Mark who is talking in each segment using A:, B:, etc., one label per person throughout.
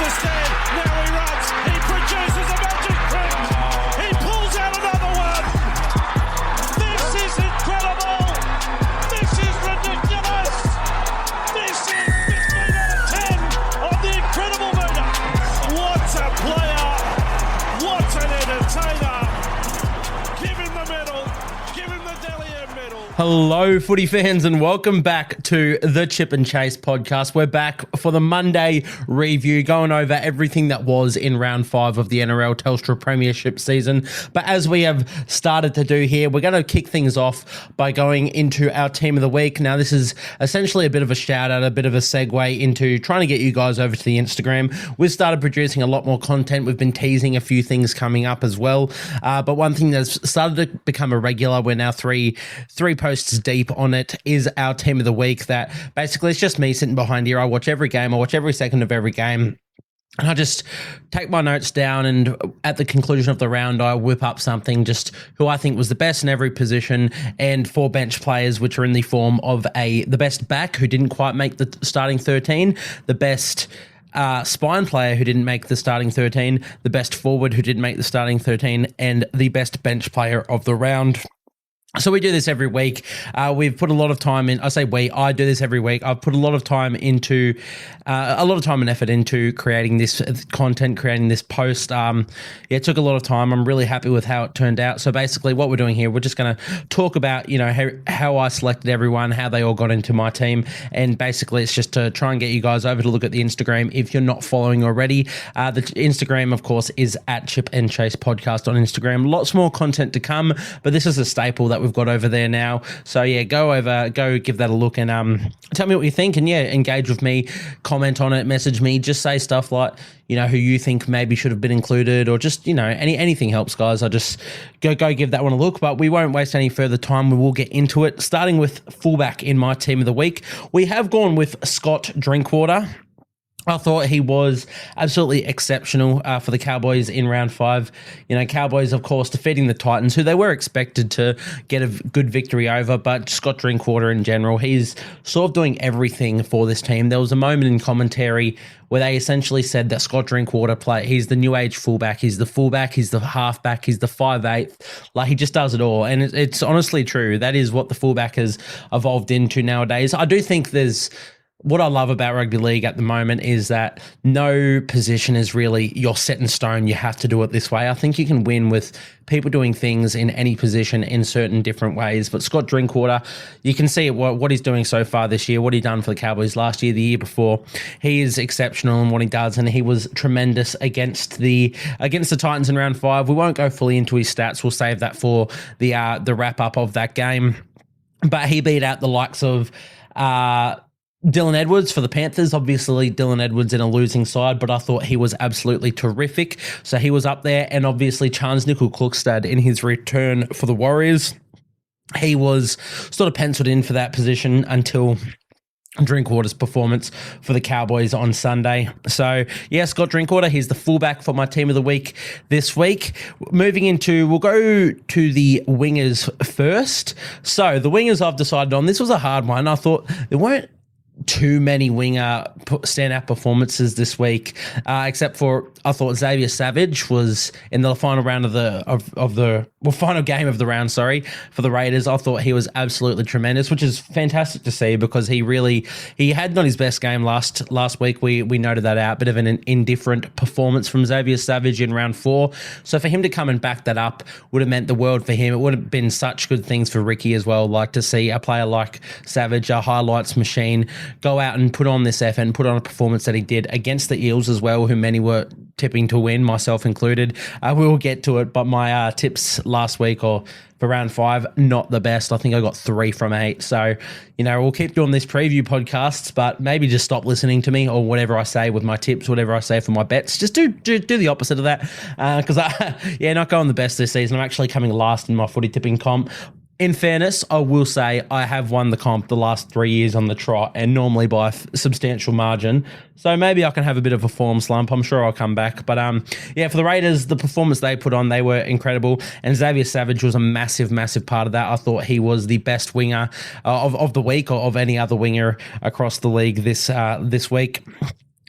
A: the stand. Now he runs. He produces a magic print. He pulls out another one. This is incredible. This is ridiculous. This is 15 out of 10 on the incredible meter. What a player. What an entertainer. Give him the medal. Give him the Dally M medal.
B: Hello, footy fans, and welcome back to the Chip and Chase podcast. We're back for the Monday review, going over everything that was in round 5 of the NRL Telstra Premiership season. But as we have started to do here, we're going to kick things off by going into our team of the week. Now, this is essentially a bit of a shout out, a bit of a segue into trying to get you guys over to the Instagram. We've started producing a lot more content. We've been teasing a few things coming up as well. But one thing that's started to become a regular, we're now three posts deep on it, is our team of the week. That basically it's just me sitting behind here. I watch every game. I watch every second of every game. And I just take my notes down, and at the conclusion of the round, I whip up something just who I think was the best in every position, and 4 bench players, which are in the form of the best back who didn't quite make the starting 13, the best spine player who didn't make the starting 13, the best forward who didn't make the starting 13, and the best bench player of the round. So we do this every week. We've put a lot of time in. I say I do this every week. I've put a lot of time and effort into creating this content, creating this post. It took a lot of time. I'm really happy with how it turned out. So basically what we're doing here, we're just going to talk about, how I selected everyone, how they all got into my team. And basically it's just to try and get you guys over to look at the Instagram if you're not following already. The Instagram, of course, is at Chip and Chase Podcast on Instagram. Lots more content to come, but this is a staple that we've got over there now. So yeah, go give that a look, and tell me what you think, and yeah, engage with me, comment on it, message me, just say stuff like, who you think maybe should have been included, or just, anything helps, guys. I just go give that one a look, but we won't waste any further time. We will get into it, starting with fullback in my team of the week. We have gone with Scott Drinkwater. I thought he was absolutely exceptional for the Cowboys in round 5. Cowboys, of course, defeating the Titans, who they were expected to get a good victory over, but Scott Drinkwater in general, he's sort of doing everything for this team. There was a moment in commentary where they essentially said that Scott Drinkwater he's the new age fullback, he's the halfback, he's the 5'8". Like, he just does it all. And it's honestly true. That is what the fullback has evolved into nowadays. I do think what I love about rugby league at the moment is that no position is really you're set in stone. You have to do it this way. I think you can win with people doing things in any position in certain different ways. But Scott Drinkwater, you can see what he's doing so far this year, what he done for the Cowboys last year, the year before. He is exceptional in what he does, and he was tremendous against the Titans in round 5. We won't go fully into his stats. We'll save that for the wrap up of that game. But he beat out the likes of Dylan Edwards for the Panthers. Obviously, Dylan Edwards in a losing side, but I thought he was absolutely terrific. So he was up there. And obviously, Charnze Nicoll-Klokstad in his return for the Warriors. He was sort of penciled in for that position until Drinkwater's performance for the Cowboys on Sunday. So, yeah, Scott Drinkwater, he's the fullback for my team of the week this week. We'll go to the wingers first. So, the wingers I've decided on, this was a hard one. I thought there weren't too many winger standout performances this week, except for I thought Xavier Savage was in the final round final game of the round, for the Raiders. I thought he was absolutely tremendous, which is fantastic to see because he had not his best game last week. We noted that out, bit of an indifferent performance from Xavier Savage in round 4. So for him to come and back that up would have meant the world for him. It would have been such good things for Ricky as well, like to see a player like Savage, a highlights machine, go out and put on this effort and put on a performance that he did against the Eels as well, who many were tipping to win, myself included. We will get to it, but my tips last week or for round 5, not the best. I think I got 3 from 8. So, we'll keep doing these preview podcasts, but maybe just stop listening to me or whatever I say with my tips, whatever I say for my bets. Just do the opposite of that because not going the best this season. I'm actually coming last in my footy tipping comp. In fairness, I will say I have won the comp the last 3 years on the trot, and normally by a substantial margin. So maybe I can have a bit of a form slump. I'm sure I'll come back. But for the Raiders, the performance they put on, they were incredible. And Xavier Savage was a massive, massive part of that. I thought he was the best winger of the week or of any other winger across the league this week.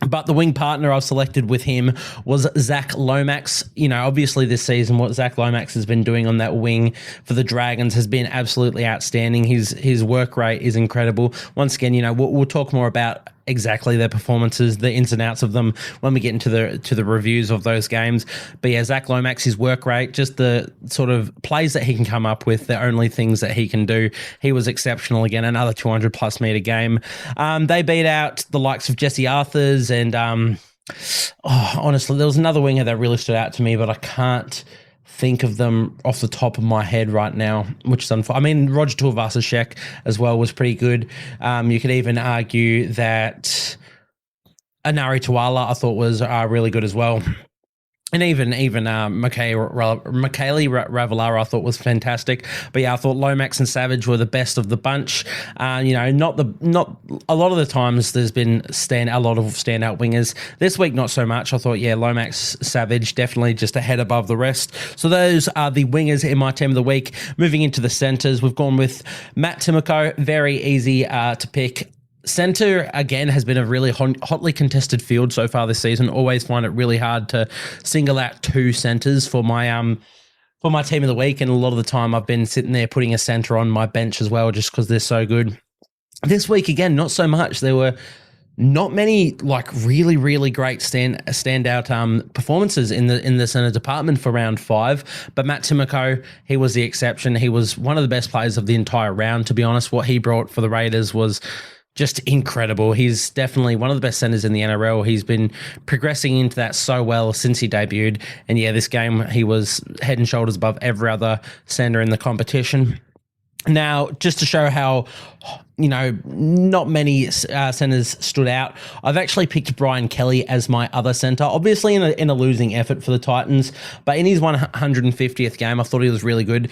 B: But the wing partner I've selected with him was Zach Lomax. Obviously this season, what Zach Lomax has been doing on that wing for the Dragons has been absolutely outstanding. His work rate is incredible. Once again, we'll talk more about exactly their performances, the ins and outs of them when we get into the reviews of those games. But yeah, Zach Lomax, his work rate, just the sort of plays that he can come up with, the only things that he can do. He was exceptional again, another 200 plus meter game. They beat out the likes of Jesse Arthurs and honestly, there was another winger that really stood out to me, but I can't think of them off the top of my head right now, which is unfortunate. I mean, Roger Tuivasa-Sheck as well was pretty good. You could even argue that Anari Tuala I thought was really good as well. And even Michaeli Ravalawa I thought was fantastic. But yeah, I thought Lomax and Savage were the best of the bunch. Not a lot of the times there's been a lot of standout wingers. This week not so much. I thought Lomax, Savage definitely just a head above the rest. So those are the wingers in my team of the week. Moving into the centres, we've gone with Matt Timoko. Very easy to pick. Centre, again, has been a really hotly contested field so far this season. Always find it really hard to single out two centres for my team of the week, and a lot of the time I've been sitting there putting a centre on my bench as well just because they're so good. This week, again, not so much. There were not many really, really great standout performances in the centre department for round 5, but Matt Timoko, he was the exception. He was one of the best players of the entire round, to be honest. What he brought for the Raiders was just incredible. He's definitely one of the best centers in the NRL. He's been progressing into that so well since he debuted. And yeah, this game, he was head and shoulders above every other center in the competition. Now, just to show how, not many centers stood out, I've actually picked Brian Kelly as my other center, obviously in a losing effort for the Titans, but in his 150th game, I thought he was really good.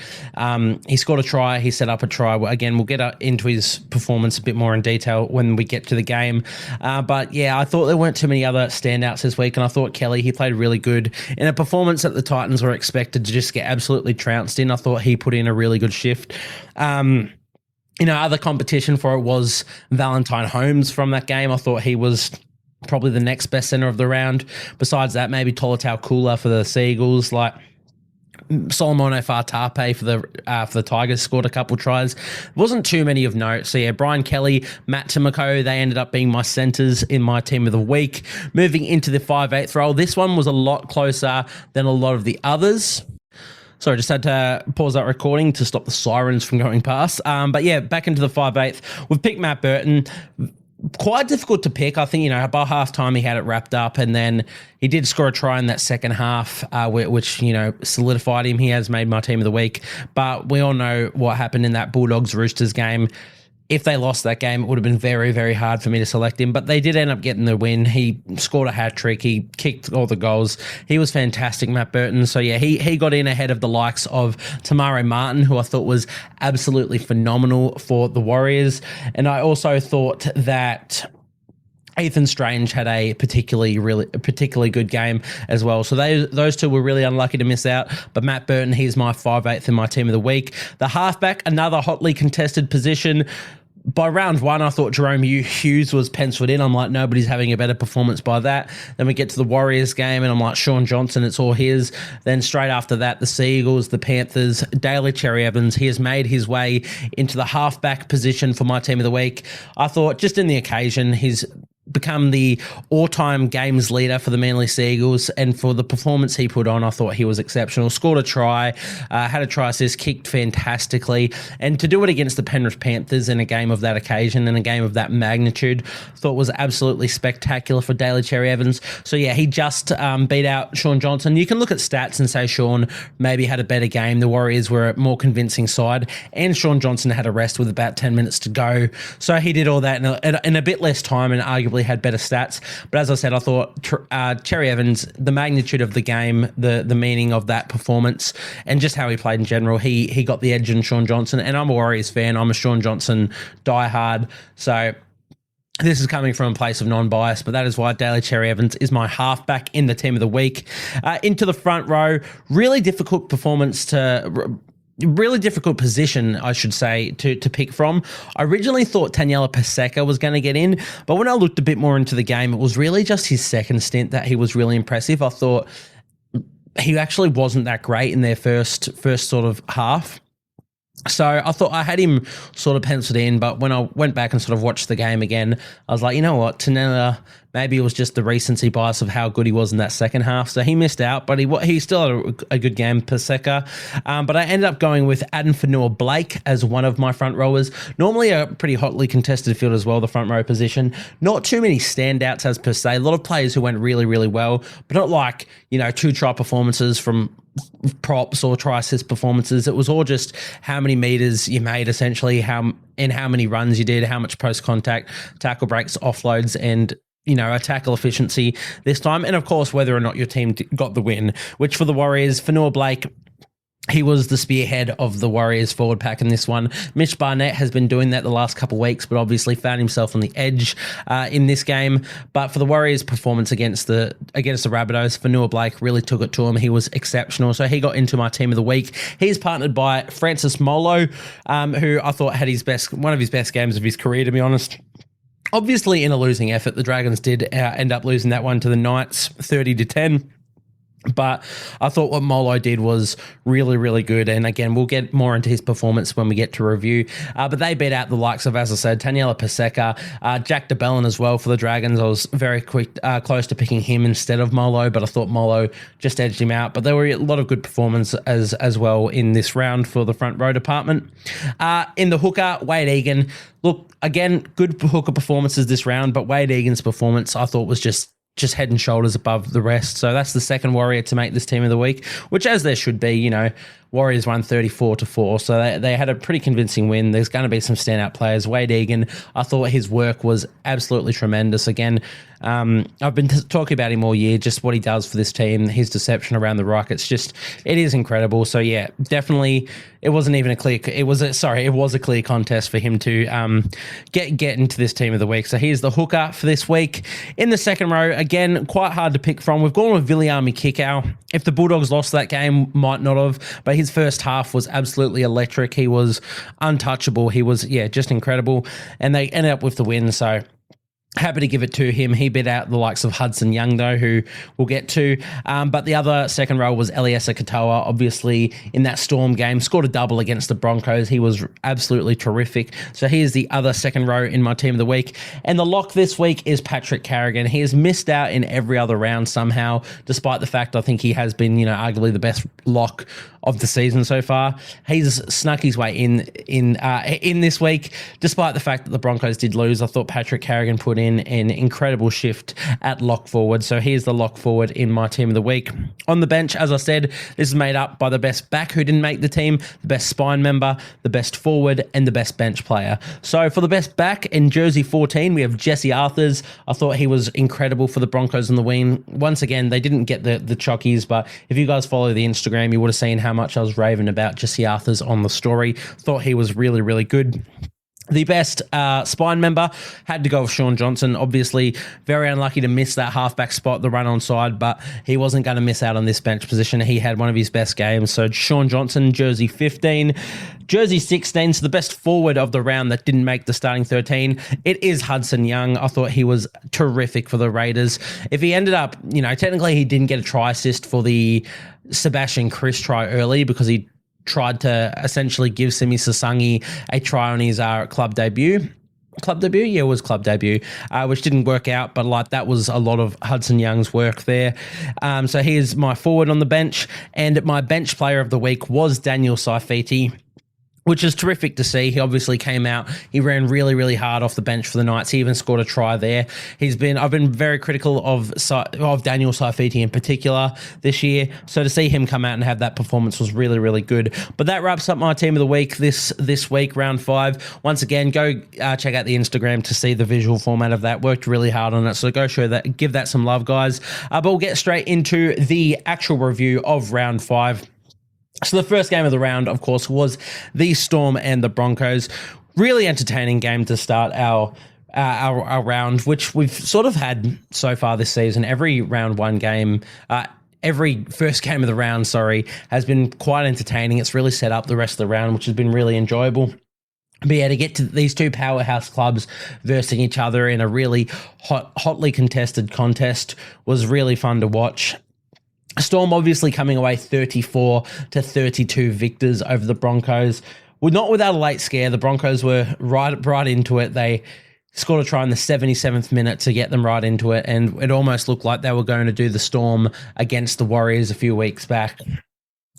B: He scored a try, he set up a try. Again, we'll get into his performance a bit more in detail when we get to the game. But yeah, I thought there weren't too many other standouts this week, and I thought Kelly, he played really good in a performance that the Titans were expected to just get absolutely trounced in. I thought he put in a really good shift. Other competition for it was Valentine Holmes from that game. I thought he was probably the next best center of the round. Besides that, maybe Tolatau Kula for the Seagulls, like Solomon Fatape for the Tigers scored a couple tries. Wasn't too many of note. So yeah, Brian Kelly, Matt Timoko, they ended up being my centers in my team of the week. Moving into the 5/8 role, this one was a lot closer than a lot of the others. Sorry, just had to pause that recording to stop the sirens from going past. But yeah, back into the 5/8. We've picked Matt Burton. Quite difficult to pick. I think, about halftime he had it wrapped up, and then he did score a try in that second half, which, solidified him. He has made my team of the week. But we all know what happened in that Bulldogs-Roosters game. If they lost that game, it would have been very, very hard for me to select him. But they did end up getting the win. He scored a hat-trick. He kicked all the goals. He was fantastic, Matt Burton. So, yeah, he got in ahead of the likes of Tamaro Martin, who I thought was absolutely phenomenal for the Warriors. And I also thought that Ethan Strange had a particularly good game as well. So those two were really unlucky to miss out. But Matt Burton, he's my 5/8 in my team of the week. The halfback, another hotly contested position. By round 1, I thought Jerome Hughes was penciled in. I'm like, nobody's having a better performance by that. Then we get to the Warriors game, and I'm like, Sean Johnson, it's all his. Then straight after that, the Seagulls, the Panthers, Daly Cherry Evans. He has made his way into the halfback position for my team of the week. I thought just in the occasion, he's become the all-time games leader for the Manly Seagulls, and for the performance he put on, I thought he was exceptional. Scored a try, had a try assist, kicked fantastically, and to do it against the Penrith Panthers in a game of that occasion and a game of that magnitude, thought was absolutely spectacular for Daly Cherry Evans. So yeah, he just beat out Sean Johnson. You can look at stats and say Sean maybe had a better game. The Warriors were a more convincing side, and Sean Johnson had a rest with about 10 minutes to go. So he did all that in a bit less time and arguably had better stats. But as I said, I thought Cherry Evans, the magnitude of the game, the meaning of that performance, and just how he played in general, he got the edge on Sean Johnson. And I'm a Warriors fan. I'm a Sean Johnson diehard. So this is coming from a place of non-bias, but that is why Daly Cherry Evans is my halfback in the team of the week. Into the front row, really difficult performance to really difficult position, I should say, to pick from. I originally thought Taniela Paseka was going to get in, but when I looked a bit more into the game, it was really just his second stint that he was really impressive. I thought he actually wasn't that great in their first sort of half. So I thought I had him sort of penciled in, but when I went back and sort of watched the game again, I was like, you know what, Tanella, maybe it was just the recency bias of how good he was in that second half. So he missed out, but he still had a good game, Paseka. But I ended up going with Adam Fanua-Blake as one of my front rowers. Normally a pretty hotly contested field as well, the front row position. Not too many standouts as per se. A lot of players who went really, really well, but not like, 2 try performances from props or try assist performances. It was all just how many meters you made, essentially, how many runs you did, how much post contact, tackle breaks, offloads, and a tackle efficiency this time. And of course, whether or not your team got the win, which for the Warriors, Fanua-Blake, he was the spearhead of the Warriors forward pack in this one. Mitch Barnett has been doing that the last couple of weeks, but obviously found himself on the edge in this game. But for the Warriors' performance against the Rabbitohs, Fanua-Blake really took it to him. He was exceptional. So he got into my team of the week. He's partnered by Francis Molo, who I thought had one of his best games of his career, to be honest. Obviously, in a losing effort, the Dragons did end up losing that one to the Knights, 30-10. But I thought what Molo did was really, really good. And again, we'll get more into his performance when we get to review. But they beat out the likes of, as I said, Taniela Paseka, Jack DeBellin as well for the Dragons. I was very close to picking him instead of Molo, but I thought Molo just edged him out. But there were a lot of good performance as well in this round for the front row department. In the hooker, Wade Egan. Look, again, good hooker performances this round, but Wade Egan's performance I thought was just head and shoulders above the rest. So that's the second Warrior to make this team of the week, which as there should be, Warriors won 34-4. So they had a pretty convincing win. There's going to be some standout players. Wade Egan, I thought his work was absolutely tremendous. Again, I've been talking about him all year, just what he does for this team, his deception around the ruck. It is incredible. So yeah, definitely it wasn't even a clear, it was a clear contest for him to get into this team of the week. So here's the hooker for this week. In the second row, again, quite hard to pick from. We've gone with Viliami Kikau. If the Bulldogs lost that game, might not have, but his first half was absolutely electric. He was untouchable. He was, just incredible. And they ended up with the win. So happy to give it to him. He beat out the likes of Hudson Young, though, who we'll get to. But the other second row was Eliesa Katoa, obviously, in that Storm game. Scored a double against the Broncos. He was absolutely terrific. So here's the other second row in my team of the week. And the lock this week is Patrick Carrigan. He has missed out in every other round somehow, despite the fact I think he has been, arguably the best lock of the season so far. He's snuck his way in this week, despite the fact that the Broncos did lose. I thought Patrick Carrigan put in an incredible shift at lock forward. So here's the lock forward in my team of the week. On the bench, as I said, this is made up by the best back who didn't make the team, the best spine member, the best forward, and the best bench player. So for the best back in jersey 14, we have Jesse Arthurs. I thought he was incredible for the Broncos on the wing. Once again, they didn't get the chockies, but if you guys follow the Instagram, you would have seen how much I was raving about Jesse Arthurs on the story. Thought he was really, really good. The best spine member had to go with Sean Johnson. Obviously, very unlucky to miss that halfback spot, the run on side, but he wasn't going to miss out on this bench position. He had one of his best games. So Sean Johnson, jersey 15. Jersey 16, so the best forward of the round that didn't make the starting 13. It is Hudson Young. I thought he was terrific for the Raiders. If he ended up, technically he didn't get a try assist for the Sebastian Chris try early because he tried to essentially give Simi Sasangi a try on his club debut. Club debut? Yeah, it was club debut, which didn't work out, but that was a lot of Hudson Young's work there. So here's my forward on the bench, and my bench player of the week was Daniel Saifiti, which is terrific to see. He obviously came out. He ran really, really hard off the bench for the Knights. He even scored a try there. I've been very critical of Daniel Saifiti in particular this year. So to see him come out and have that performance was really, really good. But that wraps up my team of the week this week, round 5. Once again, go check out the Instagram to see the visual format of that. Worked really hard on it. So go give that some love, guys. But we'll get straight into the actual review of round 5. So the first game of the round, of course, was the Storm and the Broncos. Really entertaining game to start our round, which we've sort of had so far this season. Every round 1 game every first game of the round, has been quite entertaining. It's really set up the rest of the round, which has been really enjoyable. But yeah, to get to these two powerhouse clubs versus each other in a really hotly contested contest was really fun to watch. Storm obviously coming away 34-32 victors over the Broncos. Well, not without a late scare. The Broncos were right into it. They scored a try in the 77th minute to get them right into it, and it almost looked like they were going to do the Storm against the Warriors a few weeks back.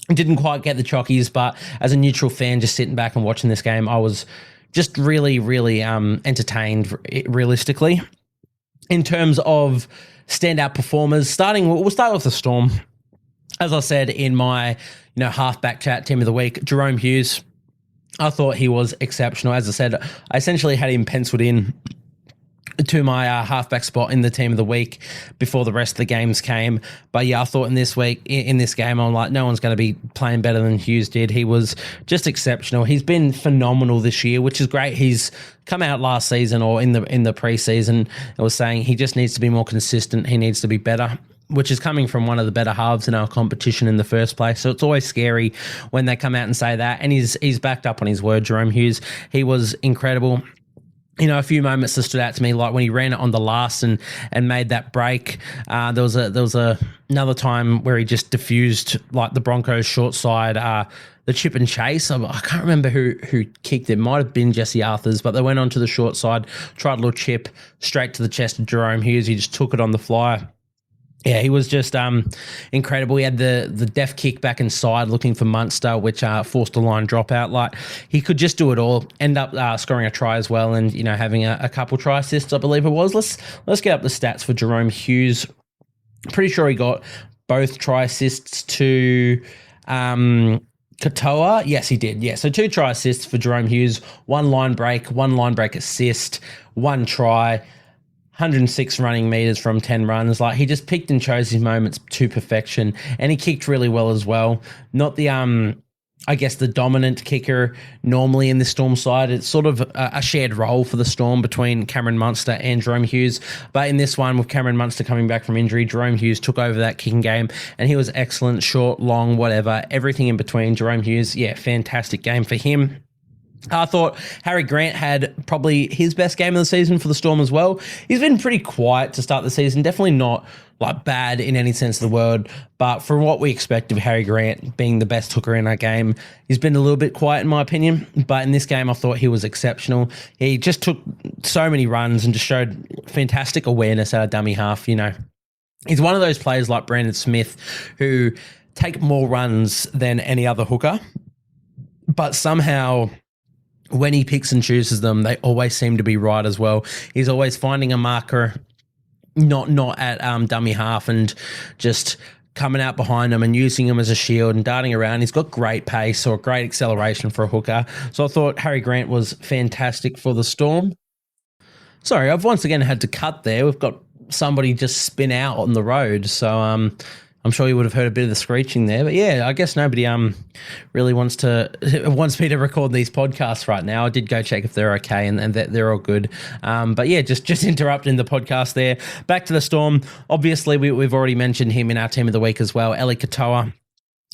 B: Didn't quite get the chockies, but as a neutral fan just sitting back and watching this game, I was just really, really entertained realistically. In terms of standout performers, we'll start with the Storm. As I said in my halfback chat, team of the week, Jerome Hughes, I thought he was exceptional. As I said, I essentially had him penciled in to my halfback spot in the team of the week before the rest of the games came. But yeah, I thought in this game, I'm like, no one's going to be playing better than Hughes did. He was just exceptional. He's been phenomenal this year, which is great. He's come out last season or in the preseason, I was saying he just needs to be more consistent. He needs to be better, which is coming from one of the better halves in our competition in the first place. So it's always scary when they come out and say that. And he's backed up on his word, Jerome Hughes. He was incredible. A few moments that stood out to me, like when he ran it on the last and made that break. There was another time where he just diffused like the Broncos short side, the chip and chase. I can't remember who kicked it. Might have been Jesse Arthurs, but they went onto the short side, tried a little chip straight to the chest of Jerome Hughes. He just took it on the fly. Yeah, he was just incredible. He had the deft kick back inside looking for Munster, which forced a line dropout. Like, he could just do it all. End up scoring a try as well and, having a couple try assists, I believe it was. Let's get up the stats for Jerome Hughes. Pretty sure he got both try assists to Katoa. Yes, he did. Yeah, so 2 try assists for Jerome Hughes, 1 line break assist, 1 try, 106 running meters from 10 runs. Like, he just picked and chose his moments to perfection, and he kicked really well as well. Not the the dominant kicker normally in the Storm side. It's sort of a shared role for the Storm between Cameron Munster and Jerome Hughes. But in this one, with Cameron Munster coming back from injury, Jerome Hughes took over that kicking game, and he was excellent, short, long, whatever, everything in between. Jerome Hughes, yeah, fantastic game for him. I thought Harry Grant had probably his best game of the season for the Storm as well. He's been pretty quiet to start the season, definitely not like bad in any sense of the word, but from what we expect of Harry Grant being the best hooker in our game, he's been a little bit quiet in my opinion. But in this game, I thought he was exceptional. He just took so many runs and just showed fantastic awareness out of dummy half. He's one of those players like Brandon Smith who take more runs than any other hooker, but somehow when he picks and chooses them, they always seem to be right as well. He's always finding a marker, not at dummy half, and just coming out behind him and using him as a shield and darting around. He's got great pace or great acceleration for a hooker. So I thought Harry Grant was fantastic for the Storm. Sorry, I've once again had to cut there. We've got somebody just spin out on the road. So I'm sure you would have heard a bit of the screeching there, but yeah, I guess nobody really wants me to record these podcasts right now. I did go check if they're okay and that they're all good. But yeah, just interrupting the podcast there. Back to the Storm. Obviously, we've already mentioned him in our team of the week as well. Eli Katoa,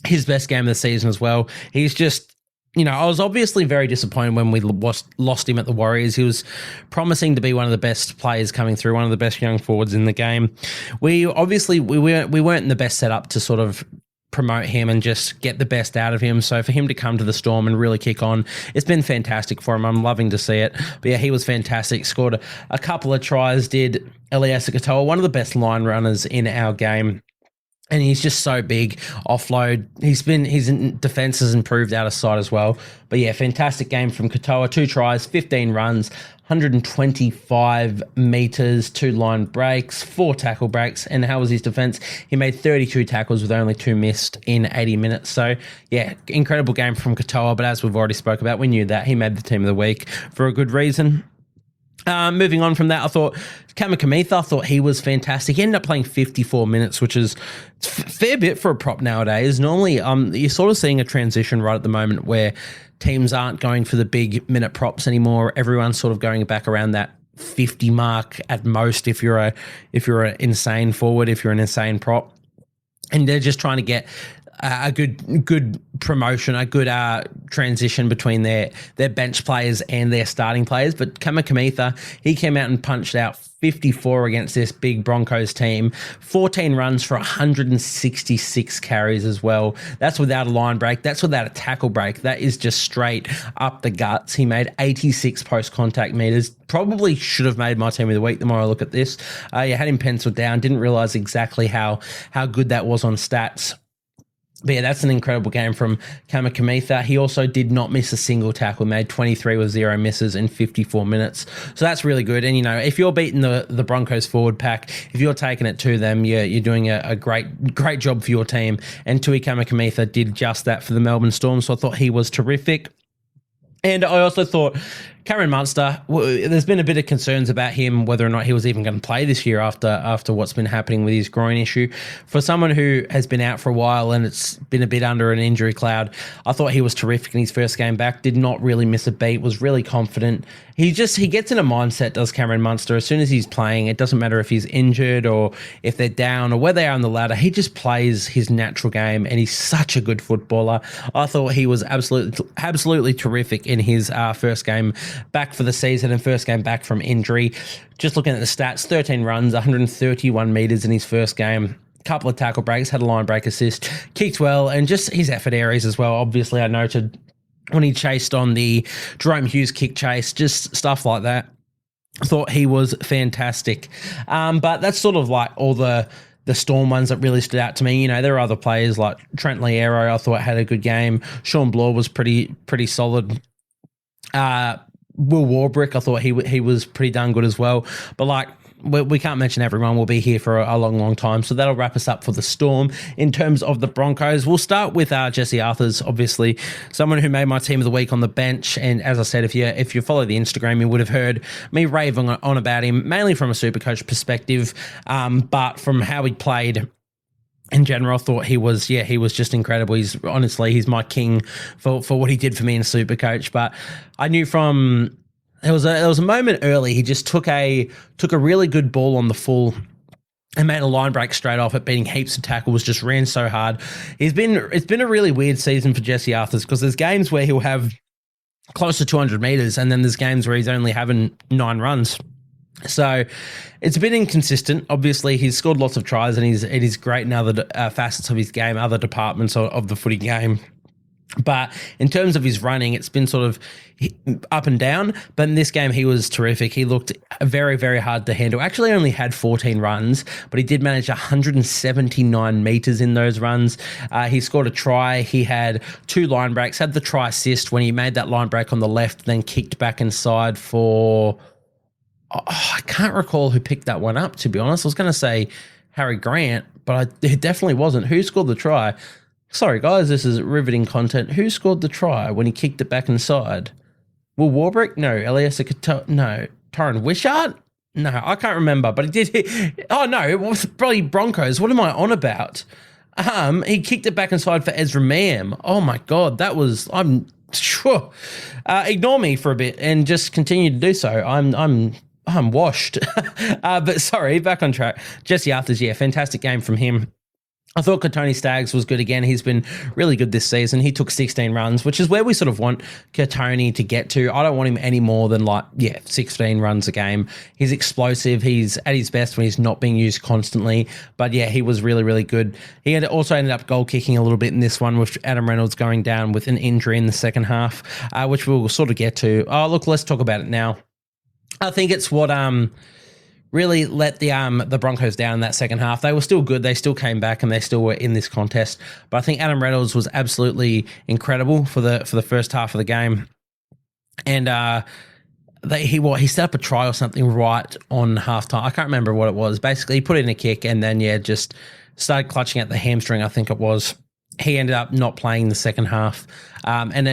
B: his best game of the season as well. He's just, I was obviously very disappointed when we lost him at the Warriors. He was promising to be one of the best players coming through, one of the best young forwards in the game. We weren't in the best setup to sort of promote him and just get the best out of him. So for him to come to the Storm and really kick on, it's been fantastic for him. I'm loving to see it. But yeah, he was fantastic. Scored a couple of tries, did Eliasa Katoa, one of the best line runners in our game. And he's just so big, offload. His defense has improved out of sight as well. But yeah, fantastic game from Katoa. 2 tries, 15 runs, 125 meters, 2 line breaks, 4 tackle breaks. And how was his defense? He made 32 tackles with only 2 missed in 80 minutes. So yeah, incredible game from Katoa. But as we've already spoke about, we knew that. He made the team of the week for a good reason. Moving on from that, I thought Kamikamica, I thought he was fantastic. He ended up playing 54 minutes, which is a fair bit for a prop nowadays. Normally, you're sort of seeing a transition right at the moment where teams aren't going for the big minute props anymore. Everyone's sort of going back around that 50 mark at most if you're an insane forward, if you're an insane prop. and they're just trying to get a good promotion, a good transition between their bench players and their starting players. But Kamikamica, he came out and punched out 54 against this big Broncos team, 14 runs for 166 carries as well. That's without a line break. That's without a tackle break. That is just straight up the guts. He made 86 post-contact meters. Probably should have made my team of the week the more I look at this. You had him penciled down. Didn't realize exactly how good that was on stats. But yeah, that's an incredible game from Kamikamica. He also did not miss a single tackle, made 23 with 0 misses in 54 minutes. So that's really good. And, if you're beating the Broncos forward pack, if you're taking it to them, you're doing a great job for your team. And Tui Kamikamica did just that for the Melbourne Storm. So I thought he was terrific. And I also thought Cameron Munster, there's been a bit of concerns about him, whether or not he was even going to play this year after what's been happening with his groin issue. For someone who has been out for a while and it's been a bit under an injury cloud, I thought he was terrific in his first game back, did not really miss a beat, was really confident. He gets in a mindset, does Cameron Munster, as soon as he's playing. It doesn't matter if he's injured or if they're down or where they are on the ladder. He just plays his natural game, and he's such a good footballer. I thought he was absolutely terrific in his first game back for the season and first game back from injury. Just looking at the stats, 13 runs, 131 metres in his first game. Couple of tackle breaks, had a line break assist, kicked well, and just his effort areas as well. Obviously, I noted when he chased on the Jerome Hughes kick chase, just stuff like that. I thought he was fantastic. But that's sort of like all the Storm ones that really stood out to me. There are other players like Trent Liero, I thought had a good game. Sean Bloor was pretty solid. Will Warbrick, I thought he was pretty darn good as well. But we can't mention everyone. We'll be here for a long time. So that'll wrap us up for the Storm. In terms of the Broncos, we'll start with Jesse Arthurs, obviously someone who made my team of the week on the bench. And as I said, if you follow the Instagram, you would have heard me raving on about him, mainly from a Supercoach perspective, but from how he played in general, I thought he was just incredible. He's my king for what he did for me in Supercoach. But I knew there was a moment early. He just took a really good ball on the full and made a line break straight off it, beating heaps of tackles, just ran so hard. It's been a really weird season for Jesse Arthurs, because there's games where he'll have close to 200 meters, and then there's games where he's only having 9 runs. So it's a bit inconsistent. Obviously, he's scored lots of tries, and he's great in other facets of his game, other departments of the footy game. But in terms of his running, it's been sort of up and down. But in this game, he was terrific. He looked very, very hard to handle. Actually only had 14 runs, but he did manage 179 metres in those runs. He scored a try. He had 2 line breaks, had the try assist when he made that line break on the left, then kicked back inside for... I can't recall who picked that one up, to be honest. I was going to say Harry Grant, but it definitely wasn't. Who scored the try? Sorry, guys, this is riveting content. Who scored the try when he kicked it back inside? Will Warbrick? No. Elias no. Torrin Wishart? No, I can't remember, but he did. Oh, no, it was probably Broncos. What am I on about? He kicked it back inside for Ezra Mam. Oh, my God, that was... I'm sure. Ignore me for a bit and just continue to do so. I'm washed. But sorry, back on track. Jesse Arthurs, fantastic game from him. I thought Katoni Staggs was good again. He's been really good this season. He took 16 runs, which is where we sort of want Katoni to get to. I don't want him any more than 16 runs a game. He's explosive. He's at his best when he's not being used constantly. But he was really, really good. He had also ended up goal kicking a little bit in this one, with Adam Reynolds going down with an injury in the second half, which we'll sort of get to. Oh, look, let's talk about it now. I think it's what really let the Broncos down in that second half. They were still good. They still came back, and they still were in this contest. But I think Adam Reynolds was absolutely incredible for the first half of the game. And he set up a try or something right on halftime. I can't remember what it was. Basically, he put in a kick and then just started clutching at the hamstring, I think it was. He ended up not playing the second half. And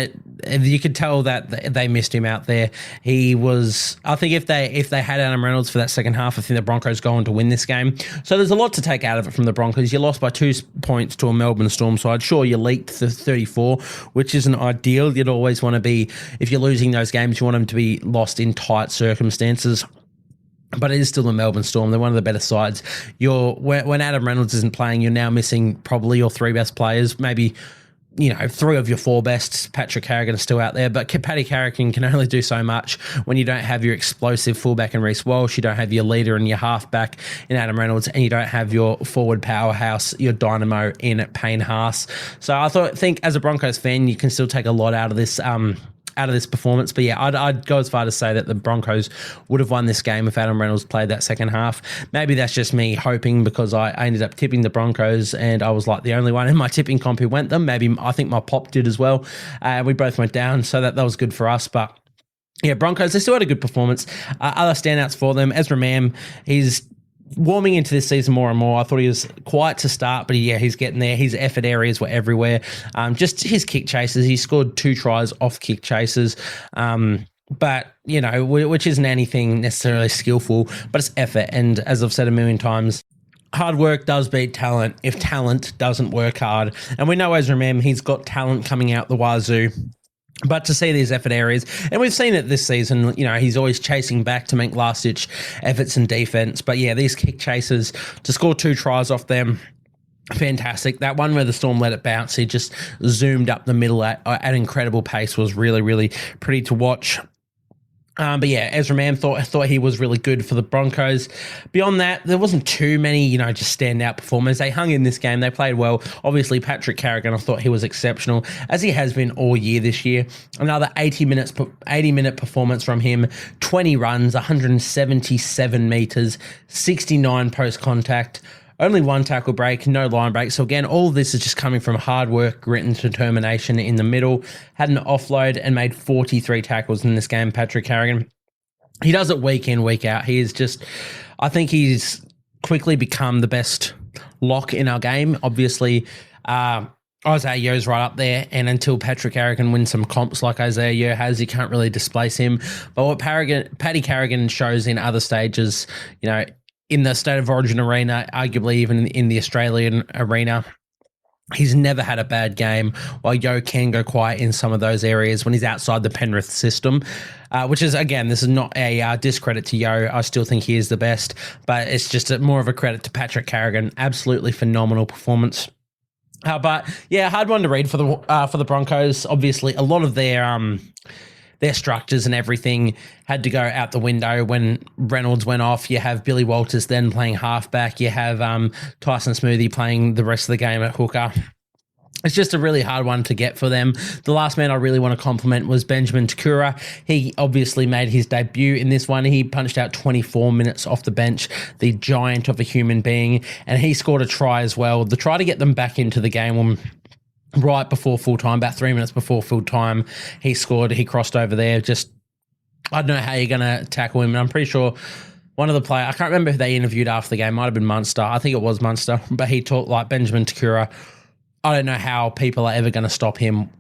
B: you could tell that they missed him out there. He was, I think if they had Adam Reynolds for that second half, I think the Broncos go on to win this game. So there's a lot to take out of it from the Broncos. You lost by 2 points to a Melbourne Storm side. Sure, you leaked the 34, which isn't ideal. You'd always want to be, if you're losing those games, you want them to be lost in tight circumstances. But it is still the Melbourne Storm. They're one of the better sides. When Adam Reynolds isn't playing, you're now missing probably your 3 best players, maybe 3 of your 4 best. Patrick Carrigan is still out there, but Paddy Carrigan can only do so much when you don't have your explosive fullback in Reece Walsh, you don't have your leader and your halfback in Adam Reynolds, and you don't have your forward powerhouse, your dynamo in Payne Haas. So I think as a Broncos fan, you can still take a lot out of this performance. But yeah, I'd go as far to say that the Broncos would have won this game if Adam Reynolds played that second half. Maybe that's just me hoping because I ended up tipping the Broncos and I was like the only one in my tipping comp who went them. Maybe I think my pop did as well. We both went down, so that was good for us. But yeah, Broncos, they still had a good performance. Other standouts for them, Ezra Mam, he's warming into this season more and more. I thought he was quiet to start, but he's getting there. His effort areas were everywhere. Just his kick chases. He scored 2 tries off kick chases. But, which isn't anything necessarily skillful, but it's effort. And as I've said a million times, hard work does beat talent if talent doesn't work hard. And we know Ezra Mam, he's got talent coming out the wazoo. But to see these effort areas, and we've seen it this season, he's always chasing back to make last-ditch efforts in defense. But yeah, these kick chases, to score 2 tries off them, fantastic. That one where the Storm let it bounce, he just zoomed up the middle at incredible pace, was really, really pretty to watch. But yeah, Ezra Mam thought he was really good for the Broncos. Beyond that, there wasn't too many, just standout performers. They hung in this game. They played well. Obviously, Patrick Carrigan, I thought he was exceptional, as he has been all year this year. Another 80-minute performance from him. 20 runs, 177 metres, 69 post-contact. Only 1 tackle break, no line break. So again, all of this is just coming from hard work, grit and determination in the middle. Had an offload and made 43 tackles in this game, Patrick Carrigan. He does it week in, week out. He is just, I think he's quickly become the best lock in our game. Obviously, Isaiah Yeo's right up there, and until Patrick Carrigan wins some comps like Isaiah Yeo has, you can't really displace him. But what Paddy Carrigan shows in other stages, in the State of Origin arena, arguably even in the Australian arena, he's never had a bad game, while Yeo can go quiet in some of those areas when he's outside the Penrith system, which is, again, this is not a discredit to Yeo. I still think he is the best, but it's just more of a credit to Patrick Carrigan. Absolutely phenomenal performance. But yeah, hard one to read for the Broncos. Obviously, a lot of their structures and everything had to go out the window when Reynolds went off. You have Billy Walters then playing halfback. You have Tyson Smoothie playing the rest of the game at hooker. It's just a really hard one to get for them. The last man I really want to compliment was Benjamin Takura. He obviously made his debut in this one. He punched out 24 minutes off the bench, the giant of a human being, and he scored a try as well. The try to get them back into the game right before full time, about 3 minutes before full time, he scored. He crossed over there. Just, I don't know how you're going to tackle him. And I'm pretty sure one of the players, I can't remember who they interviewed after the game, might have been Munster. I think it was Munster, but he talked like Benjamin Takura. I don't know how people are ever going to stop him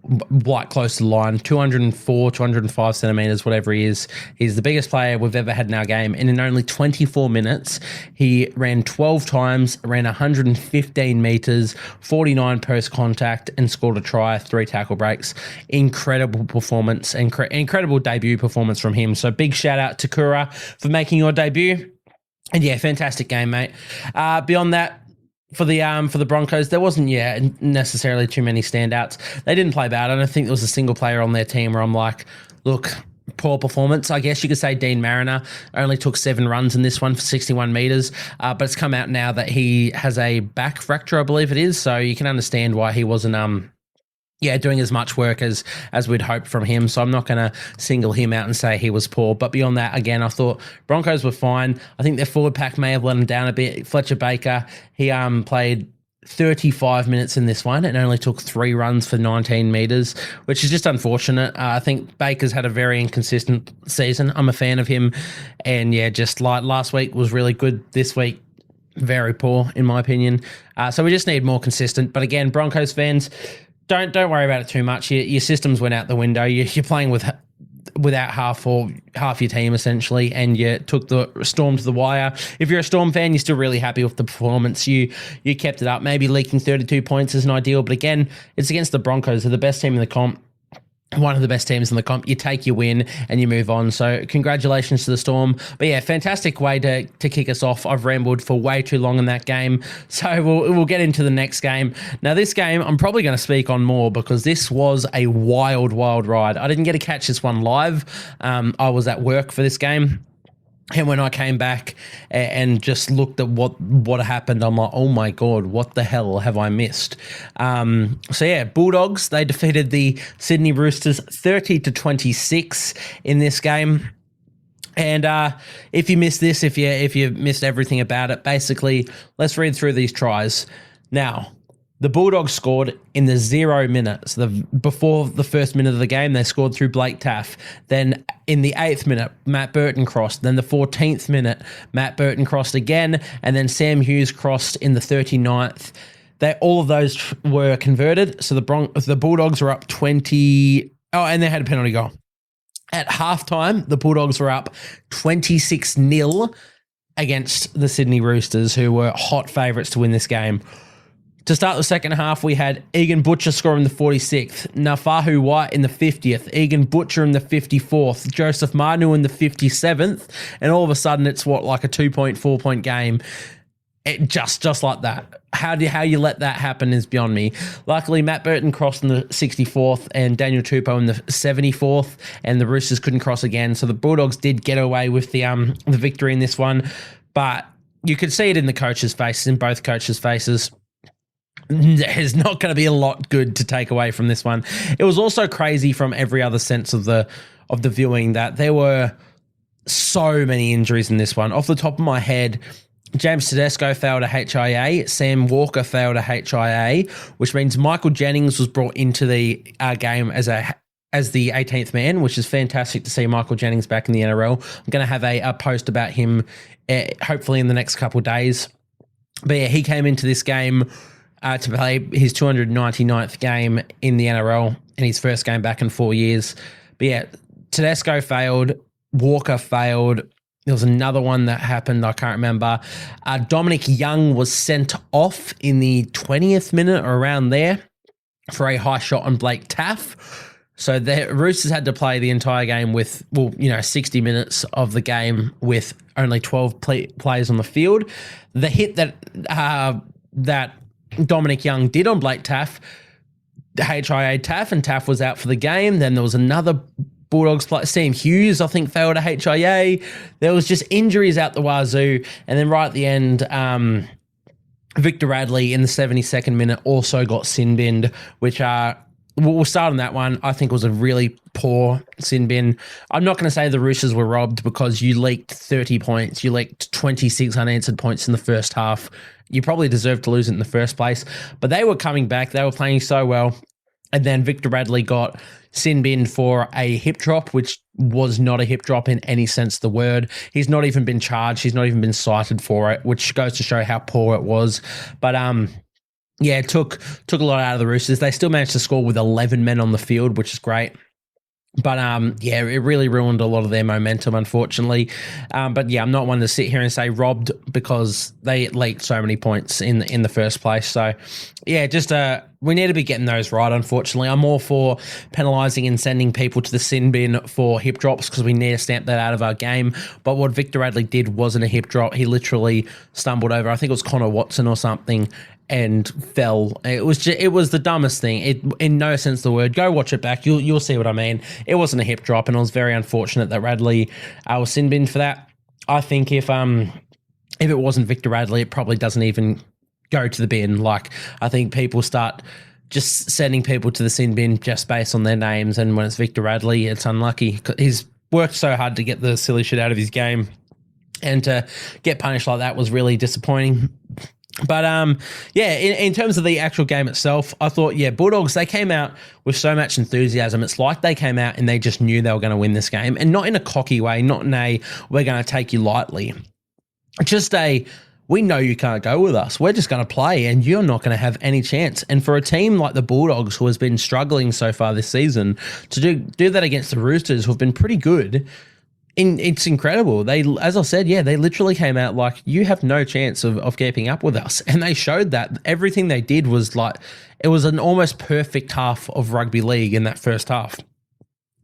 B: right close to the line. 204, 205 centimetres, whatever he is. He's the biggest player we've ever had in our game. And in only 24 minutes, he ran 12 times, ran 115 metres, 49 post contact, and scored a try, 3 tackle breaks. Incredible performance, incredible debut performance from him. So big shout out to Kura for making your debut. And yeah, fantastic game, mate. Beyond that, for the Broncos, there wasn't necessarily too many standouts. They didn't play bad. I don't think there was a single player on their team where I'm like, look, poor performance. I guess you could say Dean Mariner only took 7 runs in this one for 61 metres, but it's come out now that he has a back fracture, I believe it is, so you can understand why he wasn't doing as much work as we'd hoped from him. So I'm not going to single him out and say he was poor. But beyond that, again, I thought Broncos were fine. I think their forward pack may have let them down a bit. Fletcher Baker, he played 35 minutes in this one and only took 3 runs for 19 metres, which is just unfortunate. I think Baker's had a very inconsistent season. I'm a fan of him. And yeah, just like last week was really good. This week, very poor, in my opinion. So we just need more consistent. But again, Broncos fans, Don't worry about it too much. Your systems went out the window. You're playing without half your team essentially, and you took the Storm to the wire. If you're a Storm fan, you're still really happy with the performance. You kept it up. Maybe leaking 32 points isn't ideal, but again, it's against the Broncos. They're the best team in the comp. one of the best teams in the comp. You take your win and you move on. So congratulations to the Storm. But yeah, fantastic way to kick us off. I've rambled for way too long in that game. So we'll get into the next game. Now this game, I'm probably going to speak on more because this was a wild, wild ride. I didn't get to catch this one live. I was at work for this game. And when I came back and just looked at what happened, I'm like, oh my God, what the hell have I missed? So yeah, Bulldogs, they defeated the Sydney Roosters 30-26 in this game. And if you missed this, if you missed everything about it, basically, let's read through these tries. Now, the Bulldogs scored in the 0 minutes. Before the first minute of the game, they scored through Blake Taff. Then in the 8th minute, Matt Burton crossed. Then the 14th minute, Matt Burton crossed again. And then Sam Hughes crossed in the 39th. All of those were converted. So the Bulldogs were up 20. Oh, and they had a penalty goal. At halftime, the Bulldogs were up 26-0 against the Sydney Roosters, who were hot favourites to win this game. To start the second half, we had Egan Butcher scoring the 46th, Nafahu White in the 50th, Egan Butcher in the 54th, Joseph Manu in the 57th, and all of a sudden it's like a 4-point game. It just like that. How you let that happen is beyond me. Luckily, Matt Burton crossed in the 64th and Daniel Tupou in the 74th, and the Roosters couldn't cross again. So the Bulldogs did get away with the victory in this one, but you could see it in the coaches' faces, in both coaches' faces. There's not going to be a lot good to take away from this one. It was also crazy from every other sense of the viewing that there were so many injuries in this one. Off the top of my head, James Tedesco failed a HIA, Sam Walker failed a HIA, which means Michael Jennings was brought into the game as the 18th man, which is fantastic to see Michael Jennings back in the NRL. I'm going to have a post about him hopefully in the next couple of days. But yeah, he came into this game to play his 299th game in the NRL and his first game back in 4 years. But yeah, Tedesco failed, Walker failed. There was another one that happened, I can't remember. Dominic Young was sent off in the 20th minute or around there for a high shot on Blake Taff. So the Roosters had to play the entire game with, 60 minutes of the game with only 12 players on the field. The hit that Dominic Young did on Blake Taff, HIA Taff, and Taff was out for the game. Then there was another Bulldogs player, Sam Hughes, I think, failed a HIA. There was just injuries out the wazoo. And then right at the end, Victor Radley in the 72nd minute also got sin binned, which we'll start on that one. I think it was a really poor sin bin. I'm not going to say the Roosters were robbed because you leaked 30 points. You leaked 26 unanswered points in the first half. You probably deserved to lose it in the first place. But they were coming back. They were playing so well. And then Victor Radley got sin binned for a hip drop, which was not a hip drop in any sense of the word. He's not even been charged. He's not even been cited for it, which goes to show how poor it was. But yeah, it took a lot out of the Roosters. They still managed to score with 11 men on the field, which is great. But yeah, it really ruined a lot of their momentum, unfortunately. But yeah, I'm not one to sit here and say robbed because they leaked so many points in the first place. So yeah, just we need to be getting those right, unfortunately. I'm all for penalising and sending people to the sin bin for hip drops because we need to stamp that out of our game. But what Victor Radley did wasn't a hip drop. He literally stumbled over, I think it was Connor Watson or something, and fell. It was the dumbest thing. It, in no sense of the word. Go watch it back. You'll see what I mean. It wasn't a hip drop, and it was very unfortunate that Radley was sin binned for that. I think if it wasn't Victor Radley, it probably doesn't even go to the bin. Like, I think people start just sending people to the sin bin just based on their names, and when it's Victor Radley, it's unlucky. He's worked so hard to get the silly shit out of his game, and to get punished like that was really disappointing. But yeah, in terms of the actual game itself, I thought, yeah, Bulldogs, they came out with so much enthusiasm. It's like they came out and they just knew they were going to win this game, and not in a cocky way, not in a we're going to take you lightly. Just we know you can't go with us. We're just going to play and you're not going to have any chance. And for a team like the Bulldogs, who has been struggling so far this season, to do that against the Roosters, who have been pretty good, it's incredible. They, as I said, yeah, they literally came out like, you have no chance of keeping up with us. And they showed that. Everything they did was like, it was an almost perfect half of rugby league in that first half.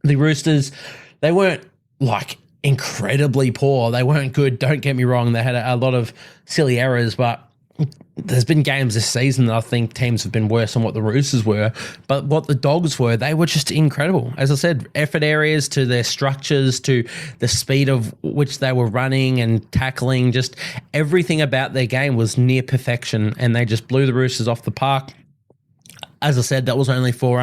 B: The Roosters, they weren't like incredibly poor. They weren't good. Don't get me wrong. They had a lot of silly errors, but there's been games this season that I think teams have been worse than what the Roosters were. But what the Dogs were, they were just incredible. As I said, effort areas to their structures, to the speed of which they were running and tackling, just everything about their game was near perfection, and they just blew the Roosters off the park. As I said, that was only for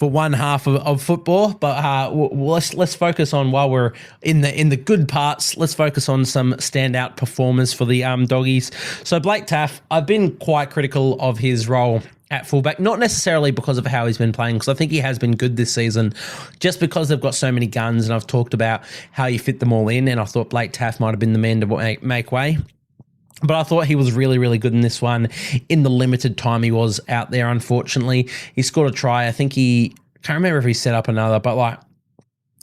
B: one half of football, but let's focus on, while we're in the good parts, let's focus on some standout performers for the Doggies. So Blake Taaffe, I've been quite critical of his role at fullback, not necessarily because of how he's been playing, because I think he has been good this season, just because they've got so many guns, and I've talked about how you fit them all in, and I thought Blake Taaffe might have been the man to make way. But I thought he was really, really good in this one in the limited time he was out there, unfortunately. He scored a try. I think can't remember if he set up another, but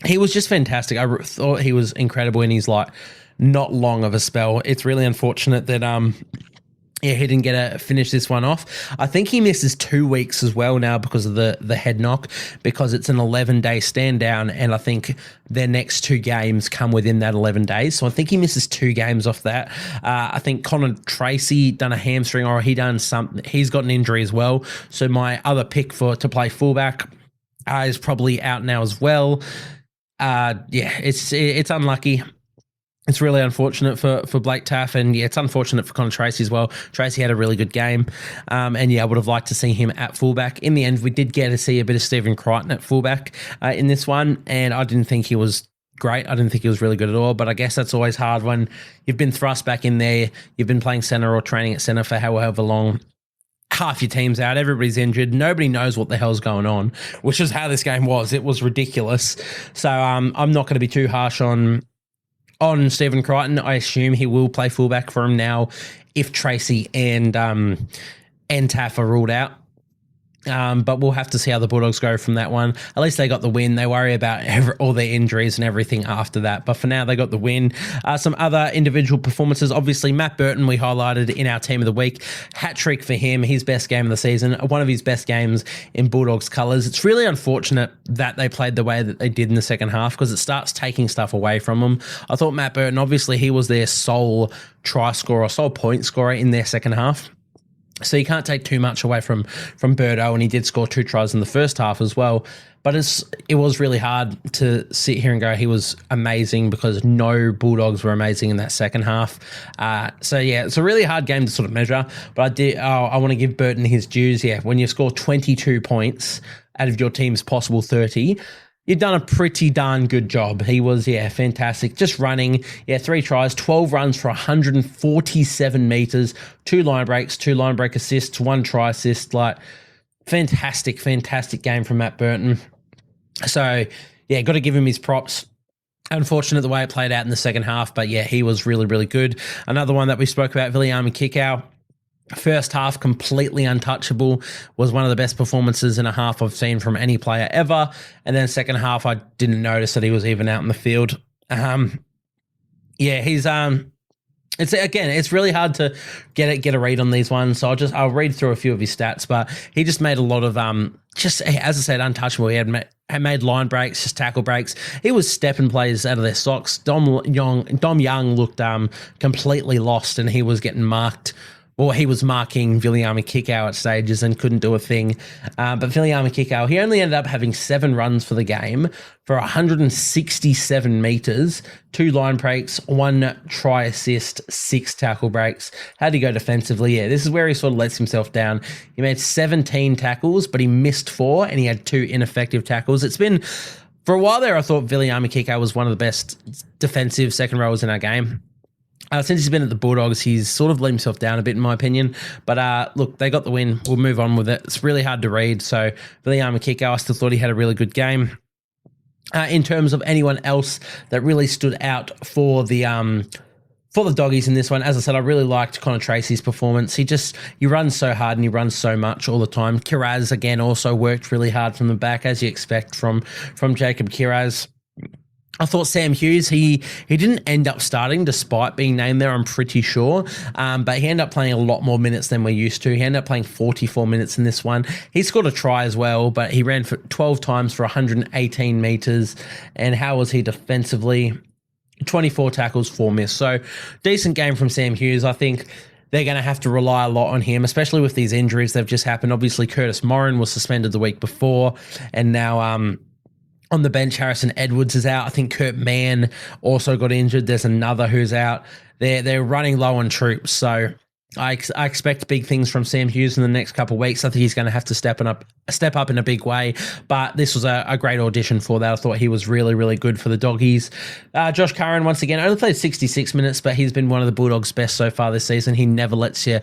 B: he was just fantastic. I thought he was incredible in his not long of a spell. It's really unfortunate that he didn't get to finish this one off. I think he misses 2 weeks as well now because of the head knock, because it's an 11-day stand down, and I think their next 2 games come within that 11 days. So I think he misses 2 games off that. I think Connor Tracy done a hamstring, or he done something. He's got an injury as well. So my other pick to play fullback is probably out now as well. It's unlucky. It's really unfortunate for Blake Taaffe, and it's unfortunate for Connor Tracy as well. Tracy had a really good game, and I would have liked to see him at fullback. In the end, we did get to see a bit of Stephen Crichton at fullback in this one, and I didn't think he was great. I didn't think he was really good at all, but I guess that's always hard when you've been thrust back in there, you've been playing centre or training at centre for however long. Half your team's out, everybody's injured, nobody knows what the hell's going on, which is how this game was. It was ridiculous. So I'm not going to be too harsh on Stephen Crichton. I assume he will play fullback for him now if Tracy and Taaffe are ruled out. But we'll have to see how the Bulldogs go from that one. At least they got the win. They worry about all their injuries and everything after that. But for now, they got the win. Some other individual performances. Obviously, Matt Burton, we highlighted in our Team of the Week. Hat-trick for him. His best game of the season. One of his best games in Bulldogs colours. It's really unfortunate that they played the way that they did in the second half, because it starts taking stuff away from them. I thought Matt Burton, obviously, he was their sole try scorer, sole point scorer in their second half. So you can't take too much away from Birdo, and he did score 2 tries in the first half as well. But it was really hard to sit here and go he was amazing, because no Bulldogs were amazing in that second half. It's a really hard game to sort of measure. But I want to give Burton his dues. Yeah, when you score 22 points out of your team's possible 30, you've done a pretty darn good job. He was, fantastic. Just running, 3 tries, 12 runs for 147 metres, 2 line breaks, 2 line break assists, 1 try assist. Fantastic game from Matt Burton. So, got to give him his props. Unfortunate the way it played out in the second half, but he was really, really good. Another one that we spoke about, Viliami Kikau. First half, completely untouchable, was one of the best performances in a half I've seen from any player ever. And then second half, I didn't notice that he was even out in the field. It's really hard to get a read on these ones. So I'll read through a few of his stats, but he just made a lot of, as I said, untouchable. He had made line breaks, just tackle breaks. He was stepping players out of their socks. Dom Young looked completely lost, and he was getting marked. Well, he was marking Viliami Kikau at stages and couldn't do a thing. But Viliami Kikau, he only ended up having 7 runs for the game for 167 metres, 2 line breaks, 1 try assist, 6 tackle breaks. How'd he go defensively? This is where he sort of lets himself down. He made 17 tackles, but he missed 4, and he had 2 ineffective tackles. It's been, for a while there, I thought Viliami Kikau was one of the best defensive second rowers in our game. Since he's been at the Bulldogs, he's sort of let himself down a bit, in my opinion. But look, they got the win. We'll move on with it. It's really hard to read. So, Viliami Kikau, I still thought he had a really good game. In terms of anyone else that really stood out for the Doggies in this one, as I said, I really liked Connor Tracy's performance. He runs so hard and he runs so much all the time. Kiraz, again, also worked really hard from the back, as you expect from Jacob Kiraz. I thought Sam Hughes, he didn't end up starting despite being named there, I'm pretty sure. But he ended up playing a lot more minutes than we're used to. He ended up playing 44 minutes in this one. He scored a try as well, but he ran for 12 times for 118 metres. And how was he defensively? 24 tackles, 4 missed. So decent game from Sam Hughes. I think they're going to have to rely a lot on him, especially with these injuries that have just happened. Obviously, Curtis Morin was suspended the week before, and now on the bench, Harrison Edwards is out. I think Kurt Mann also got injured. There's another who's out. They're running low on troops, so I expect big things from Sam Hughes in the next couple of weeks. I think he's going to have to step up in a big way, but this was a great audition for that. I thought he was really, really good for the Doggies. Josh Curran, once again, only played 66 minutes, but he's been one of the Bulldogs' best so far this season. He never lets you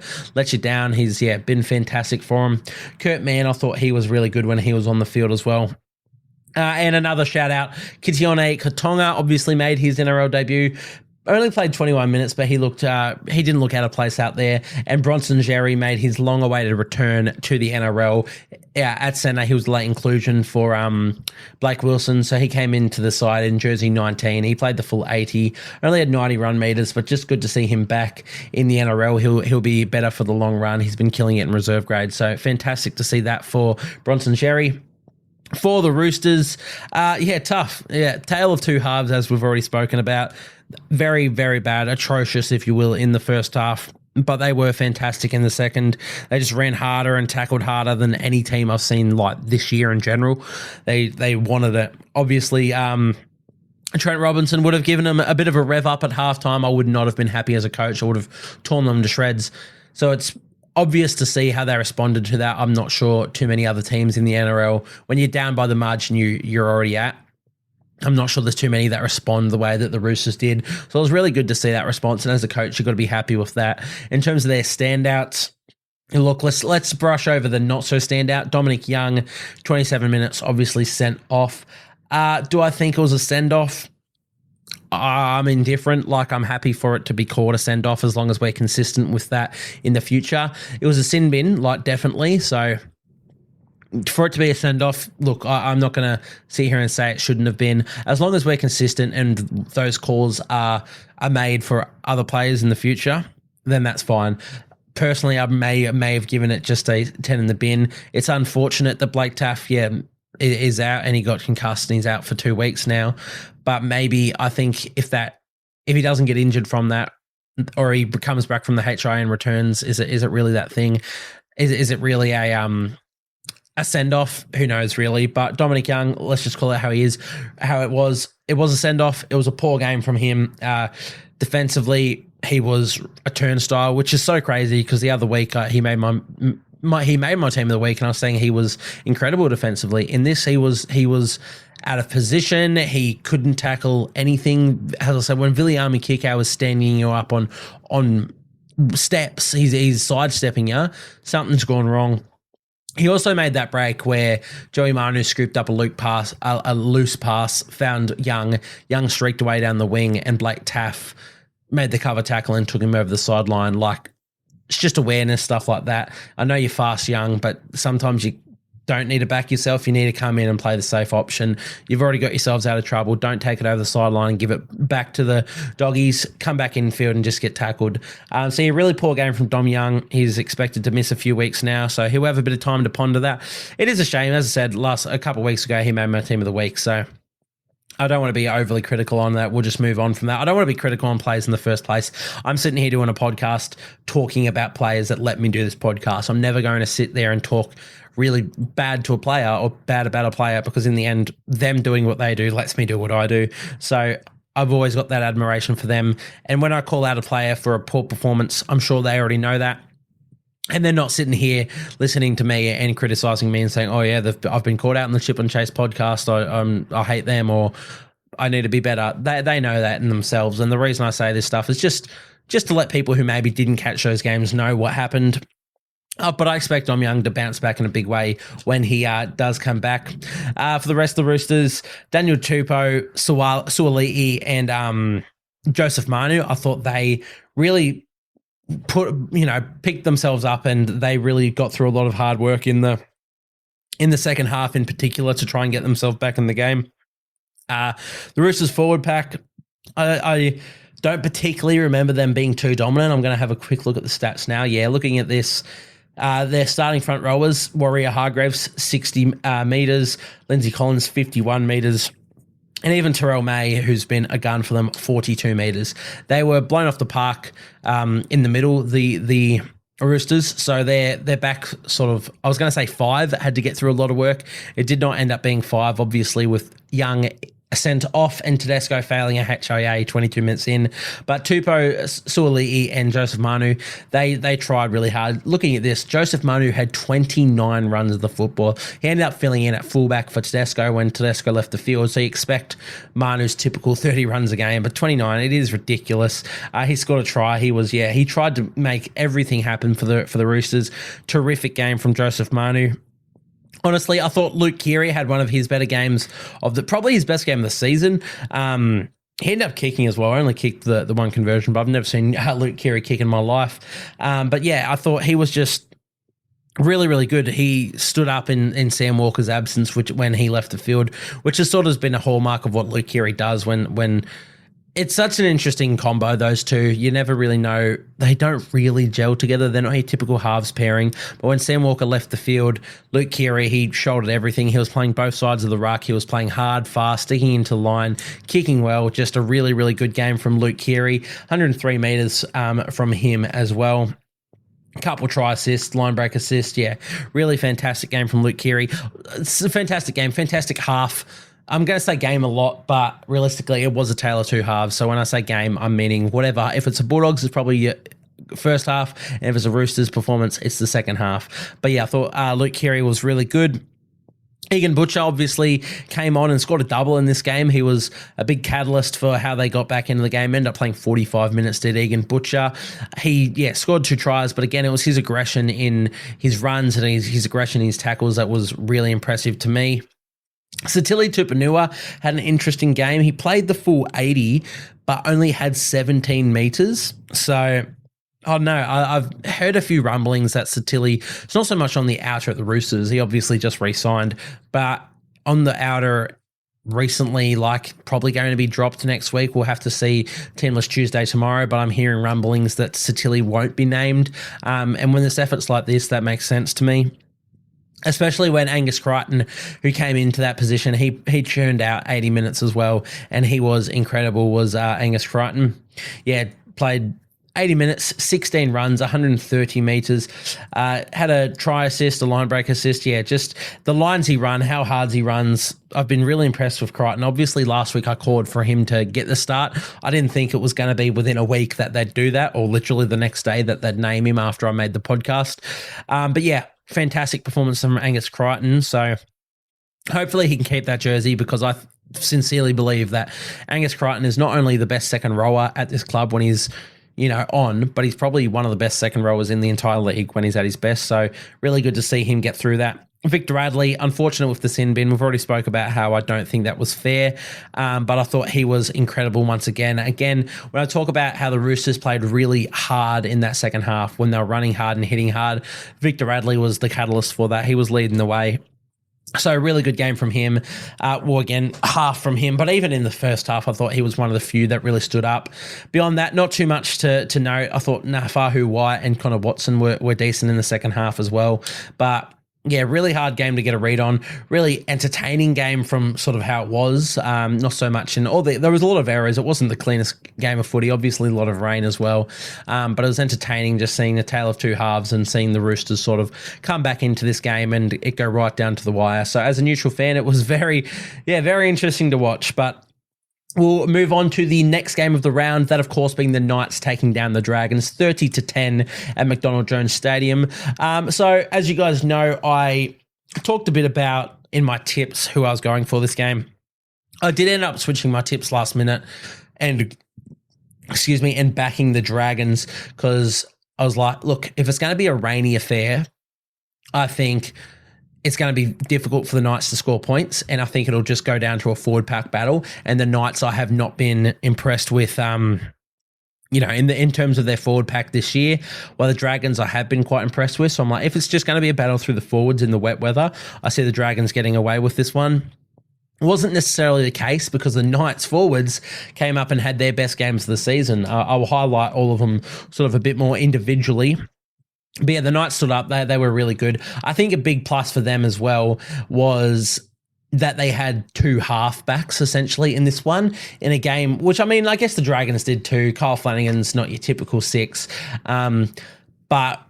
B: down. He's been fantastic for him. Kurt Mann, I thought he was really good when he was on the field as well. And another shout out, Kitione Katonga obviously made his NRL debut. Only played 21 minutes, but he didn't look out of place out there. And Bronson Xerri made his long-awaited return to the NRL. At centre, he was late inclusion for Blake Wilson, so he came into the side in jersey 19. He played the full 80, only had 90 run metres, but just good to see him back in the NRL. He'll be better for the long run. He's been killing it in reserve grade, so fantastic to see that for Bronson Xerri. For the Roosters, tough. Tale of two halves, as we've already spoken about. Very, very bad, atrocious, if you will, in the first half. But they were fantastic in the second. They just ran harder and tackled harder than any team I've seen like this year in general. They wanted it. Obviously, Trent Robinson would have given them a bit of a rev up at halftime. I would not have been happy as a coach. I would have torn them to shreds. So it's obvious to see how they responded to that. I'm not sure too many other teams in the NRL, when you're down by the margin you're already at, I'm not sure there's too many that respond the way that the Roosters did. So it was really good to see that response. And as a coach, you've got to be happy with that. In terms of their standouts, look, let's brush over the not so standout. Dominic Young, 27 minutes, obviously sent off. Do I think it was a send-off? I'm indifferent. Like, I'm happy for it to be called a send-off as long as we're consistent with that in the future. It was a sin bin, like, definitely. So for it to be a send-off, look, I'm not going to sit here and say it shouldn't have been. As long as we're consistent and those calls are made for other players in the future, then that's fine. Personally, I may have given it just a 10 in the bin. It's unfortunate that Blake Taff, is out and he got concussed and he's out for 2 weeks now. But maybe I think if he doesn't get injured from that, or he comes back from the HI and returns, is it really that thing? Is it really a send-off? Who knows, really? But Dominic Young, let's just call it how he is, how it was. It was a send-off. It was a poor game from him. Defensively, he was a turnstile, which is so crazy because the other week he made my team of the week, and I was saying he was incredible defensively. In this, he was out of position. He couldn't tackle anything. As I said, when Viliami Kikau was standing you up on steps, he's sidestepping you. Something's gone wrong. He also made that break where Joey Manu scooped up a loose pass, found Young. Young streaked away down the wing, and Blake Taff made the cover tackle and took him over the sideline. Like, it's just awareness, stuff like that. I know you're fast, Young, but sometimes you don't need to back yourself. You need to come in and play the safe option. You've already got yourselves out of trouble. Don't take it over the sideline and give it back to the Doggies. Come back in field and just get tackled. So a really poor game from Dom Young. He's expected to miss a few weeks now, so he'll have a bit of time to ponder that. It is a shame. As I said, a couple of weeks ago, he made my team of the week, so I don't want to be overly critical on that. We'll just move on from that. I don't want to be critical on players in the first place. I'm sitting here doing a podcast talking about players that let me do this podcast. I'm never going to sit there and talk really bad to a player or bad about a player, because in the end, them doing what they do lets me do what I do. So I've always got that admiration for them. And when I call out a player for a poor performance, I'm sure they already know that. And they're not sitting here listening to me and criticizing me and saying, oh, yeah, I've been called out in the Chip and Chase podcast. I hate them, or I need to be better. They know that in themselves. And the reason I say this stuff is just to let people who maybe didn't catch those games know what happened. But I expect Dom Young to bounce back in a big way when he does come back. For the rest of the Roosters, Daniel Tupou, Suali'i, and Joseph Manu, I thought they really picked themselves up, and they really got through a lot of hard work in the second half in particular to try and get themselves back in the game. The Roosters forward pack, I don't particularly remember them being too dominant. I'm going to have a quick look at the stats now. Yeah, looking at this, their starting front rowers, Warrior Hargraves, 60 metres, Lindsay Collins, 51 metres, and even Terrell May, who's been a gun for them, 42 metres. They were blown off the park in the middle, the Roosters, so they're back sort of, I was going to say 5, had to get through a lot of work. It did not end up being 5, obviously, with Young sent off and Tedesco failing a HIA 22 minutes in. But Tupou, Suoli'i and Joseph Manu, they tried really hard. Looking at this, Joseph Manu had 29 runs of the football. He ended up filling in at fullback for Tedesco when Tedesco left the field, so you expect Manu's typical 30 runs a game, but 29, it is ridiculous. He scored a try. He tried to make everything happen for the Roosters. Terrific game from Joseph Manu. Honestly, I thought Luke Keary had one of his better games probably his best game of the season. He ended up kicking as well. I only kicked the one conversion, but I've never seen Luke Keary kick in my life. But yeah, I thought he was just really, really good. He stood up in Sam Walker's absence, when he left the field, which has sort of been a hallmark of what Luke Keary does when it's such an interesting combo, those two. You never really know. They don't really gel together. They're not a typical halves pairing. But when Sam Walker left the field, Luke Keary, he shouldered everything. He was playing both sides of the ruck. He was playing hard, fast, sticking into line, kicking well. Just a really, really good game from Luke Keary. 103 metres from him as well. Couple try assists, line break assist. Yeah, really fantastic game from Luke Keary. It's a fantastic game, fantastic half. I'm going to say game a lot, but realistically, it was a tale of two halves. So when I say game, I'm meaning whatever. If it's a Bulldogs, it's probably your first half. And if it's a Roosters performance, it's the second half. But yeah, I thought Luke Keary was really good. Egan Butcher obviously came on and scored a double in this game. He was a big catalyst for how they got back into the game. Ended up playing 45 minutes, did Egan Butcher. He scored 2 tries, but again, it was his aggression in his runs and his aggression in his tackles that was really impressive to me. Satili Tupanua had an interesting game. He played the full 80, but only had 17 metres. So, oh no, I've heard a few rumblings that Satili, it's not so much on the outer at the Roosters. He obviously just re-signed, but on the outer recently, probably going to be dropped next week. We'll have to see Teamless Tuesday tomorrow, but I'm hearing rumblings that Satili won't be named. And when there's efforts like this, that makes sense to me. Especially when Angus Crichton, who came into that position, he churned out 80 minutes as well, and he was incredible, was Angus Crichton. Yeah, played 80 minutes, 16 runs, 130 metres, had a try assist, a line break assist. Yeah, just the lines he run, how hard he runs. I've been really impressed with Crichton. Obviously, last week I called for him to get the start. I didn't think it was going to be within a week that they'd do that, or literally the next day that they'd name him after I made the podcast. But yeah, fantastic performance from Angus Crichton. So hopefully he can keep that jersey, because I sincerely believe that Angus Crichton is not only the best second rower at this club when he's on, but he's probably one of the best second rowers in the entire league when he's at his best. So really good to see him get through that. Victor Radley, unfortunate with the sin bin. We've already spoke about how I don't think that was fair, but I thought he was incredible once again. Again, when I talk about how the Roosters played really hard in that second half, when they were running hard and hitting hard, Victor Radley was the catalyst for that. He was leading the way. So really good game from him. Well, again, half from him, but even in the first half, I thought he was one of the few that really stood up. Beyond that, not too much to note. I thought Nafahu White and Connor Watson were decent in the second half as well. But yeah, really hard game to get a read on. Really entertaining game from sort of how it was. Not so much in there was a lot of errors. It wasn't the cleanest game of footy. Obviously, a lot of rain as well. But it was entertaining just seeing the tale of two halves and seeing the Roosters sort of come back into this game and it go right down to the wire. So as a neutral fan, it was very interesting to watch. But we'll move on to the next game of the round, that of course being the Knights taking down the Dragons 30-10 at McDonald Jones Stadium. So as you guys know, I talked a bit about in my tips who I was going for this game. I did end up switching my tips last minute and backing the Dragons, because I was like, look, if it's going to be a rainy affair, I think it's going to be difficult for the Knights to score points, and I think it'll just go down to a forward pack battle. And the Knights, I have not been impressed with, in terms of their forward pack this year. While the Dragons, I have been quite impressed with. So I'm like, if it's just going to be a battle through the forwards in the wet weather, I see the Dragons getting away with this one. Wasn't necessarily the case because the Knights forwards came up and had their best games of the season. I will highlight all of them sort of a bit more individually. But yeah, the Knights stood up. They were really good. I think a big plus for them as well was that they had two halfbacks essentially in this one in a game, which I mean, I guess the Dragons did too. Kyle Flanagan's not your typical six. But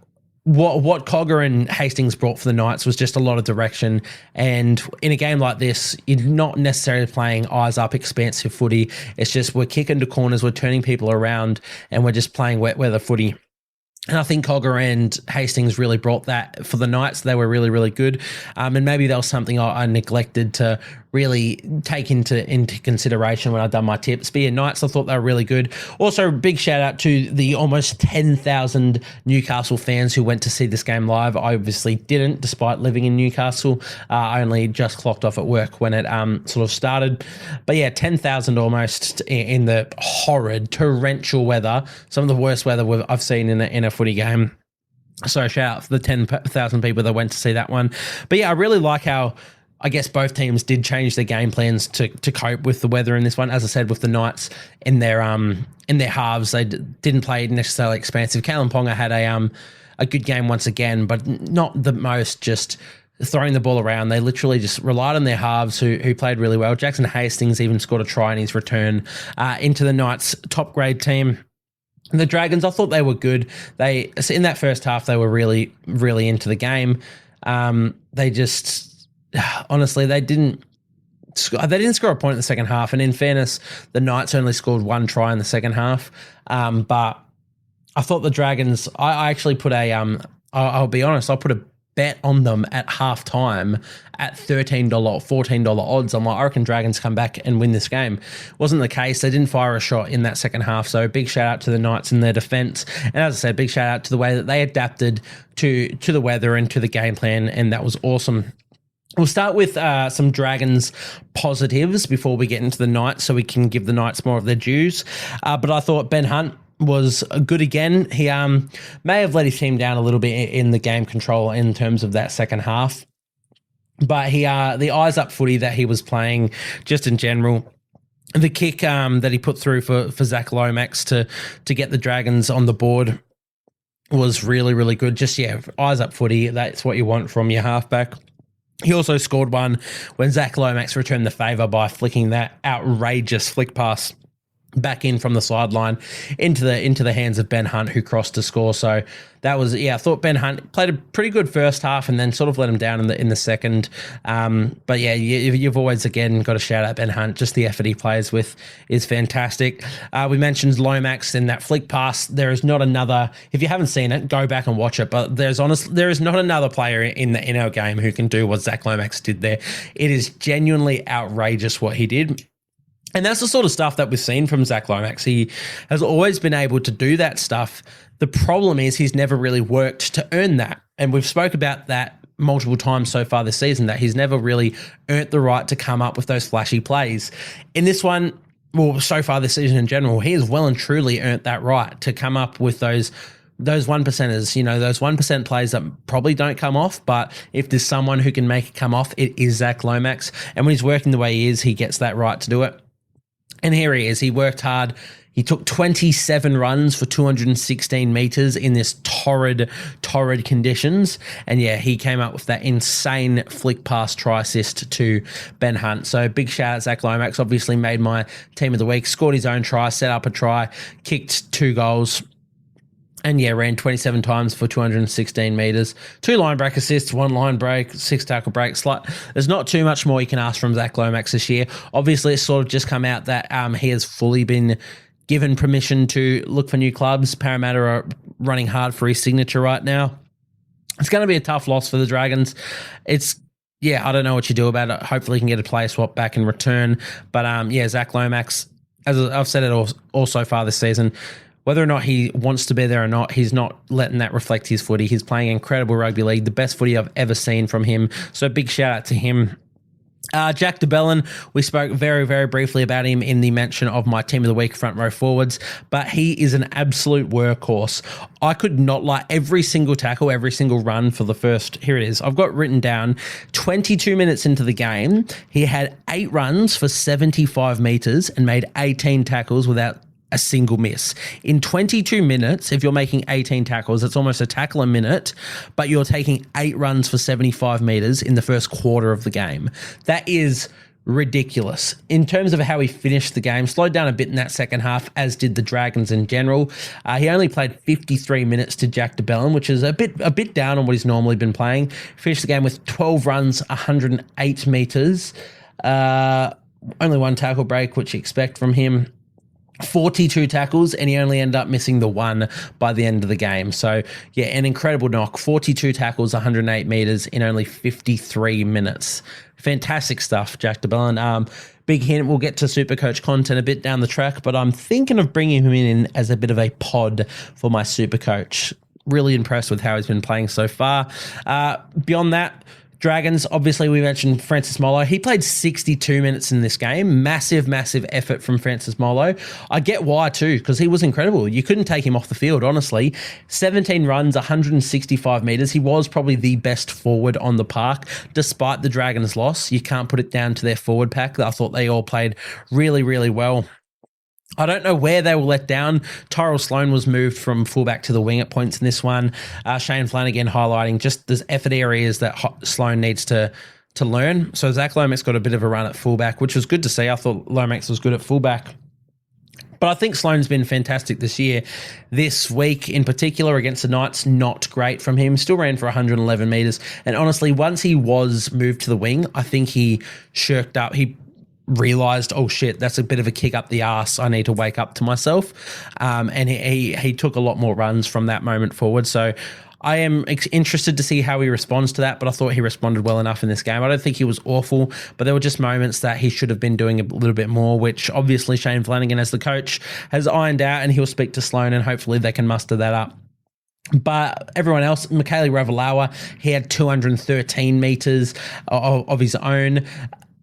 B: what Cogger and Hastings brought for the Knights was just a lot of direction. And in a game like this, you're not necessarily playing eyes up, expansive footy. It's just we're kicking to corners, we're turning people around, and we're just playing wet weather footy. And I think Cogger and Hastings really brought that for the Knights. They were really, really good. And maybe that was something I neglected to really take into consideration when I've done my tips. But yeah, Knights, I thought they were really good. Also, big shout out to the almost 10,000 Newcastle fans who went to see this game live. I obviously didn't, despite living in Newcastle. I only just clocked off at work when it sort of started. But yeah, 10,000 almost in the horrid, torrential weather. Some of the worst weather I've seen in a footy game. So shout out for the 10,000 people that went to see that one. But yeah, I really like how I guess both teams did change their game plans to cope with the weather in this one. As I said, with the Knights in their halves, they didn't play necessarily expansive. Kalen Ponga had a good game once again, but not the most just throwing the ball around. They literally just relied on their halves who played really well. Jackson Hastings even scored a try in his return into the Knights' top grade team. The Dragons, I thought they were good. In that first half, they were really, really into the game. They just... Honestly, they didn't score a point in the second half. And in fairness, the Knights only scored one try in the second half. But I thought the Dragons, I actually put I'll be honest, I put a bet on them at halftime at $13 or $14 odds. I'm like, I reckon Dragons come back and win this game. Wasn't the case. They didn't fire a shot in that second half. So big shout out to the Knights and their defense. And as I said, big shout out to the way that they adapted to the weather and to the game plan. And that was awesome. We'll start with some Dragons positives before we get into the Knights so we can give the Knights more of their dues. But I thought Ben Hunt was good again. He may have let his team down a little bit in the game control in terms of that second half. But the eyes up footy that he was playing just in general, the kick that he put through for Zach Lomax to get the Dragons on the board was really, really good. Just, yeah, eyes up footy. That's what you want from your halfback. He also scored one when Zach Lomax returned the favour by flicking that outrageous flick pass back in from the sideline into the hands of Ben Hunt, who crossed to score. So that was, yeah, I thought Ben Hunt played a pretty good first half and then sort of let him down in the second. But yeah, you've always again got to shout out Ben Hunt. Just the effort he plays with is fantastic. We mentioned Lomax in that flick pass. There is not another. If you haven't seen it, go back and watch it. But there is not another player in our game who can do what Zach Lomax did there. It is genuinely outrageous what he did. And that's the sort of stuff that we've seen from Zach Lomax. He has always been able to do that stuff. The problem is he's never really worked to earn that. And we've spoke about that multiple times so far this season, that he's never really earned the right to come up with those flashy plays. In this one, well, so far this season in general, he has well and truly earned that right to come up with those 1%ers, those 1% plays that probably don't come off. But if there's someone who can make it come off, it is Zach Lomax. And when he's working the way he is, he gets that right to do it. And here he is. He worked hard. He took 27 runs for 216 metres in this torrid conditions. And yeah, he came up with that insane flick pass try assist to Ben Hunt. So big shout out Zach Lomax. Obviously made my team of the week. Scored his own try, set up a try, kicked 2 goals. And yeah, ran 27 times for 216 metres. 2 line break assists, 1 line break, 6 tackle breaks. There's not too much more you can ask from Zach Lomax this year. Obviously, it's sort of just come out that he has fully been given permission to look for new clubs. Parramatta are running hard for his signature right now. It's going to be a tough loss for the Dragons. I don't know what you do about it. Hopefully, he can get a player swap back in return. But yeah, Zach Lomax, as I've said it all so far this season, whether or not he wants to be there or not, he's not letting that reflect his footy. He's playing incredible rugby league, the best footy I've ever seen from him. So big shout out to him. Jack de Belin, we spoke very, very briefly about him in the mention of my team of the week front row forwards, but he is an absolute workhorse. I could not lie. Every single tackle, every single run for the first, here it is, I've got written down 22 minutes into the game. He had 8 runs for 75 metres and made 18 tackles without a single miss. In 22 minutes, if you're making 18 tackles, it's almost a tackle a minute, but you're taking 8 runs for 75 metres in the first quarter of the game. That is ridiculous. In terms of how he finished the game, slowed down a bit in that second half, as did the Dragons in general. He only played 53 minutes to Jack de Belin, which is a bit down on what he's normally been playing. Finished the game with 12 runs, 108 metres. Only 1 tackle break, which you expect from him. 42 tackles, and he only ended up missing the 1 by the end of the game. So, yeah, an incredible knock. 42 tackles, 108 metres in only 53 minutes. Fantastic stuff, Jack de Belin. Big hint, we'll get to Supercoach content a bit down the track, but I'm thinking of bringing him in as a bit of a pod for my Supercoach. Really impressed with how he's been playing so far. Beyond that, Dragons, obviously we mentioned Francis Molo. He played 62 minutes in this game. Massive, massive effort from Francis Molo. I get why too, because he was incredible. You couldn't take him off the field, honestly. 17 runs, 165 metres. He was probably the best forward on the park, despite the Dragons' loss. You can't put it down to their forward pack. I thought they all played really, really well. I don't know where they were let down. Tyrell Sloan was moved from fullback to the wing at points in this one. Shane Flanagan highlighting just the effort areas that Sloan needs to learn. So Zach Lomax got a bit of a run at fullback, which was good to see. I thought Lomax was good at fullback. But I think Sloan's been fantastic this year. This week in particular against the Knights, not great from him. Still ran for 111 metres. And honestly, once he was moved to the wing, I think he shirked up. He realised, oh shit, that's a bit of a kick up the arse. I need to wake up to myself. And he took a lot more runs from that moment forward. So I am interested to see how he responds to that, but I thought he responded well enough in this game. I don't think he was awful, but there were just moments that he should have been doing a little bit more, which obviously Shane Flanagan as the coach has ironed out, and he'll speak to Sloan and hopefully they can muster that up. But everyone else, Michaeli Ravalawa, he had 213 metres of his own.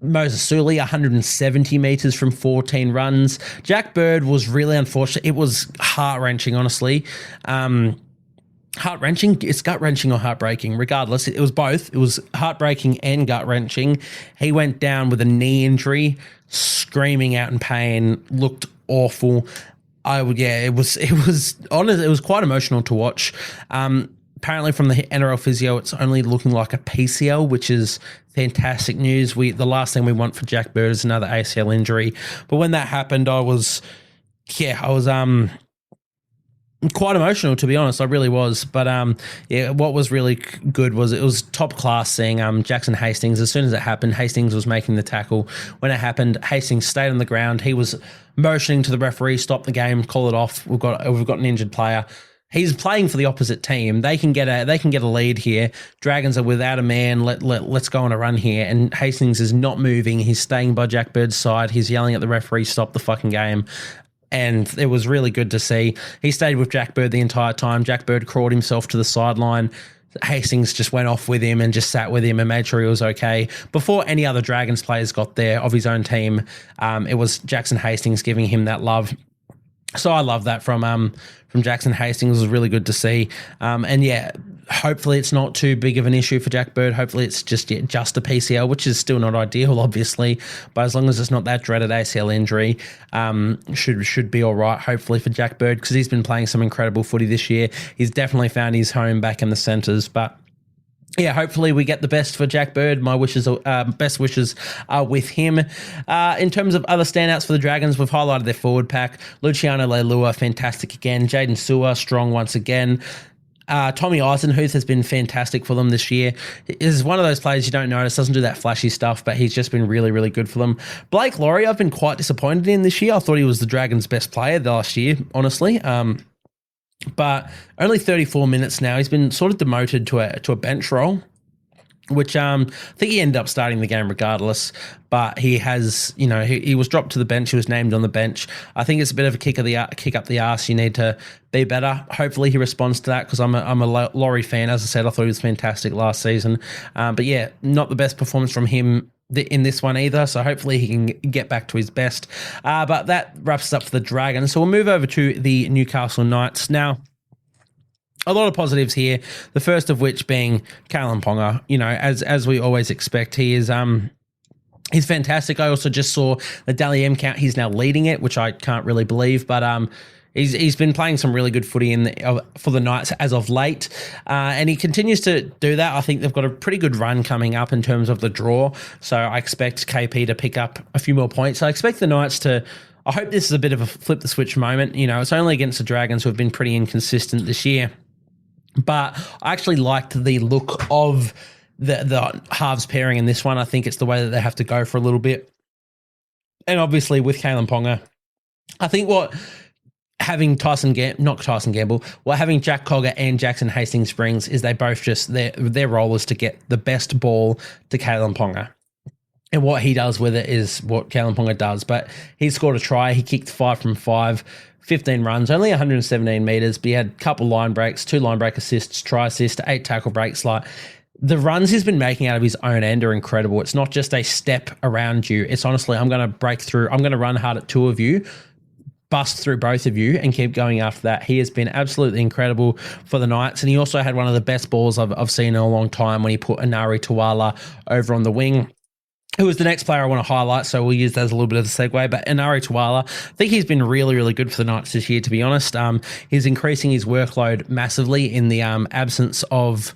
B: Moses Suli, 170 metres from 14 runs. Jack Bird was really unfortunate. It was heart-wrenching, honestly. Heart-wrenching? It's gut-wrenching or heartbreaking. Regardless, it was both. It was heartbreaking and gut-wrenching. He went down with a knee injury, screaming out in pain, looked awful. It was quite emotional to watch. Apparently from the NRL physio, it's only looking like a PCL, which is fantastic news. The last thing we want for Jack Bird is another ACL injury. But when that happened, I was quite emotional, to be honest. I really was. But what was really good was it was top class seeing Jackson Hastings. As soon as it happened, Hastings was making the tackle. When it happened, Hastings stayed on the ground. He was motioning to the referee, stop the game, call it off. We've got an injured player. He's playing for the opposite team. They can get a lead here. Dragons are without a man. Let's go on a run here. And Hastings is not moving. He's staying by Jack Bird's side. He's yelling at the referee, stop the fucking game. And it was really good to see. He stayed with Jack Bird the entire time. Jack Bird crawled himself to the sideline. Hastings just went off with him and just sat with him and made sure he was okay. Before any other Dragons players got there of his own team, it was Jackson Hastings giving him that love. So I love that from Jackson Hastings. It was really good to see. Hopefully it's not too big of an issue for Jack Bird. Hopefully it's just a PCL, which is still not ideal, obviously. But as long as it's not that dreaded ACL injury, should be all right, hopefully, for Jack Bird, because he's been playing some incredible footy this year. He's definitely found his home back in the centres. But yeah, hopefully we get the best for Jack Bird. My best wishes are with him. In terms of other standouts for the Dragons, we've highlighted their forward pack. Luciano Leilua, fantastic again. Jaden Sewer, strong once again. Tommy Eisenhuth has been fantastic for them this year. Is one of those players you don't notice, doesn't do that flashy stuff, but he's just been really, really good for them. Blake Laurie, I've been quite disappointed in this year. I thought he was the Dragons' best player last year, honestly. But only 34 minutes now. He's been sort of demoted to a bench role, which I think he ended up starting the game regardless. But he has, he was dropped to the bench. He was named on the bench. I think it's a bit of a kick up the arse. You need to be better. Hopefully he responds to that, because I'm a Laurie fan. As I said, I thought he was fantastic last season. But yeah, not the best performance from him in this one either, so hopefully he can get back to his best. But that wraps up for the Dragons. So we'll move over to the Newcastle Knights. Now, a lot of positives here, the first of which being Kalen Ponga. You know, as we always expect, he is he's fantastic. I also just saw the Dally M count. He's now leading it, which I can't really believe, but he's been playing some really good footy for the Knights as of late, and he continues to do that. I think they've got a pretty good run coming up in terms of the draw, so I expect KP to pick up a few more points. I expect the Knights to. I hope this is a bit of a flip the switch moment. You know, it's only against the Dragons who have been pretty inconsistent this year, but I actually liked the look of the halves pairing in this one. I think it's the way that they have to go for a little bit, and obviously with Kalen Ponga, I think having having Jack Cogger and Jackson Hastings brings is they both just their role is to get the best ball to Kalen Ponga. And what he does with it is what Kalen Ponga does. But he scored a try. He kicked 5 from 5, 15 runs, only 117 metres, but he had a couple line breaks, 2 line break assists, try assist, 8 tackle breaks. Like, the runs he's been making out of his own end are incredible. It's not just a step around you. It's honestly, I'm going to break through. I'm going to run hard at 2 of you, bust through both of you, and keep going after that. He has been absolutely incredible for the Knights, and he also had one of the best balls I've seen in a long time when he put Inari Tuala over on the wing, who was the next player I want to highlight, so we'll use that as a little bit of a segue. But Inari Tuala, I think he's been really, really good for the Knights this year, to be honest. He's increasing his workload massively in the absence of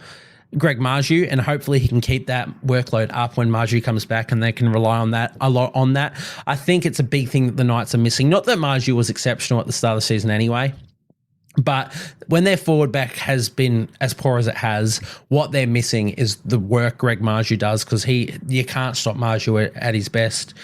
B: Greg Marju, and hopefully he can keep that workload up when Marju comes back, and they can rely on that a lot on that. I think it's a big thing that the Knights are missing. Not that Marju was exceptional at the start of the season anyway, but when their forward back has been as poor as it has, what they're missing is the work Greg Marju does, because you can't stop Marju at his best.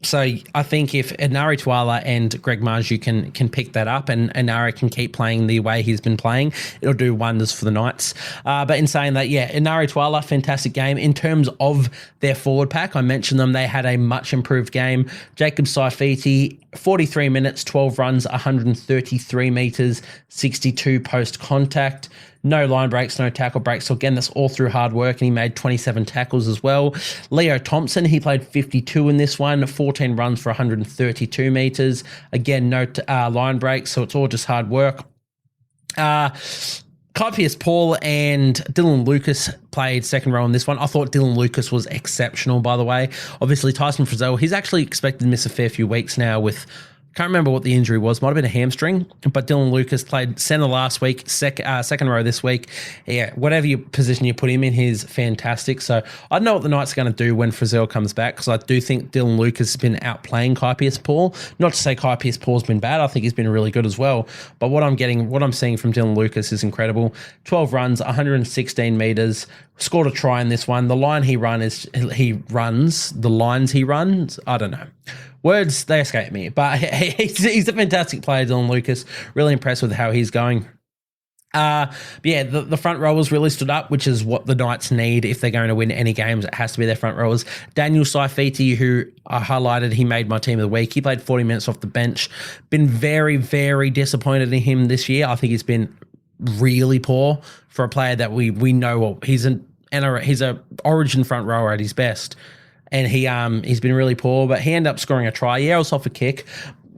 B: So I think if Inari Tuala and Greg Marju can pick that up, and Inari can keep playing the way he's been playing, it'll do wonders for the Knights. But in saying that, yeah, Inari Tuala, fantastic game. In terms of their forward pack, I mentioned them. They had a much improved game. Jacob Saifiti, 43 minutes, 12 runs, 133 metres, 62 post contact. No line breaks, no tackle breaks. So again, that's all through hard work, and he made 27 tackles as well. Leo Thompson, he played 52 in this one, 14 runs for 132 metres. Again, no line breaks, so it's all just hard work. Kai Pearce-Paul and Dylan Lucas played second row in this one. I thought Dylan Lucas was exceptional, by the way. Obviously, Tyson Frizzell, he's actually expected to miss a fair few weeks now with... Can't remember what the injury was. Might have been a hamstring, but Dylan Lucas played centre last week, second row this week. Yeah, whatever position you put him in, he's fantastic. So I don't know what the Knights are going to do when Frizzell comes back, because I do think Dylan Lucas has been outplaying Kai Pearce-Paul. Not to say Kai Pearce-Paul's been bad. I think he's been really good as well. But what I'm seeing from Dylan Lucas is incredible. 12 runs, 116 metres, scored a try in this one. The lines he runs, I don't know. Words, they escape me, but he's a fantastic player, Dylan Lucas. Really impressed with how he's going. But yeah, the front rowers really stood up, which is what the Knights need if they're going to win any games. It has to be their front rowers. Daniel Saifiti, who I highlighted, he made my team of the week. He played 40 minutes off the bench. Been very, very disappointed in him this year. I think he's been really poor for a player that we know he's a origin front rower at his best. And he's been really poor, but he ended up scoring a try. Yeah, it was off a kick.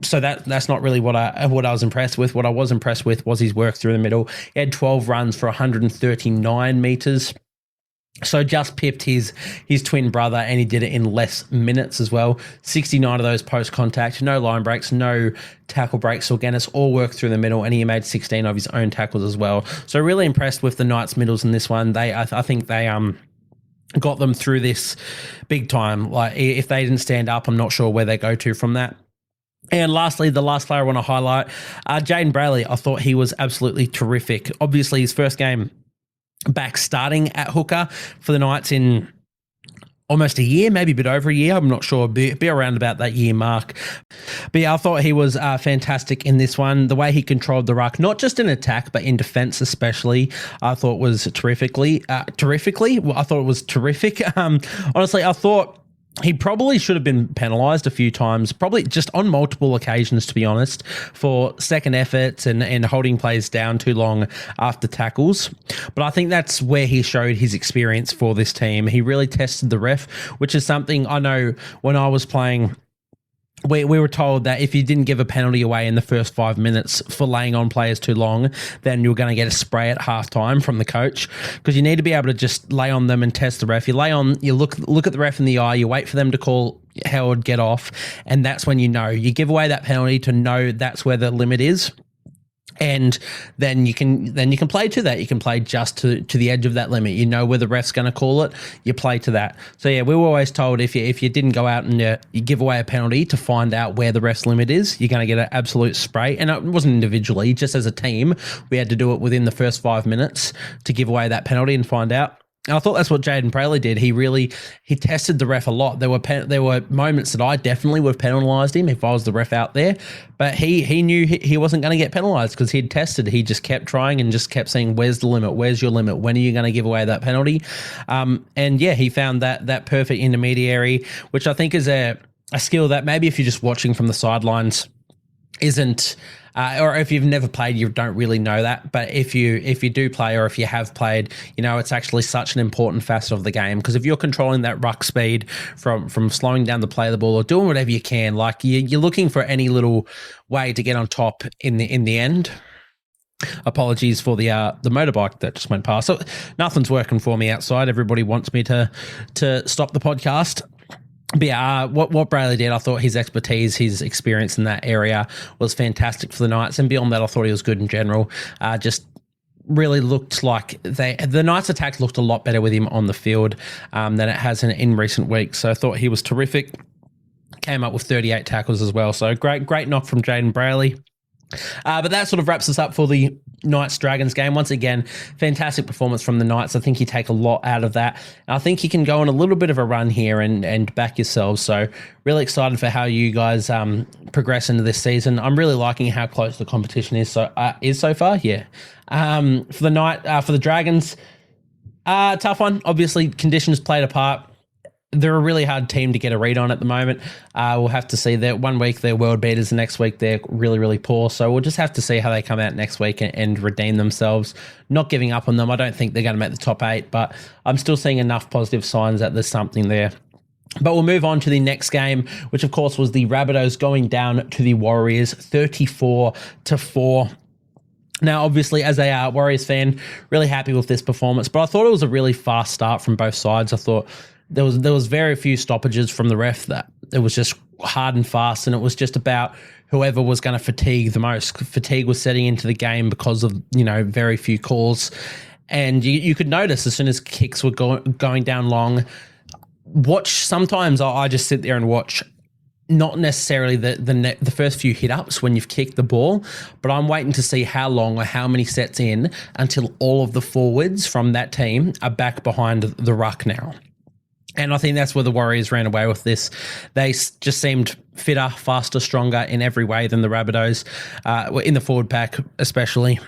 B: So that's not really what I was impressed with. What I was impressed with was his work through the middle. He had 12 runs for 139 metres. So just pipped his twin brother, and he did it in less minutes as well. 69 of those post-contact, no line breaks, no tackle breaks. So again, it's all work through the middle, and he made 16 of his own tackles as well. So really impressed with the Knights middles in this one. I think they got them through this big time. Like, if they didn't stand up, I'm not sure where they go to from that. And lastly, the last player I want to highlight, Jaden Brayley. I thought he was absolutely terrific. Obviously, his first game back starting at hooker for the Knights in almost a year, maybe a bit over a year. I'm not sure. Be around about that year mark. But yeah, I thought he was fantastic in this one. The way he controlled the ruck, not just in attack, but in defense especially, I thought was terrifically. I thought it was terrific. Honestly, I thought He probably should have been penalised a few times, probably just on multiple occasions, to be honest, for second efforts and holding plays down too long after tackles. But I think that's where he showed his experience for this team. He really tested the ref, which is something I know when I was playing. We were told that if you didn't give a penalty away in the first 5 minutes for laying on players too long, then you're going to get a spray at halftime from the coach, because you need to be able to just lay on them and test the ref. You lay on, you look at the ref in the eye, you wait for them to call Howard get off, and that's when you know. You give away that penalty to know that's where the limit is. And then you can play to that. You can play just to the edge of that limit. You know where the ref's going to call it. You play to that. So yeah, we were always told if you didn't go out and you give away a penalty to find out where the ref's limit is, you're going to get an absolute spray. And it wasn't individually, just as a team, we had to do it within the first 5 minutes to give away that penalty and find out. And I thought that's what Jaden Braley did. He tested the ref a lot. There were moments that I definitely would have penalised him if I was the ref out there, but he knew he wasn't going to get penalised because he'd tested. He just kept trying and just kept saying, "Where's the limit? Where's your limit? When are you going to give away that penalty?" And yeah, he found that perfect intermediary, which I think is a skill that maybe if you're just watching from the sidelines isn't. Or if you've never played, you don't really know that. But if you do play, or if you have played, you know it's actually such an important facet of the game. Because if you're controlling that ruck speed from slowing down the play of the ball or doing whatever you can, like you're looking for any little way to get on top in the end. Apologies for the motorbike that just went past. So nothing's working for me outside. Everybody wants me to stop the podcast. But yeah, what Braley did, I thought his expertise, his experience in that area was fantastic for the Knights. And beyond that, I thought he was good in general. Just really looked like the Knights' attack looked a lot better with him on the field than it has in recent weeks. So I thought he was terrific. Came up with 38 tackles as well. So great knock from Jaden Braley. But that sort of wraps us up for the Knights-Dragons game. Once again, fantastic performance from the Knights. I think you take a lot out of that. And I think you can go on a little bit of a run here and back yourselves. So really excited for how you guys progress into this season. I'm really liking how close the competition is so far. Yeah. For the Dragons, tough one. Obviously, conditions played a part. They're a really hard team to get a read on at the moment. We'll have to see that 1 week they're world beaters, the next week they're really, really poor. So we'll just have to see how they come out next week and redeem themselves. Not giving up on them. I don't think they're going to make the top 8, but I'm still seeing enough positive signs that there's something there. But we'll move on to the next game, which of course was the Rabbitohs going down to the Warriors 34-4. Now, obviously, as a Warriors fan, really happy with this performance, but I thought it was a really fast start from both sides. I thought there was very few stoppages from the ref. That it was just hard and fast, and it was just about whoever was going to fatigue the most. Fatigue was setting into the game because of very few calls, and you could notice as soon as kicks were going down long. Sometimes I just sit there and watch. Not necessarily the first few hit-ups when you've kicked the ball, but I'm waiting to see how long or how many sets in until all of the forwards from that team are back behind the ruck now. And I think that's where the Warriors ran away with this. They just seemed fitter, faster, stronger in every way than the Rabbitohs, in the forward pack especially.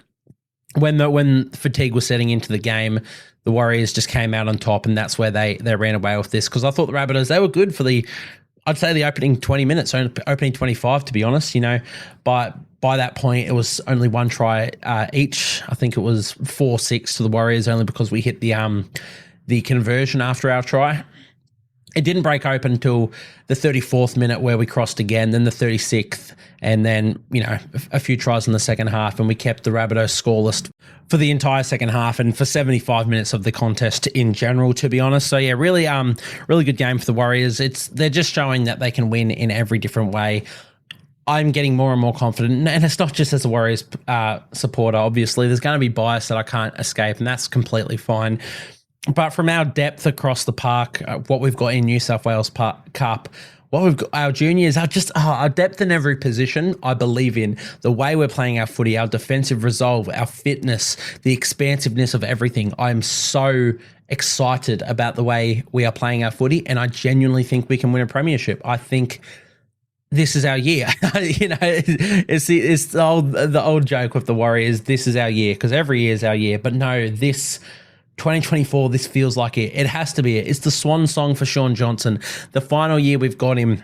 B: When fatigue was setting into the game, the Warriors just came out on top, and that's where they ran away with this. Because I thought the Rabbitohs, they were good for I'd say the opening 20 minutes, opening 25 to be honest, but by that point it was only one try each. I think it was 4-6 to the Warriors only because we hit the conversion after our try. It didn't break open until the 34th minute where we crossed again, then the 36th, and then, a few tries in the second half, and we kept the Rabbitohs scoreless for the entire second half and for 75 minutes of the contest in general, to be honest. So, yeah, really good game for the Warriors. They're just showing that they can win in every different way. I'm getting more and more confident, and it's not just as a Warriors supporter, obviously. There's going to be bias that I can't escape, and that's completely fine. But from our depth across the park, what we've got in New South Wales Cup, what we've got, our juniors, our depth in every position, I believe in. The way we're playing our footy, our defensive resolve, our fitness, the expansiveness of everything. I'm so excited about the way we are playing our footy, and I genuinely think we can win a premiership. I think this is our year. It's the old joke with the Warriors. This is our year, because every year is our year. But no, this 2024, this feels like it. It has to be it. It's the swan song for Sean Johnson. The final year we've got him.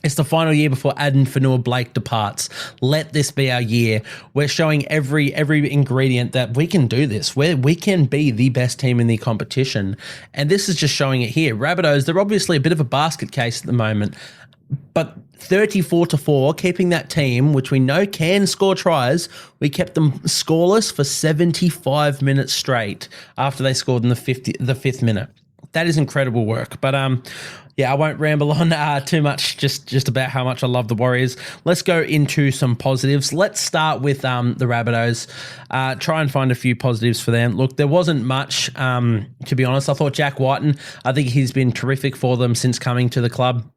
B: It's the final year before Aden Fanua-Blake departs. Let this be our year. We're showing every ingredient that we can do this. We can be the best team in the competition. And this is just showing it here. Rabbitohs, they're obviously a bit of a basket case at the moment. But 34-4, keeping that team, which we know can score tries, we kept them scoreless for 75 minutes straight after they scored in the 5th minute. That is incredible work. But yeah, I won't ramble on too much just about how much I love the Warriors. Let's go into some positives. Let's start with the Rabbitohs. Try and find a few positives for them. Look, there wasn't much, to be honest. I thought Jack Whiten, I think he's been terrific for them since coming to the club.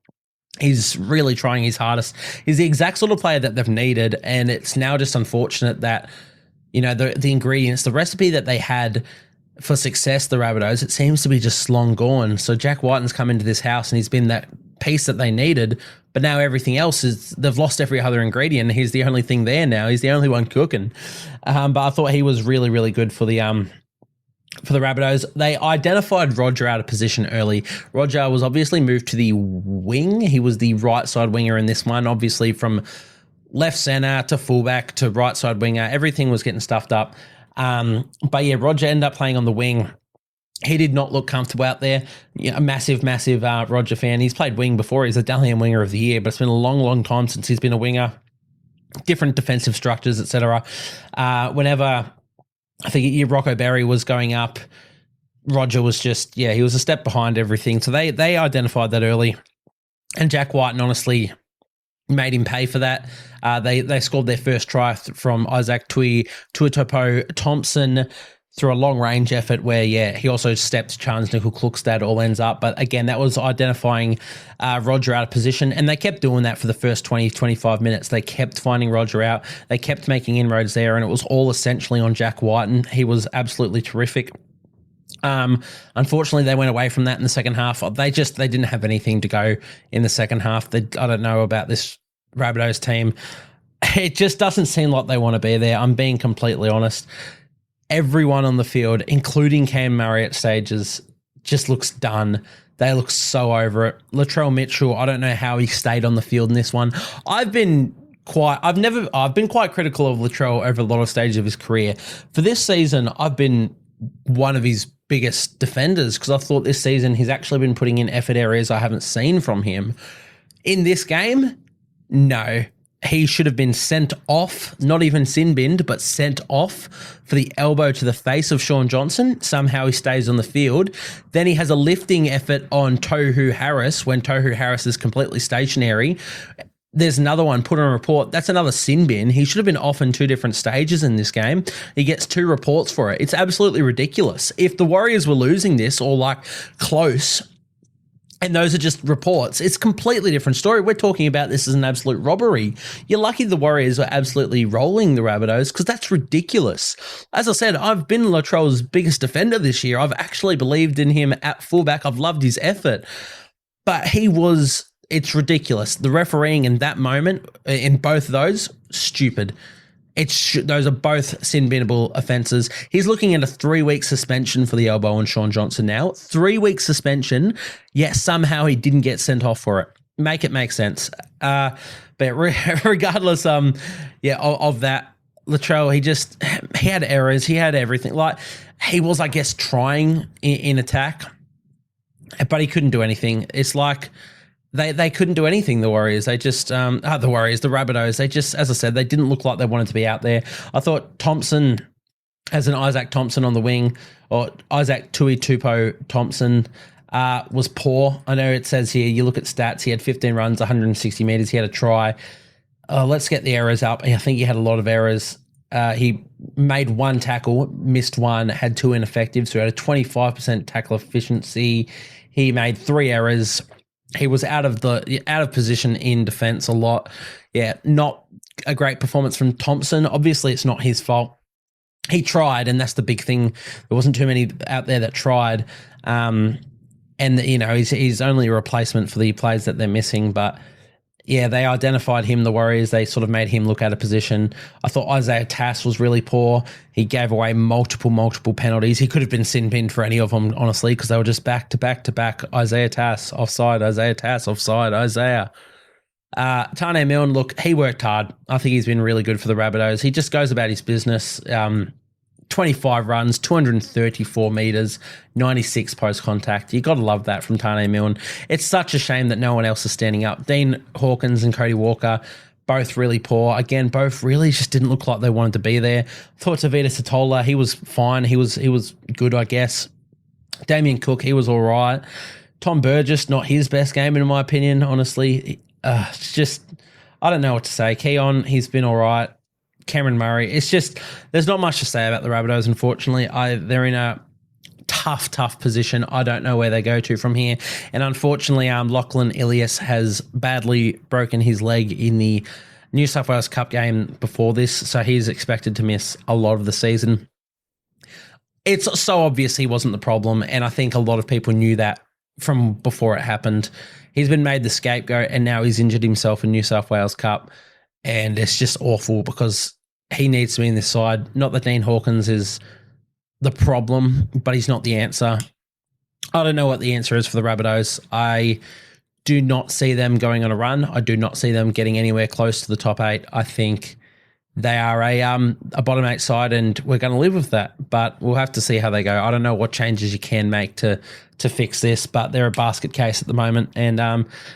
B: He's really trying his hardest. He's the exact sort of player that they've needed, and it's now just unfortunate that, you know, the ingredients, the recipe that they had for success, the Rabbitohs, it seems to be just long gone. So Jack Whiten's come into this house and he's been that piece that they needed, but now everything else is, they've lost every other ingredient. He's the only thing there now. He's the only one cooking. But I thought he was really, really good for the Rabbitohs. They identified Roger out of position early. Roger was obviously moved to the wing. He was the right side winger in this one, obviously from left centre to fullback to right side winger. Everything was getting stuffed up. But yeah, Roger ended up playing on the wing. He did not look comfortable out there. Yeah, a massive Roger fan. He's played wing before. He's a Dalian Winger of the Year, but it's been a long, long time since he's been a winger. Different defensive structures, etc. Whenever I think Rocco Berry was going up, Roger was just, he was a step behind everything. So they identified that early. And Jack Whiten honestly made him pay for that. They scored their first try from Isaac Tuitopo Thompson through a long-range effort where, he also stepped Charles Nickel-Klukstad, all ends up. But again, that was identifying Roger out of position, and they kept doing that for the first 20, 25 minutes. They kept finding Roger out. They kept making inroads there, and it was all essentially on Jack Whiten. He was absolutely terrific. Unfortunately, they went away from that in the second half. They didn't have anything to go in the second half. I don't know about this Rabbitohs team. It just doesn't seem like they want to be there. I'm being completely honest. Everyone on the field, including Cam Murray at stages, just looks done. They look so over it. Latrell Mitchell, I don't know how he stayed on the field in this one. I've been quite critical of Latrell over a lot of stages of his career. For this season, I've been one of his biggest defenders because I thought this season he's actually been putting in effort areas I haven't seen from him. In this game, no. He should have been sent off, not even sin-binned, but sent off for the elbow to the face of Sean Johnson. Somehow he stays on the field. Then he has a lifting effort on Tohu Harris when Tohu Harris is completely stationary. There's another one, put on a report. That's another sin bin. He should have been off in 2 different stages in this game. He gets 2 reports for it. It's absolutely ridiculous. If the Warriors were losing this or like close, and those are just reports, it's a completely different story. We're talking about this as an absolute robbery. You're lucky the Warriors are absolutely rolling the Rabbitohs because that's ridiculous. As I said, I've been Latrell's biggest defender this year. I've actually believed in him at fullback. I've loved his effort. But it's ridiculous. The refereeing in that moment, in both of those, stupid. Those are both sin-binnable offences. He's looking at a 3-week suspension for the elbow on Sean Johnson now. 3-week suspension, yet somehow he didn't get sent off for it. Make it make sense. But regardless, of that, Latrell, he had errors. He had everything. Like, he was, I guess, trying in attack, but he couldn't do anything. It's like They couldn't do anything, the Warriors. They just, the Rabbitohs, they just, as I said, they didn't look like they wanted to be out there. I thought Thompson, as an Isaac Thompson on the wing, or Isaac Tuitopo Thompson, was poor. I know it says here, you look at stats, he had 15 runs, 160 metres, he had a try. Let's get the errors up. I think he had a lot of errors. He made 1 tackle, missed 1, had 2 ineffective, so he had a 25% tackle efficiency. He made 3 errors. He was out of position in defense a lot. Yeah, not a great performance from Thompson. Obviously, it's not his fault. He tried, and that's the big thing. There wasn't too many out there that tried. And, he's only a replacement for the players that they're missing. But Yeah, they identified him, the Warriors. They sort of made him look out of position. I thought Isaiah Tass was really poor. He gave away multiple penalties. He could have been sin-binned for any of them, honestly, because they were just back to back. Isaiah Tass, offside. Isaiah Tass, offside. Isaiah. Tane Milne, look, he worked hard. I think he's been really good for the Rabbitohs. He just goes about his business. 25 runs, 234 metres, 96 post-contact. You got to love that from Tane Milne. It's such a shame that no one else is standing up. Dean Hawkins and Cody Walker, both really poor. Again, both really just didn't look like they wanted to be there. Thought Tavita Satola, he was fine. He was good, I guess. Damien Cook, he was all right. Tom Burgess, not his best game in my opinion, honestly. It's just, I don't know what to say. Keon, he's been all right. Cameron Murray. It's just, there's not much to say about the Rabbitohs, unfortunately. They're in a tough position. I don't know where they go to from here. And unfortunately, Lachlan Ilias has badly broken his leg in the New South Wales Cup game before this, so he's expected to miss a lot of the season. It's so obvious he wasn't the problem, and I think a lot of people knew that from before it happened. He's been made the scapegoat, and now he's injured himself in New South Wales Cup. And it's just awful because he needs to be in this side. Not that Dean Hawkins is the problem, but he's not the answer. I don't know what the answer is for the Rabbitohs. I do not see them going on a run. I do not see them getting anywhere close to the top 8. I think they are a bottom 8 side, and we're going to live with that. But we'll have to see how they go. I don't know what changes you can make to fix this, but they're a basket case at the moment, and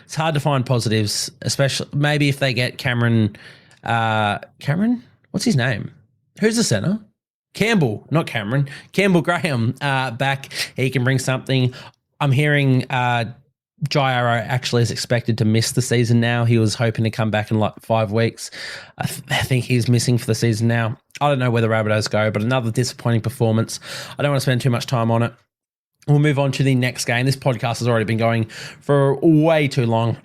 B: it's hard to find positives, especially maybe if they get Cameron, what's his name? Who's the centre? Campbell, not Cameron. Campbell Graham back. He can bring something. I'm hearing Jai Arrow actually is expected to miss the season now. He was hoping to come back in like 5 weeks. I think he's missing for the season now. I don't know where the Rabbitohs go, but another disappointing performance. I don't want to spend too much time on it. We'll move on to the next game. This podcast has already been going for way too long.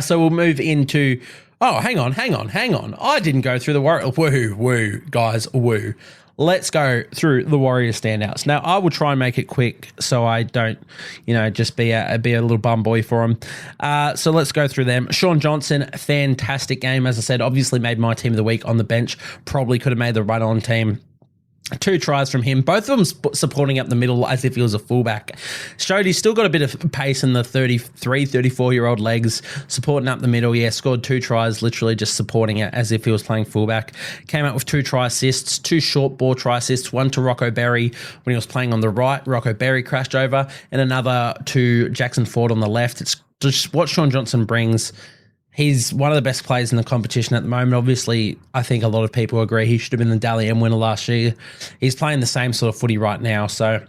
B: So we'll move into... Oh, hang on. I didn't go through the Warriors. Woo, guys, woo. Let's go through the Warriors standouts. Now, I will try and make it quick so I don't, just be a little bum boy for them. So let's go through them. Sean Johnson, fantastic game. As I said, obviously made my team of the week on the bench. Probably could have made the run-on team. 2 tries from him, both of them supporting up the middle as if he was a fullback. Showed he's still got a bit of pace in the 33, 34-year-old legs, supporting up the middle. Yeah, scored 2 tries, literally just supporting it as if he was playing fullback. Came out with 2 try assists, 2 short ball try assists, 1 to Rocco Berry when he was playing on the right. Rocco Berry crashed over, and another to Jackson Ford on the left. It's just what Sean Johnson brings. He's one of the best players in the competition at the moment. Obviously, I think a lot of people agree he should have been the Dally M winner last year. He's playing the same sort of footy right now. So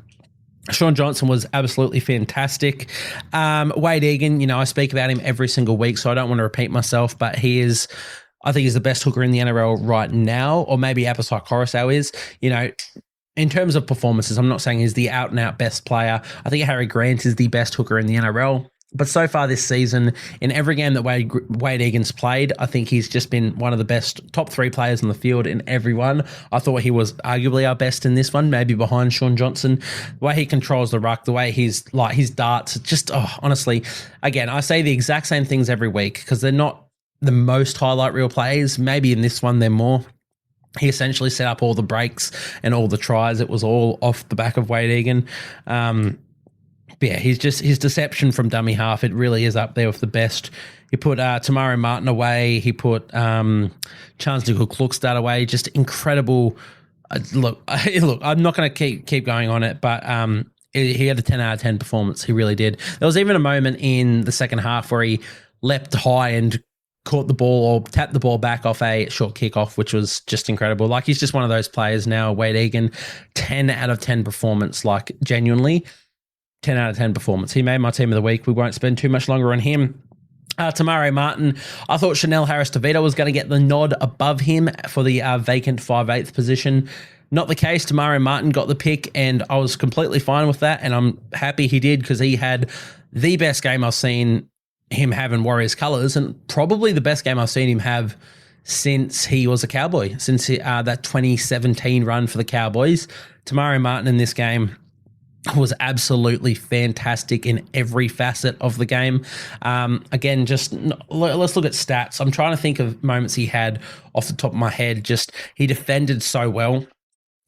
B: Sean Johnson was absolutely fantastic. Wade Egan, I speak about him every single week, so I don't want to repeat myself, but I think he's the best hooker in the NRL right now, or maybe Apasai Coruscant is. In terms of performances, I'm not saying he's the out-and-out best player. I think Harry Grant is the best hooker in the NRL. But so far this season, in every game that Wade Egan's played, I think he's just been one of the best top 3 players on the field in every one. I thought he was arguably our best in this one, maybe behind Sean Johnson. The way he controls the ruck, the way his darts, just, honestly, again, I say the exact same things every week because they're not the most highlight reel plays. Maybe in this one they're more. He essentially set up all the breaks and all the tries. It was all off the back of Wade Egan. Yeah, his deception from dummy half, it really is up there with the best. He put Tamari Martin away. He put Charles Nicoll-Klukstad away. Just incredible. Look, I'm not going to keep going on it, but he had a 10 out of 10 performance. He really did. There was even a moment in the second half where he leapt high and caught the ball or tapped the ball back off a short kickoff, which was just incredible. Like, he's just one of those players now, Wade Egan, 10 out of 10 performance, like genuinely. 10 out of 10 performance. He made my team of the week. We won't spend too much longer on him. Tamari Martin, I thought Chanel Harris-Tavita was going to get the nod above him for the vacant 5/8 position. Not the case. Tamari Martin got the pick, and I was completely fine with that, and I'm happy he did because he had the best game I've seen him have in Warriors colours, and probably the best game I've seen him have since he was a Cowboy, since that 2017 run for the Cowboys. Tamari Martin in this game, was absolutely fantastic in every facet of the game. Again, let's look at stats. I'm trying to think of moments he had off the top of my head. Just he defended so well.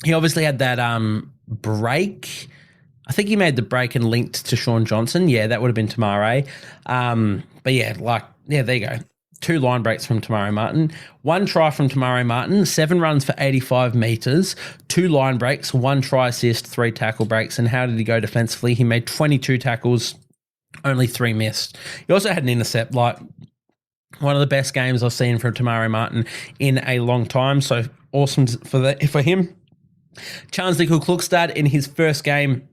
B: He obviously had that break. I think he made the break and linked to Sean Johnson. Yeah, that would have been Tamare. But there you go. 2 line breaks from Tamare Martin, 1 try from Tamare Martin, 7 runs for 85 metres, 2 line breaks, 1 try assist, 3 tackle breaks. And how did he go defensively? He made 22 tackles, only 3 missed. He also had an intercept, like one of the best games I've seen from Tamare Martin in a long time. So awesome for him. Charles Klukstad in his first game.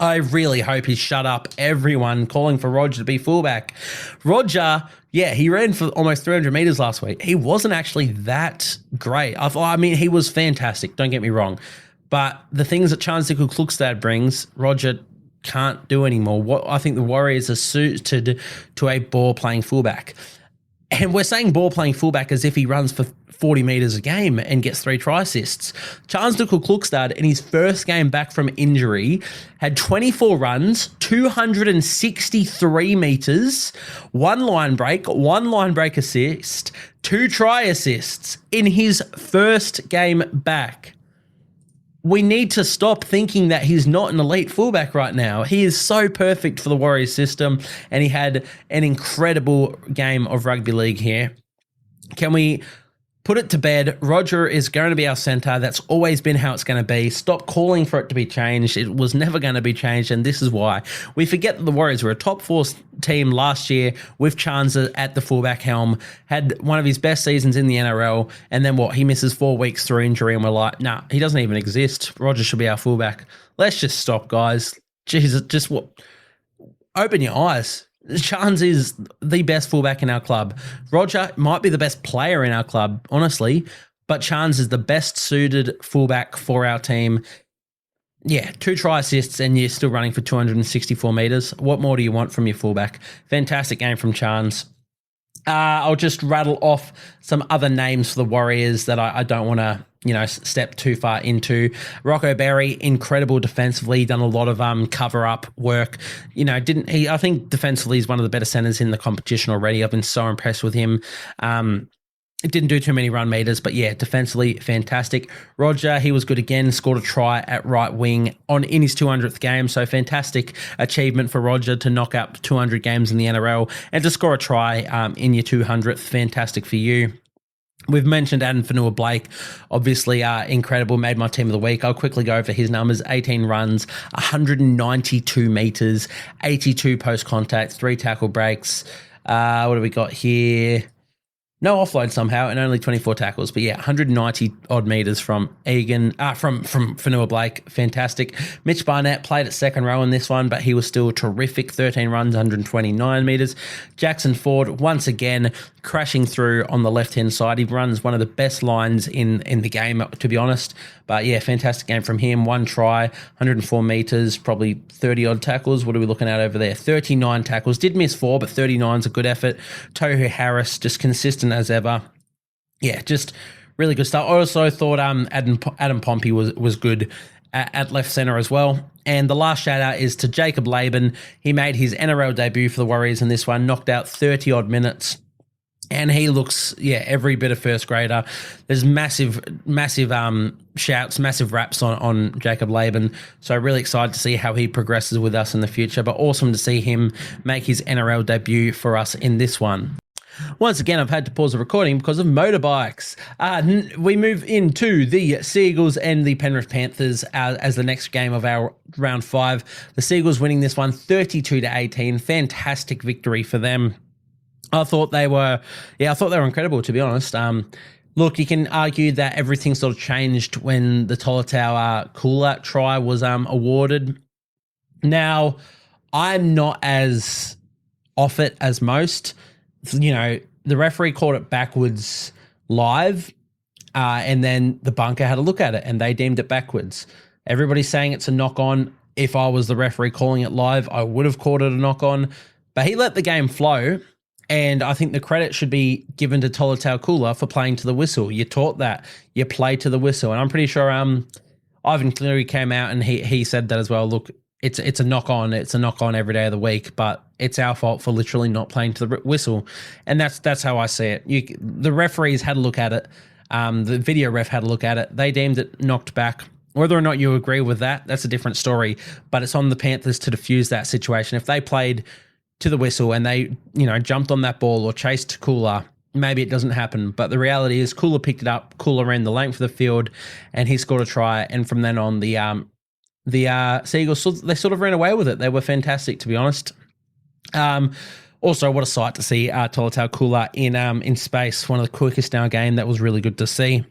B: I really hope he shut up everyone calling for Roger to be fullback. Roger, he ran for almost 300 metres last week. He wasn't actually that great. I mean, he was fantastic, don't get me wrong. But the things that Charles Klukstad brings, Roger can't do anymore. I think the Warriors are suited to a ball-playing fullback. And we're saying ball-playing fullback as if he runs for 40 metres a game and gets 3 try assists. Charles Klukstad, in his first game back from injury, had 24 runs, 263 metres, 1 line break assist, 2 try assists in his first game back. We need to stop thinking that he's not an elite fullback right now. He is so perfect for the Warriors system, and he had an incredible game of rugby league here. Can we put it to bed? Roger is going to be our centre. That's always been how it's going to be. Stop calling for it to be changed. It was never going to be changed, and this is why. We forget that the Warriors were a top 4 team last year with Chanza at the fullback helm, had one of his best seasons in the NRL, and then he misses 4 weeks through injury, and we're like, nah, he doesn't even exist. Roger should be our fullback. Let's just stop, guys. Jesus, open your eyes. Chance is the best fullback in our club. Roger might be the best player in our club, honestly, but Chance is the best suited fullback for our team. Yeah, 2 try assists and you're still running for 264 metres. What more do you want from your fullback? Fantastic game from Chance. I'll just rattle off some other names for the Warriors that I don't want to, step too far into. Rocco Berry, incredible defensively, done a lot of cover-up work. I think defensively he's one of the better centers in the competition already. I've been so impressed with him. It didn't do too many run meters, but defensively fantastic. Roger, he was good again, scored a try at right wing in his 200th game, so fantastic achievement for Roger to knock out 200 games in the NRL and to score a try in your 200th. Fantastic for you. We've mentioned Adam Fanua-Blake, obviously incredible, made my team of the week. I'll quickly go over his numbers: 18 runs, 192 metres, 82 post-contact, 3 tackle breaks. What do we got here? No offload somehow, and only 24 tackles. But 190 odd metres from Fanua-Blake. Fantastic. Mitch Barnett played at second row in this one, but he was still terrific. 13 runs, 129 metres. Jackson Ford, once again, crashing through on the left-hand side. He runs one of the best lines in the game, to be honest. But fantastic game from him. 1 try, 104 metres, probably 30 odd tackles. What are we looking at over there? 39 tackles. Did miss 4, but 39 is a good effort. Tohu Harris, just consistent as ever. Just really good stuff. I also thought Adam Pompey was good at left centre as well. And the last shout out is to Jacob Laban. He made his NRL debut for the Warriors in this one, knocked out 30 odd minutes. And he looks, every bit of first grader. There's massive shouts, massive raps on Jacob Laban. So really excited to see how he progresses with us in the future. But awesome to see him make his NRL debut for us in this one. Once again, I've had to pause the recording because of motorbikes. We move into the Seagulls and the Penrith Panthers as the next game of our round 5. The Seagulls winning this one 32-18. Fantastic victory for them. I thought they were incredible, to be honest. Look, you can argue that everything sort of changed when the Tolotau Kula try was awarded. Now, I'm not as off it as most. The referee called it backwards live, and then the bunker had a look at it, and they deemed it backwards. Everybody's saying it's a knock-on. If I was the referee calling it live, I would have called it a knock-on. But he let the game flow. And I think the credit should be given to Tolotau Kula for playing to the whistle. You taught that. You play to the whistle. And I'm pretty sure Ivan Cleary came out and he said that as well. Look, it's a knock on. It's a knock on every day of the week, but it's our fault for literally not playing to the whistle, and that's how I see it. The referees had a look at it. The video ref had a look at it. They deemed it knocked back. Whether or not you agree with that, that's a different story. But it's on the Panthers to defuse that situation. If they played to the whistle and they, jumped on that ball or chased Cooler, maybe it doesn't happen. But the reality is Cooler picked it up. Cooler ran the length of the field and he scored a try. And from then on, the Seagulls, they sort of ran away with it. They were fantastic, to be honest. Also, what a sight to see Tolutau Cooler in space. One of the quickest in our game. That was really good to see.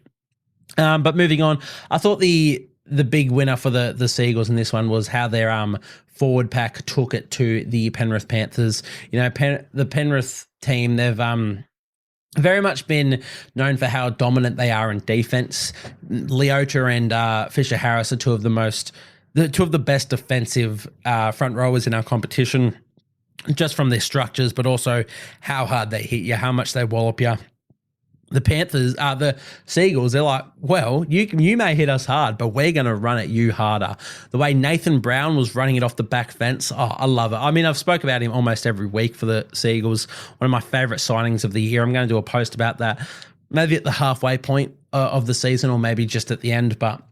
B: But moving on, I thought the big winner for the Seagulls in this one was how their forward pack took it to the Penrith Panthers. The Penrith team, they've very much been known for how dominant they are in defense. Leota and Fisher Harris are two of the best defensive front rowers in our competition, just from their structures, but also how hard they hit you, how much they wallop you. The Panthers, the Seagulls, they're like, well, you may hit us hard, but we're going to run at you harder. The way Nathan Brown was running it off the back fence, I love it. I mean, I've spoke about him almost every week for the Seagulls. One of my favourite signings of the year. I'm going to do a post about that, maybe at the halfway point of the season or maybe just at the end, but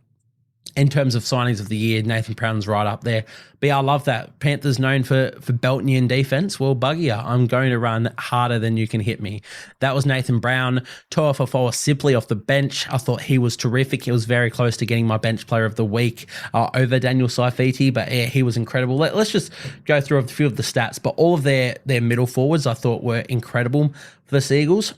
B: in terms of signings of the year, Nathan Brown's right up there. But yeah, I love that. Panthers known for belting you in defense. Well, bugger you. I'm going to run harder than you can hit me. That was Nathan Brown. Toa Sipley off the bench. I thought he was terrific. He was very close to getting my bench player of the week over Daniel Saifiti, but yeah, he was incredible. Let's just go through a few of the stats, but all of their middle forwards I thought were incredible for the Seagulls.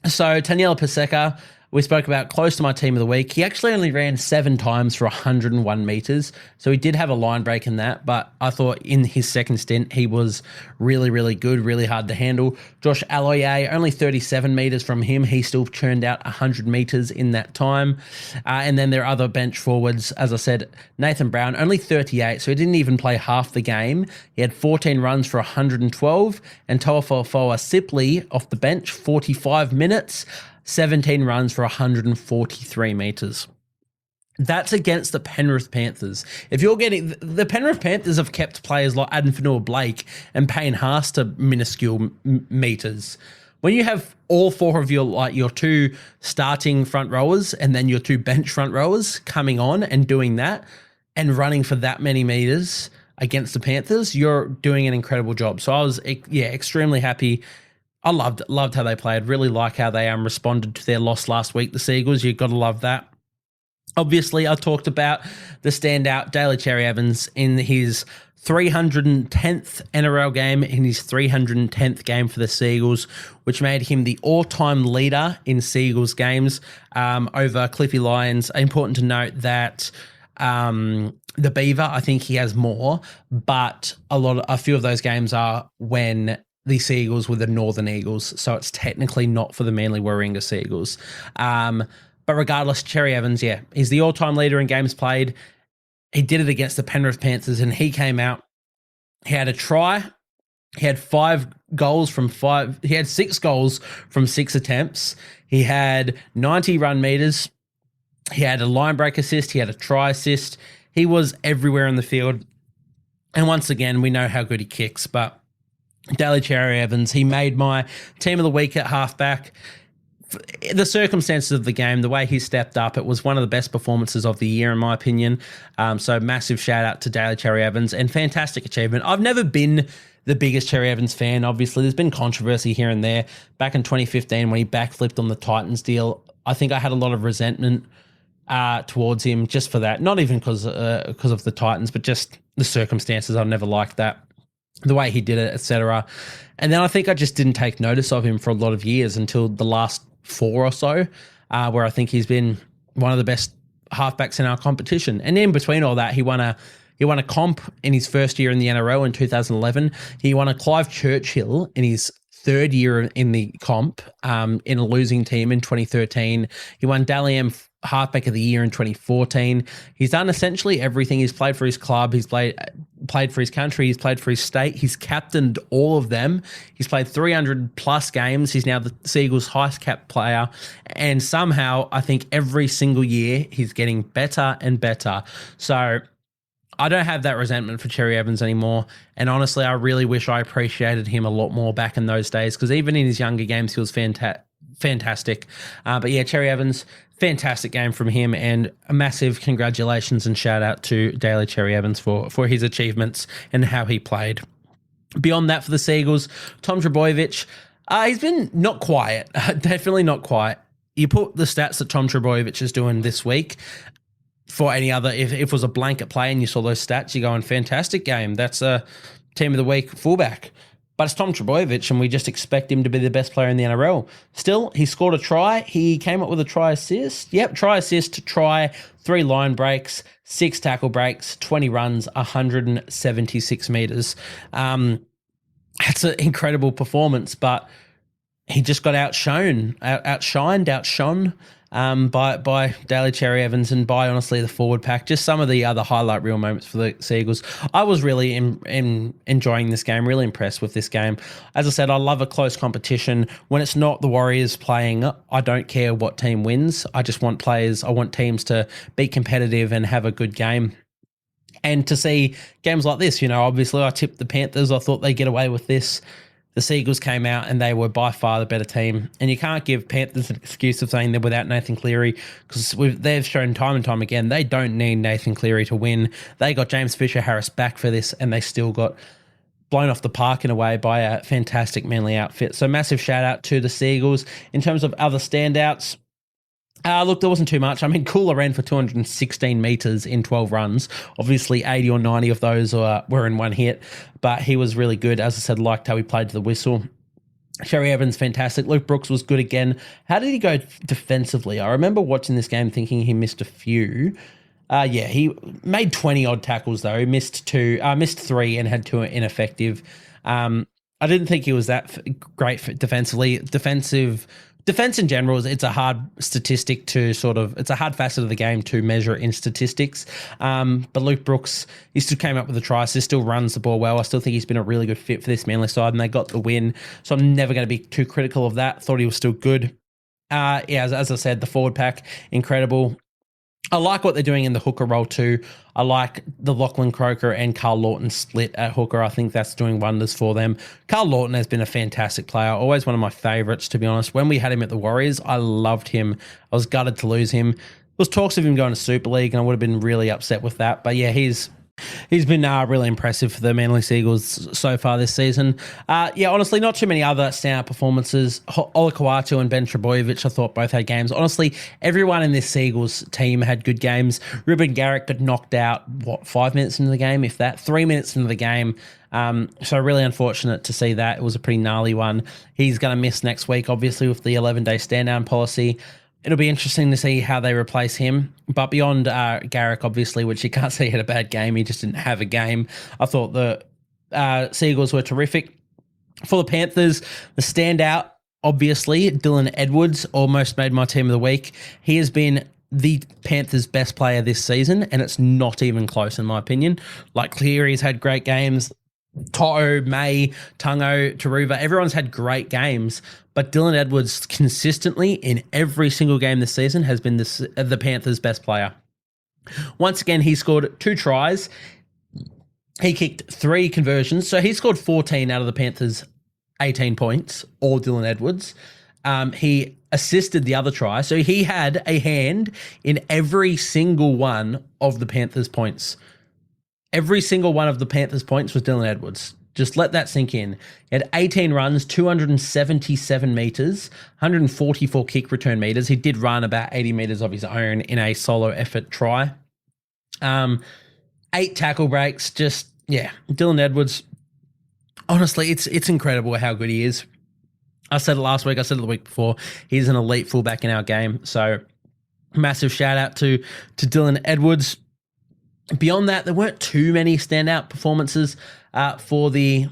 B: So Taniela Paseka, we spoke about close to my team of the week. He actually only ran 7 times for 101 metres. So he did have a line break in that, but I thought in his second stint, he was really, really good, really hard to handle. Josh Aloiai, only 37 metres from him. He still churned out 100 metres in that time. And then there are other bench forwards. As I said, Nathan Brown, only 38, so he didn't even play half the game. He had 14 runs for 112. And Toafofoa Sipley off the bench, 45 minutes. 17 runs for 143 metres. That's against the Penrith Panthers. If you're getting... The Penrith Panthers have kept players like Adam Fanua-Blake and Payne Haas to minuscule metres. When you have all 4 of your 2 starting front rowers and then your 2 bench front rowers coming on and doing that and running for that many metres against the Panthers, you're doing an incredible job. So I was, extremely happy. I loved how they played. Really like how they responded to their loss last week, the Seagulls. You've got to love that. Obviously, I talked about the standout Daly Cherry Evans in his 310th NRL game, in his 310th game for the Seagulls, which made him the all-time leader in Seagulls games over Cliffy Lyons. Important to note that the Beaver, I think he has more, but a few of those games are when the Seagulls were the Northern Eagles, so it's technically not for the Manly Warringah Seagulls. But regardless, Cherry Evans, he's the all-time leader in games played. He did it against the Penrith Panthers, and he came out. He had a try. He had 5 goals from 5. He had 6 goals from 6 attempts. He had 90 run meters. He had a line break assist. He had a try assist. He was everywhere in the field. And once again, we know how good he kicks, but Daly Cherry Evans, he made my team of the week at halfback. The circumstances of the game, the way he stepped up, it was one of the best performances of the year, in my opinion. So massive shout out to Daly Cherry Evans and fantastic achievement. I've never been the biggest Cherry Evans fan, obviously. There's been controversy here and there. Back in 2015 when he backflipped on the Titans deal, I think I had a lot of resentment towards him just for that. Not even because of the Titans, but just the circumstances. I've never liked that. The way he did it, etc. And then I think I just didn't take notice of him for a lot of years until the last 4 or so, where I think he's been one of the best halfbacks in our competition. And in between all that, he won a comp in his first year in the NRL in 2011. He won a Clive Churchill in his 3rd year in the comp in a losing team in 2013. He won Dally M Halfback of the Year in 2014. He's done essentially everything. He's played for his club. He's played for his country. He's played for his state. He's captained all of them. He's played 300 plus games. He's now the Seagulls' highest capped player. And somehow, I think every single year, he's getting better and better. So I don't have that resentment for Cherry Evans anymore. And honestly, I really wish I appreciated him a lot more back in those days, because even in his younger games, he was fantastic. But yeah, Cherry Evans, fantastic game from him, and a massive congratulations and shout out to Daly Cherry Evans for his achievements and how he played. Beyond that, for the Seagulls, Tom Trbojevic, he's been not quiet, definitely not quiet. You put the stats that Tom Trbojevic is doing this week for any other, if it was a blanket play and you saw those stats, you're going, fantastic game. That's a team of the week fullback. But it's Tom Trbojevic, and we just expect him to be the best player in the NRL. Still, he scored a try. He came up with a try assist. Yep, try assist, try, 3 line breaks, 6 tackle breaks, 20 runs, 176 metres. That's an incredible performance, but he just got outshone by Daly Cherry Evans and by, honestly, the forward pack. Just some of the other highlight reel moments for the Seagulls. I was really enjoying this game, really impressed with this game. As I said, I love a close competition. When it's not the Warriors playing, I don't care what team wins. I just want teams to be competitive and have a good game. And to see games like this, obviously I tipped the Panthers. I thought they'd get away with this. The Seagulls came out and they were by far the better team. And you can't give Panthers an excuse of saying they're without Nathan Cleary, because they've shown time and time again they don't need Nathan Cleary to win. They got James Fisher-Harris back for this, and they still got blown off the park in a way by a fantastic Manly outfit. So massive shout out to the Seagulls. In terms of other standouts, look, there wasn't too much. I mean, Cooler ran for 216 metres in 12 runs. Obviously, 80 or 90 of those were in one hit, but he was really good. As I said, liked how he played to the whistle. Cherry Evans, fantastic. Luke Brooks was good again. How did he go defensively? I remember watching this game thinking he missed a few. He made 20-odd tackles, though. Missed 3 and had 2 ineffective. I didn't think he was that great defensively. Defense in general, it's a hard statistic to it's a hard facet of the game to measure in statistics. But Luke Brooks, he still came up with a try, so he still runs the ball well. I still think he's been a really good fit for this Manly side, and they got the win. So I'm never going to be too critical of that. Thought he was still good. As I said, the forward pack, incredible. I like what they're doing in the hooker role too. I like the Lachlan Croker and Carl Lawton split at hooker. I think that's doing wonders for them. Carl Lawton has been a fantastic player, always one of my favourites, to be honest. When we had him at the Warriors, I loved him. I was gutted to lose him. There was talks of him going to Super League, and I would have been really upset with that. But yeah, he's been really impressive for the Manly Seagulls so far this season. Honestly, not too many other standout performances. Olakau'atu and Ben Trbojevic, I thought both had games. Honestly, everyone in this Seagulls team had good games. Ruben Garrick got knocked out, 5 minutes into the game, if that, 3 minutes into the game. So really unfortunate to see that. It was a pretty gnarly one. He's going to miss next week, obviously, with the 11-day stand-down policy. It'll be interesting to see how they replace him. But beyond Garrick, obviously, which you can't say he had a bad game, he just didn't have a game. I thought the Seagulls were terrific. For the Panthers, the standout, obviously, Dylan Edwards almost made my team of the week. He has been the Panthers' best player this season, and it's not even close, in my opinion. Like, Cleary's had great games. To'o, May, Tungo, Taruva, everyone's had great games, but Dylan Edwards consistently in every single game this season has been the Panthers' best player. Once again, he scored 2 tries. He kicked 3 conversions, so he scored 14 out of the Panthers' 18 points, all Dylan Edwards. He assisted the other try, so he had a hand in every single one of the Panthers' points. Every single one of the Panthers' points was Dylan Edwards. Just let that sink in. He had 18 runs, 277 metres, 144 kick return metres. He did run about 80 metres of his own in a solo effort try. 8 tackle breaks. Dylan Edwards. Honestly, it's incredible how good he is. I said it last week. I said it the week before. He's an elite fullback in our game. So massive shout out to Dylan Edwards. Beyond that, there weren't too many standout performances for the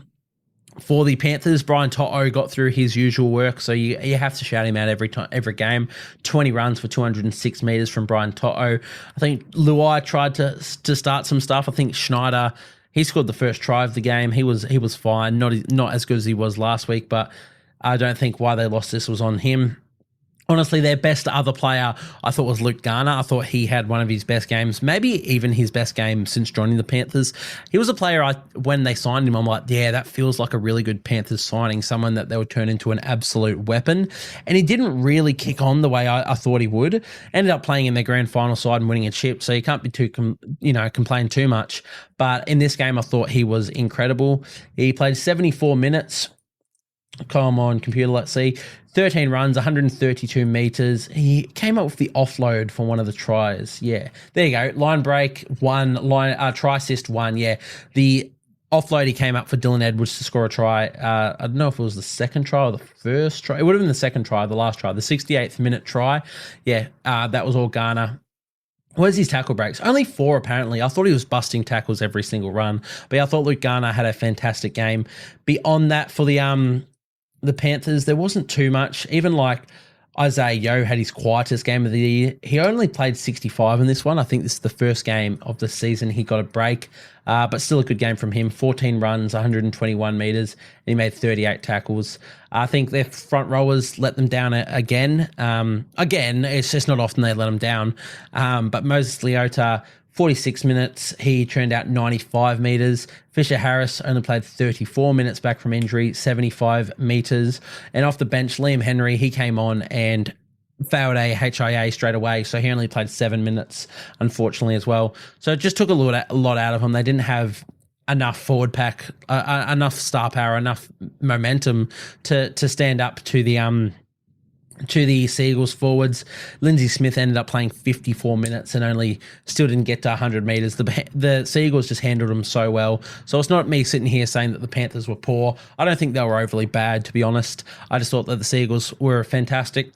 B: Panthers. Brian To'o got through his usual work, so you have to shout him out every game. 20 runs for 206 metres from Brian To'o. I think Luai tried to start some stuff. I think Schneider, he scored the first try of the game. He was fine, not as good as he was last week, but I don't think why they lost this was on him. Honestly, their best other player, I thought, was Luke Garner. I thought he had one of his best games, maybe even his best game since joining the Panthers. He was a player, when they signed him, I'm like, yeah, that feels like a really good Panthers signing, someone that they would turn into an absolute weapon. And he didn't really kick on the way I thought he would. Ended up playing in their grand final side and winning a chip, so you can't be complain too much. But in this game, I thought he was incredible. He played 74 minutes. Come on, computer, let's see. 13 runs, 132 meters. He came up with the offload for one of the tries. Yeah, there you go. Line break, one. Try assist, one. Yeah, the offload he came up for Dylan Edwards to score a try. I don't know if it was the second try or the first try. It would have been the second try, the last try, the 68th minute try. Yeah, that was all Garner. Where's his tackle breaks? Only 4, apparently. I thought he was busting tackles every single run. But yeah, I thought Luke Garner had a fantastic game. Beyond that, for the Panthers, there wasn't too much. Even like Isaiah Yeo had his quietest game of the year. He only played 65 in this one. I think this is the first game of the season he got a break, but still a good game from him. 14 runs, 121 meters, and he made 38 tackles. I think their front rowers let them down again. Again, it's just not often they let them down. But Moses Leota, 46 minutes, he turned out 95 meters. Fisher Harris only played 34 minutes back from injury, 75 meters. And off the bench, Liam Henry, he came on and failed a HIA straight away, so he only played 7 minutes, unfortunately, as well. So it just took a lot out of him. They didn't have enough forward pack, enough star power, enough momentum to stand up to the Seagulls forwards. Lindsay Smith ended up playing 54 minutes and still didn't get to 100 metres. The Seagulls just handled them so well. So it's not me sitting here saying that the Panthers were poor. I don't think they were overly bad, to be honest. I just thought that the Seagulls were fantastic.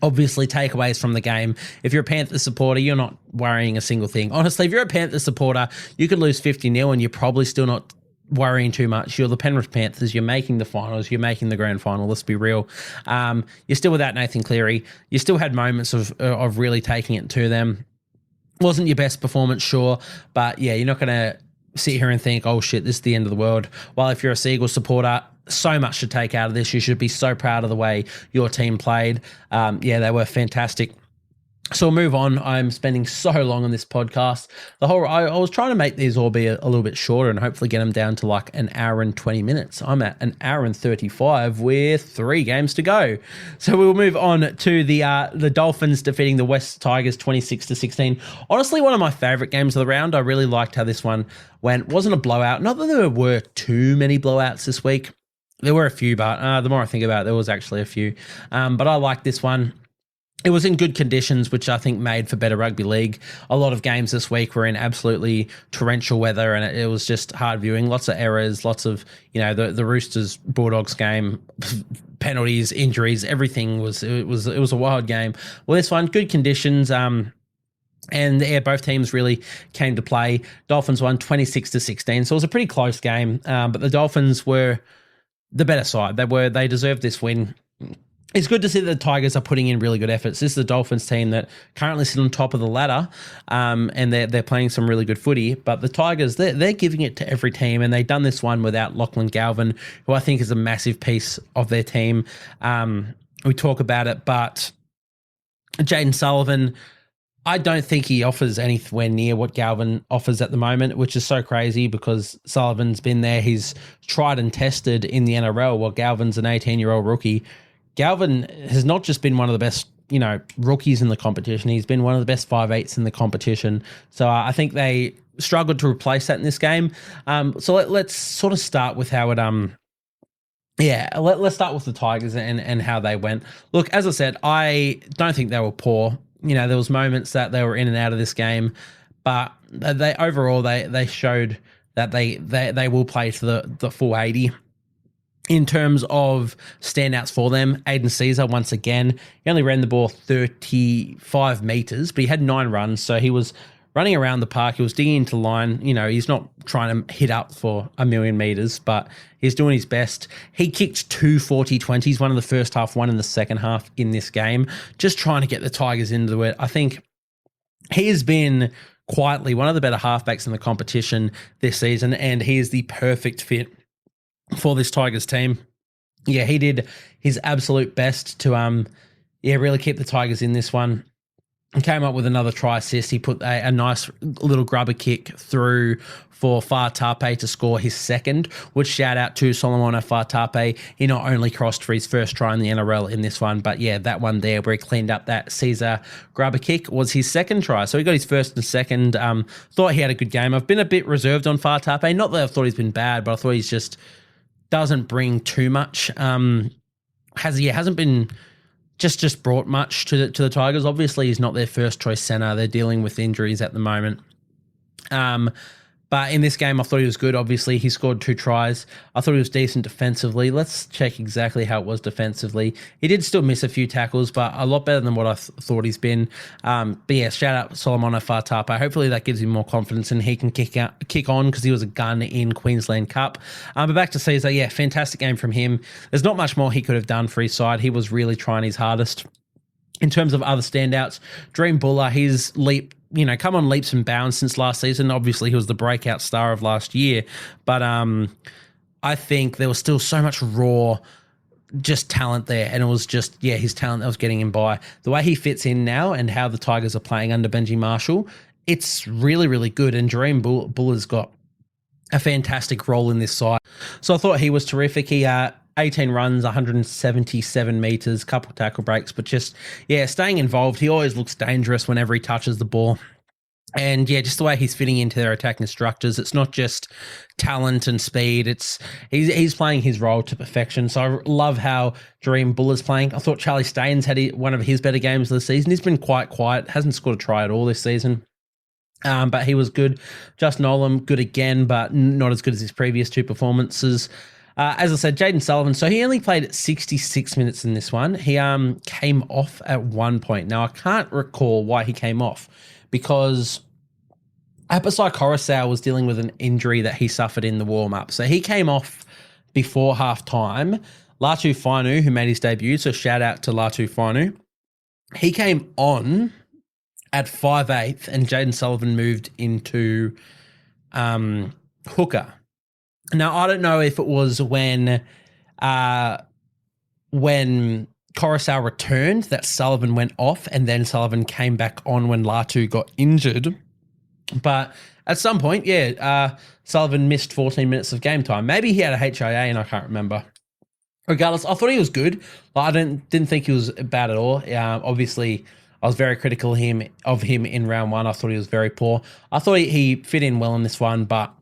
B: Obviously, takeaways from the game. If you're a Panthers supporter, you're not worrying a single thing. Honestly, if you're a Panthers supporter, you could lose 50-0 and you're probably still not worrying too much. You're the Penrith Panthers. You're making the finals. You're making the grand final. Let's be real. You're still without Nathan Cleary. You still had moments of really taking it to them. Wasn't your best performance, sure, but yeah, you're not going to sit here and think, oh shit, this is the end of the world. While if you're a Seagull supporter, so much to take out of this. You should be so proud of the way your team played. Yeah, they were fantastic. So we'll move on. I'm spending so long on this podcast. I was trying to make these all be a little bit shorter and hopefully get them down to like an hour and 20 minutes. I'm at an hour and 35 with 3 games to go. So we'll move on to the Dolphins defeating the West Tigers 26-16. Honestly, one of my favorite games of the round. I really liked how this one went. It wasn't a blowout. Not that there were too many blowouts this week. There were a few, but the more I think about it, there was actually a few. But I liked this one. It was in good conditions, which I think made for better rugby league. A lot of games this week were in absolutely torrential weather, and it was just hard viewing. Lots of errors, lots of, the Roosters Bulldogs game, penalties, injuries, everything was a wild game. Well, this one, good conditions. And yeah, both teams really came to play. Dolphins won 26-16, so it was a pretty close game. But the Dolphins were the better side. They deserved this win. It's good to see that the Tigers are putting in really good efforts. This is the Dolphins team that currently sit on top of the ladder, and they're playing some really good footy. But the Tigers, they're giving it to every team, and they've done this one without Lachlan Galvin, who I think is a massive piece of their team. We talk about it, but Jaden Sullivan, I don't think he offers anywhere near what Galvin offers at the moment, which is so crazy because Sullivan's been there. He's tried and tested in the NRL, while Galvin's an 18-year-old rookie. Galvin has not just been one of the best, rookies in the competition. He's been one of the best 5'8" in the competition. So I think they struggled to replace that in this game. So let's sort of start with how it let's start with the Tigers and how they went. Look, as I said, I don't think they were poor. There was moments that they were in and out of this game, but they overall they showed that they will play to the full 80. In terms of standouts for them, Aiden Caesar, once again, he only ran the ball 35 meters, but he had 9 runs, so he was running around the park. He was digging into line. He's not trying to hit up for 1,000,000 meters, but he's doing his best. He kicked 2 40-20s, one in the first half, one in the second half in this game, just trying to get the Tigers into it. I think he has been quietly one of the better halfbacks in the competition this season, and he is the perfect fit for this Tigers team. Yeah, he did his absolute best to really keep the Tigers in this one. And came up with another try assist. He put a nice little grubber kick through for Fatape to score his second, which shout out to Solomon Fatape. He not only crossed for his first try in the NRL in this one, but yeah, that one there where he cleaned up that Caesar grubber kick was his second try. So he got his first and second. Thought he had a good game. I've been a bit reserved on Fatape. Not that I thought he's been bad, but I thought he's just doesn't bring too much. Hasn't been just brought much to the Tigers. Obviously, he's not their first choice center. They're dealing with injuries at the moment. But in this game, I thought he was good. Obviously, he scored 2 tries. I thought he was decent defensively. Let's check exactly how it was defensively. He did still miss a few tackles, but a lot better than what I thought he's been. But yeah, shout out Solomon Fatape. Hopefully that gives him more confidence and he can kick on because he was a gun in Queensland Cup. But back to Caesar, yeah, fantastic game from him. There's not much more he could have done for his side. He was really trying his hardest. In terms of other standouts, Dream Buller, his leap, come on leaps and bounds since last season. Obviously, he was the breakout star of last year, but I think there was still so much raw, just talent there, and it was just, his talent that was getting him by. The way he fits in now and how the Tigers are playing under Benji Marshall, it's really, really good, and Dream Buller's got a fantastic role in this side. So I thought he was terrific. He 18 runs, 177 meters, couple tackle breaks, but just, staying involved. He always looks dangerous whenever he touches the ball. And just the way he's fitting into their attacking structures, it's not just talent and speed. He's playing his role to perfection. So I love how Dream Buller's playing. I thought Charlie Staines had one of his better games of the season. He's been quite quiet, hasn't scored a try at all this season. But he was good. Justin Olam, good again, but not as good as his previous 2 performances. As I said, Jaden Sullivan, so he only played 66 minutes in this one. He came off at one point. Now, I can't recall why he came off because Apasai Coruscant was dealing with an injury that he suffered in the warm-up. So he came off before half-time. Latu Fainu, who made his debut, so shout out to Latu Fainu, he came on at 5/8 and Jaden Sullivan moved into hooker. Now, I don't know if it was when Coruscant returned that Sullivan went off and then Sullivan came back on when Latu got injured. But at some point, Sullivan missed 14 minutes of game time. Maybe he had a HIA and I can't remember. Regardless, I thought he was good. I didn't think he was bad at all. Obviously, I was very critical of him in round 1. I thought he was very poor. I thought he fit in well in this one, but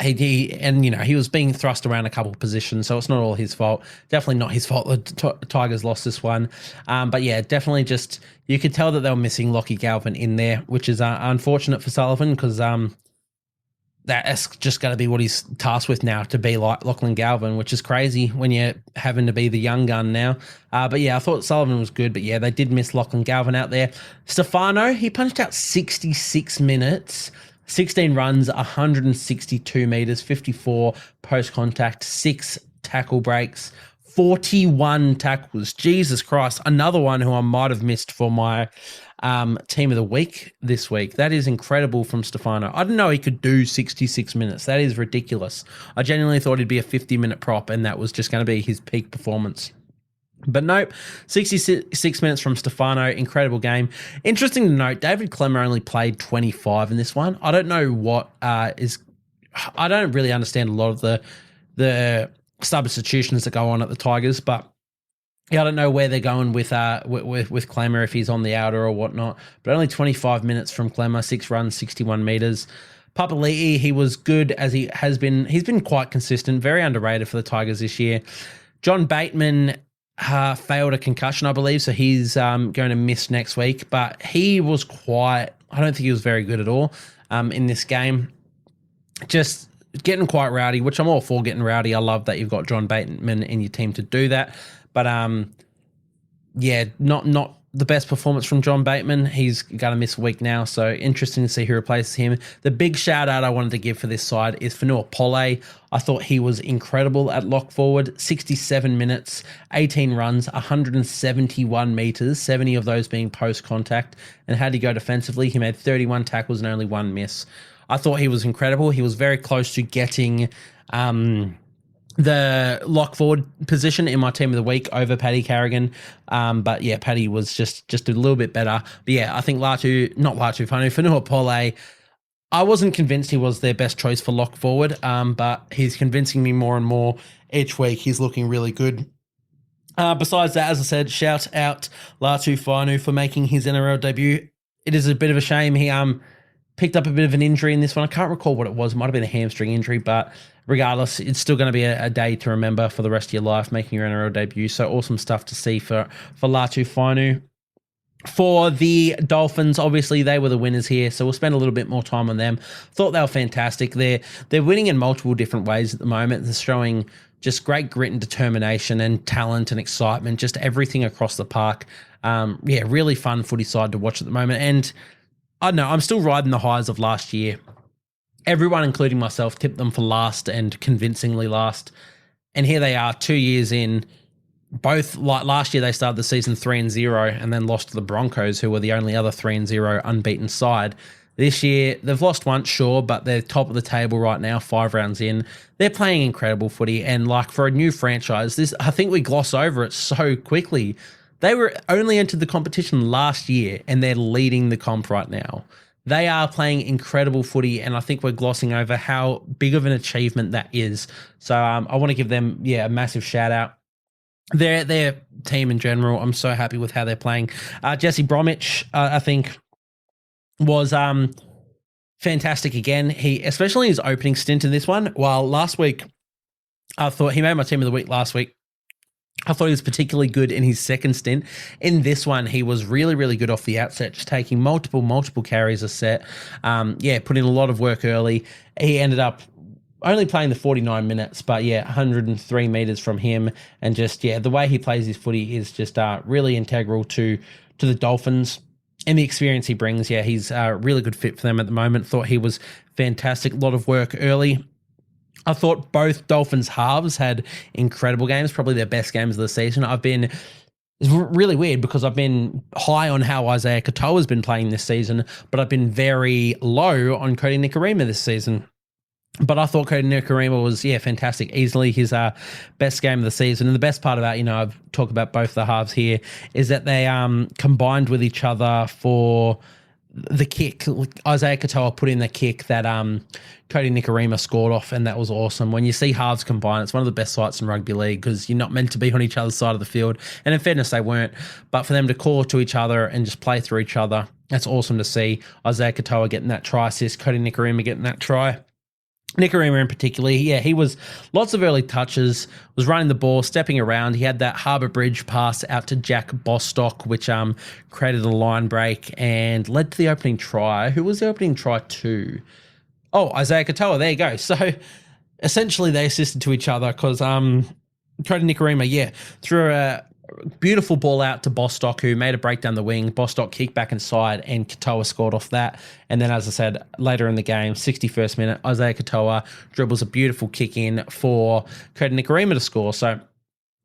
B: he was being thrust around a couple of positions, so it's not all his fault. Definitely not his fault that Tigers lost this one. But yeah, definitely just, you could tell that they were missing Lockie Galvin in there, which is unfortunate for Sullivan because that's just going to be what he's tasked with now, to be like Lachlan Galvin, which is crazy when you're having to be the young gun now. But yeah, I thought Sullivan was good, but yeah, they did miss Lachlan Galvin out there. Stefano, he punched out 66 minutes, 16 runs, 162 meters, 54 post-contact, 6 tackle breaks, 41 tackles. Jesus Christ. Another one who I might have missed for my team of the week this week. That is incredible from Stefano. I didn't know he could do 66 minutes. That is ridiculous. I genuinely thought he'd be a 50-minute prop and that was just going to be his peak performance. But nope, 66 minutes from Stefano, incredible game. Interesting to note, David Clemmer only played 25 in this one. I don't know what I don't really understand a lot of the substitutions that go on at the Tigers, but I don't know where they're going with Clemmer, if he's on the outer or whatnot. But only 25 minutes from Clemmer, 6 runs, 61 meters. Papali'i, he was good as he has been. He's been quite consistent, very underrated for the Tigers this year. John Bateman failed a concussion, I believe, so he's going to miss next week. But he was I don't think he was very good at all in this game. Just getting quite rowdy, which I'm all for getting rowdy. I love that you've got John Bateman in your team to do that. But not the best performance from John Bateman. He's going to miss a week now, so interesting to see who replaces him. The big shout out I wanted to give for this side is Fanua Pole. I thought he was incredible at lock forward. 67 minutes, 18 runs, 171 meters, 70 of those being post contact. And how did he go defensively? He made 31 tackles and only 1 miss. I thought he was incredible. He was very close to getting the lock forward position in my team of the week over Paddy Carrigan. But yeah, Paddy was just a little bit better. But yeah, I think Fanua Pole, I wasn't convinced he was their best choice for lock forward, but he's convincing me more and more each week. He's looking really good. Besides that, as I said, shout out Latu Fainu for making his NRL debut. It is a bit of a shame. He picked up a bit of an injury in this one. I can't recall what it was. It might have been a hamstring injury, but regardless, it's still going to be a day to remember for the rest of your life, making your NRL debut. So awesome stuff to see for Latu Fainu. For the Dolphins, obviously they were the winners here, so we'll spend a little bit more time on them. Thought they were fantastic. They're winning in multiple different ways at the moment. They're showing just great grit and determination and talent and excitement, just everything across the park. Really fun footy side to watch at the moment. And I don't know, I'm still riding the highs of last year. Everyone, including myself, tipped them for last and convincingly last. And here they are 2 years in. Both, like last year, they started the season 3-0 and then lost to the Broncos, who were the only other 3-0 unbeaten side. This year, they've lost once, sure, but they're top of the table right now, 5 rounds in. They're playing incredible footy, and like for a new franchise, I think we gloss over it so quickly. They were only entered the competition last year, and they're leading the comp right now. They are playing incredible footy, and I think we're glossing over how big of an achievement that is. So I want to give them, a massive shout out. Their team in general, I'm so happy with how they're playing. Jesse Bromwich, I think, was fantastic again. He, especially his opening stint in this one, while last week, I thought he made my team of the week last week. I thought he was particularly good in his second stint. In this one, he was really, really good off the outset, just taking multiple carries a set. Put in a lot of work early. He ended up only playing the 49 minutes, but 103 meters from him. And just, the way he plays his footy is just really integral to the Dolphins. And the experience he brings, he's a really good fit for them at the moment. Thought he was fantastic. A lot of work early. I thought both Dolphins halves had incredible games, probably their best games of the season. It's really weird because I've been high on how Isaiah Katoa has been playing this season, but I've been very low on Cody Nikorima this season. But I thought Cody Nikorima was, fantastic. Easily his best game of the season. And the best part about, I've talked about both the halves here, is that they combined with each other for the kick. Isaiah Katoa put in the kick that Cody Nikorima scored off, and that was awesome. When you see halves combine, it's one of the best sights in rugby league because you're not meant to be on each other's side of the field. And in fairness, they weren't. But for them to call to each other and just play through each other, that's awesome to see. Isaiah Katoa getting that try assist, Cody Nikorima getting that try. Nikorima in particular, he was lots of early touches, was running the ball, stepping around. He had that Harbour Bridge pass out to Jack Bostock, which created a line break and led to the opening try. Who was the opening try to? Oh, Isaiah Katoa, there you go. So essentially they assisted to each other because Cody Nikorima, threw a beautiful ball out to Bostock, who made a break down the wing. Bostock kicked back inside, and Katoa scored off that. And then, as I said, later in the game, 61st minute, Isaiah Katoa dribbles a beautiful kick in for Cody Nikorima to score. So,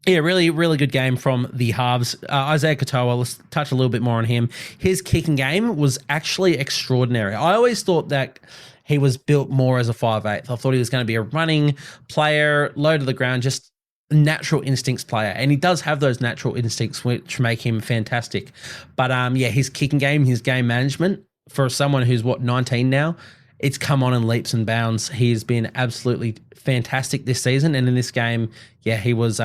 B: really, really good game from the halves. Isaiah Katoa, let's touch a little bit more on him. His kicking game was actually extraordinary. I always thought that he was built more as a 5'8". I thought he was going to be a running player, low to the ground, just natural instincts player, and he does have those natural instincts which make him fantastic. But his kicking game, his game management, for someone who's 19 now, it's come on in leaps and bounds. He's been absolutely fantastic this season, and in this game, he was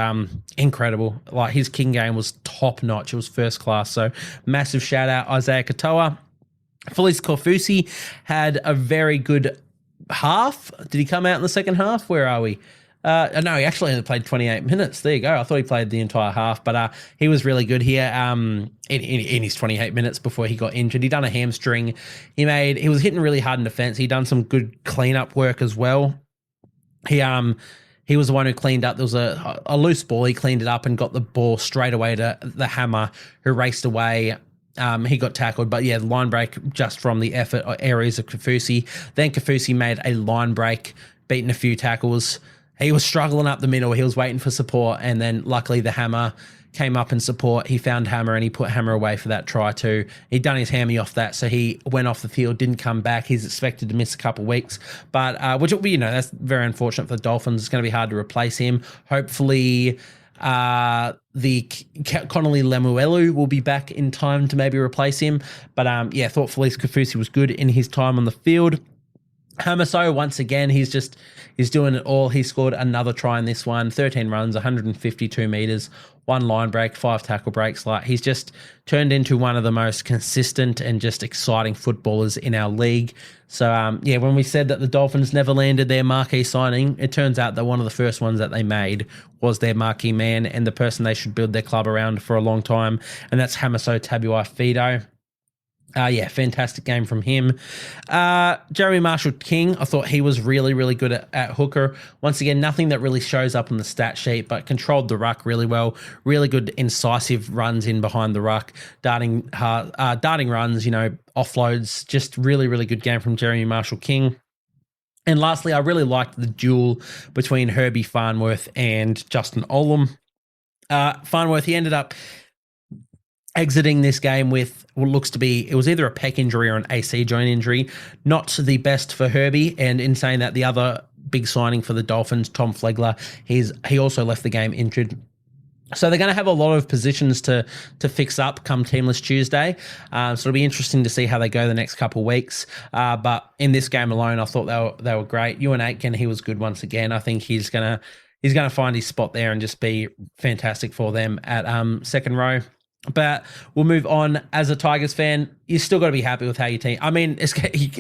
B: incredible. Like, his kicking game was top notch. It was first class. So massive shout out Isaiah Katoa. Felice Kaufusi had a very good half. Did he come out in the second half? Where are we? No, he actually only played 28 minutes. There you go. I thought he played the entire half, but he was really good here in his 28 minutes before he got injured. He done a hamstring. He was hitting really hard in defense. He done some good cleanup work as well. He was the one who cleaned up. There was a loose ball. He cleaned it up and got the ball straight away to the Hammer, who raced away. He got tackled, but the line break just from the effort areas of Kaufusi. Then Kaufusi made a line break, beaten a few tackles, he was struggling up the middle. He was waiting for support, and then luckily the hammer came up in support. He found Hammer and he put Hammer away for that try too. He'd done his hammy off that, so he went off the field, didn't come back. He's expected to miss a couple of weeks, but which will be, that's very unfortunate for the Dolphins. It's going to be hard to replace him. Hopefully the Connolly Lemuelu will be back in time to maybe replace him. But thought Felice Kafusi was good in his time on the field. Hamaso, once again, he's doing it all. He scored another try in this one, 13 runs, 152 meters, 1 line break, 5 tackle breaks. Like, he's just turned into one of the most consistent and just exciting footballers in our league. So, when we said that the Dolphins never landed their marquee signing, it turns out that one of the first ones that they made was their marquee man and the person they should build their club around for a long time, and that's Hamaso Tabuai-Fidow. Fantastic game from him. Jeremy Marshall-King, I thought he was really, really good at hooker. Once again, nothing that really shows up on the stat sheet, but controlled the ruck really well. Really good incisive runs in behind the ruck, darting runs, offloads. Just really, really good game from Jeremy Marshall-King. And lastly, I really liked the duel between Herbie Farnworth and Justin Olam. Farnworth, he ended up exiting this game with what looks to be, it was either a pec injury or an AC joint injury. Not the best for Herbie. And in saying that, the other big signing for the Dolphins, Tom Flegler, he also left the game injured. So they're going to have a lot of positions to fix up come Teamless Tuesday. So it'll be interesting to see how they go the next couple of weeks. But in this game alone, I thought they were great. Ewan Aitken, he was good once again. I think he's going to find his spot there and just be fantastic for them at second row. But we'll move on. As a Tigers fan, you still got to be happy with how your team... I mean, it's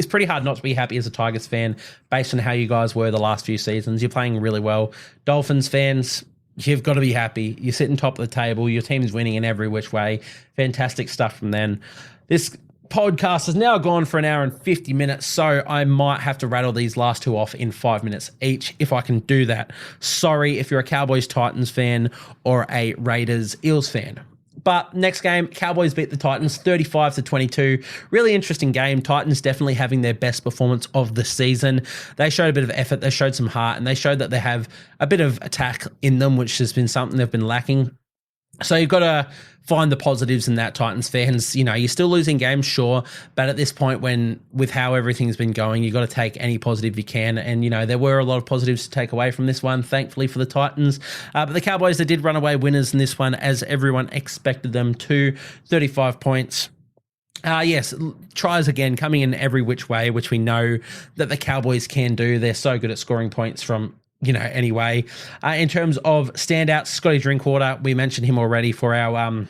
B: pretty hard not to be happy as a Tigers fan based on how you guys were the last few seasons. You're playing really well. Dolphins fans, you've got to be happy. You're sitting top of the table. Your team's winning in every which way. Fantastic stuff from then. This podcast has now gone for an hour and 50 minutes, so I might have to rattle these last two off in 5 minutes each if I can do that. Sorry if you're a Cowboys-Titans fan or a Raiders-Eels fan. But next game, Cowboys beat the Titans 35-22. Really interesting game. Titans definitely having their best performance of the season. They showed a bit of effort. They showed some heart, and they showed that they have a bit of attack in them, which has been something they've been lacking. So you've got to find the positives in that, Titans fans. You're still losing games, sure, but at this point, with how everything's been going, you've got to take any positive you can. And, there were a lot of positives to take away from this one, thankfully for the Titans. But the Cowboys, they did run away winners in this one, as everyone expected them to. 35 points. Yes, tries again, coming in every which way, which we know that the Cowboys can do. They're so good at scoring points from anyway. In terms of standouts, Scotty Drinkwater, we mentioned him already for our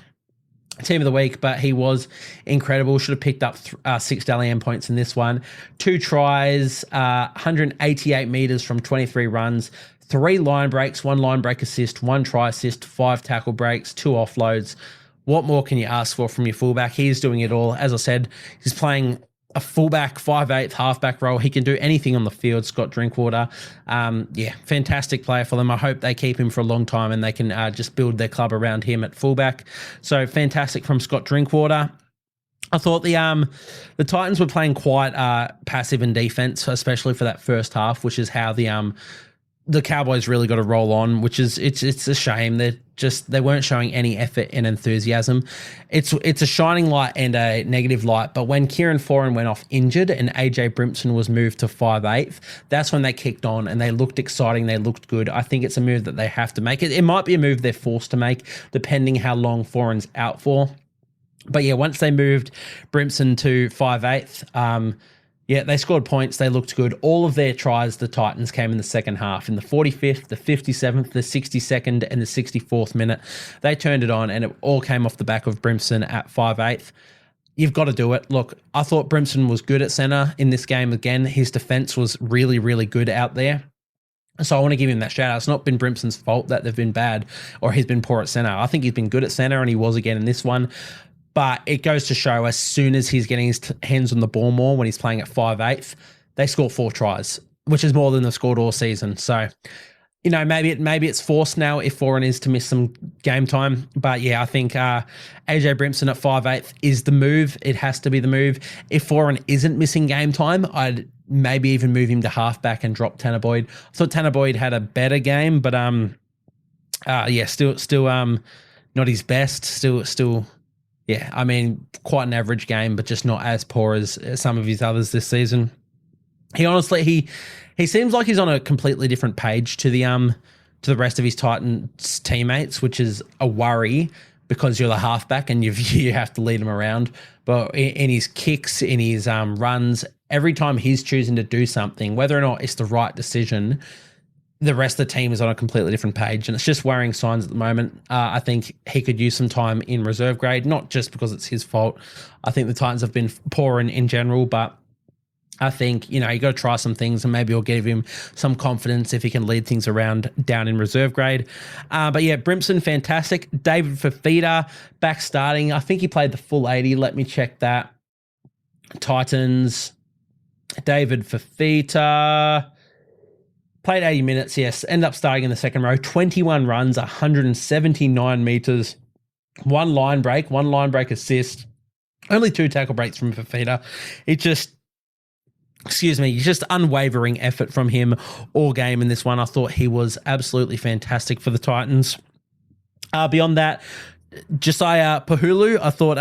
B: team of the week, but he was incredible. Should have picked up 6 Dally M points in this one. 2 tries, 188 meters from 23 runs, 3 line breaks, 1 line break assist, 1 try assist, 5 tackle breaks, 2 offloads. What more can you ask for from your fullback? He's doing it all. As I said, he's playing a fullback, 5/8 halfback role. He can do anything on the field, Scott Drinkwater. Fantastic player for them. I hope they keep him for a long time and they can just build their club around him at fullback. So fantastic from Scott Drinkwater. I thought the Titans were playing quite passive in defense, especially for that first half, which is how the Cowboys really got to roll on, which is it's a shame. They weren't showing any effort and enthusiasm. It's a shining light and a negative light, but when Kieran Foran went off injured and AJ Brimson was moved to 5/8, that's when they kicked on and they looked exciting. They looked good. I think it's a move that they have to make. It might be a move they're forced to make, depending how long Foran's out for. But yeah, once they moved Brimson to 5/8, they scored points. They looked good. All of their tries, the Titans, came in the second half. In the 45th, the 57th, the 62nd, and the 64th minute. They turned it on, and it all came off the back of Brimson at 5/8. You've got to do it. Look, I thought Brimson was good at centre in this game again. His defence was really, really good out there. So I want to give him that shout out. It's not been Brimson's fault that they've been bad or he's been poor at centre. I think he's been good at centre, and he was again in this one. But it goes to show, as soon as he's getting his hands on the ball more when he's playing at 5/8, they score 4 tries, which is more than they've scored all season. So, maybe it's forced now if Foran is to miss some game time. But yeah, I think AJ Brimson at 5/8 is the move. It has to be the move. If Foran isn't missing game time, I'd maybe even move him to halfback and drop Tanner Boyd. I thought Tanner Boyd had a better game, but still not his best. Still, yeah. I mean, quite an average game, but just not as poor as some of his others this season. He seems like he's on a completely different page to the rest of his Titans teammates, which is a worry because you're the halfback and you have to lead him around. But in his kicks, in his runs, every time he's choosing to do something, whether or not it's the right decision, the rest of the team is on a completely different page. And it's just worrying signs at the moment. I think he could use some time in reserve grade, not just because it's his fault. I think the Titans have been poor in general, but I think, you got to try some things and maybe it'll give him some confidence if he can lead things around down in reserve grade. But yeah, Brimson, fantastic. David Fafita, back starting. I think he played the full 80. Let me check that. Titans, David Fafita, played 80 minutes, yes. Ended up starting in the second row. 21 runs, 179 metres, one line break assist, only 2 tackle breaks from Fafita. Just unwavering effort from him all game in this one. I thought he was absolutely fantastic for the Titans. Beyond that, Josiah Pahulu, I thought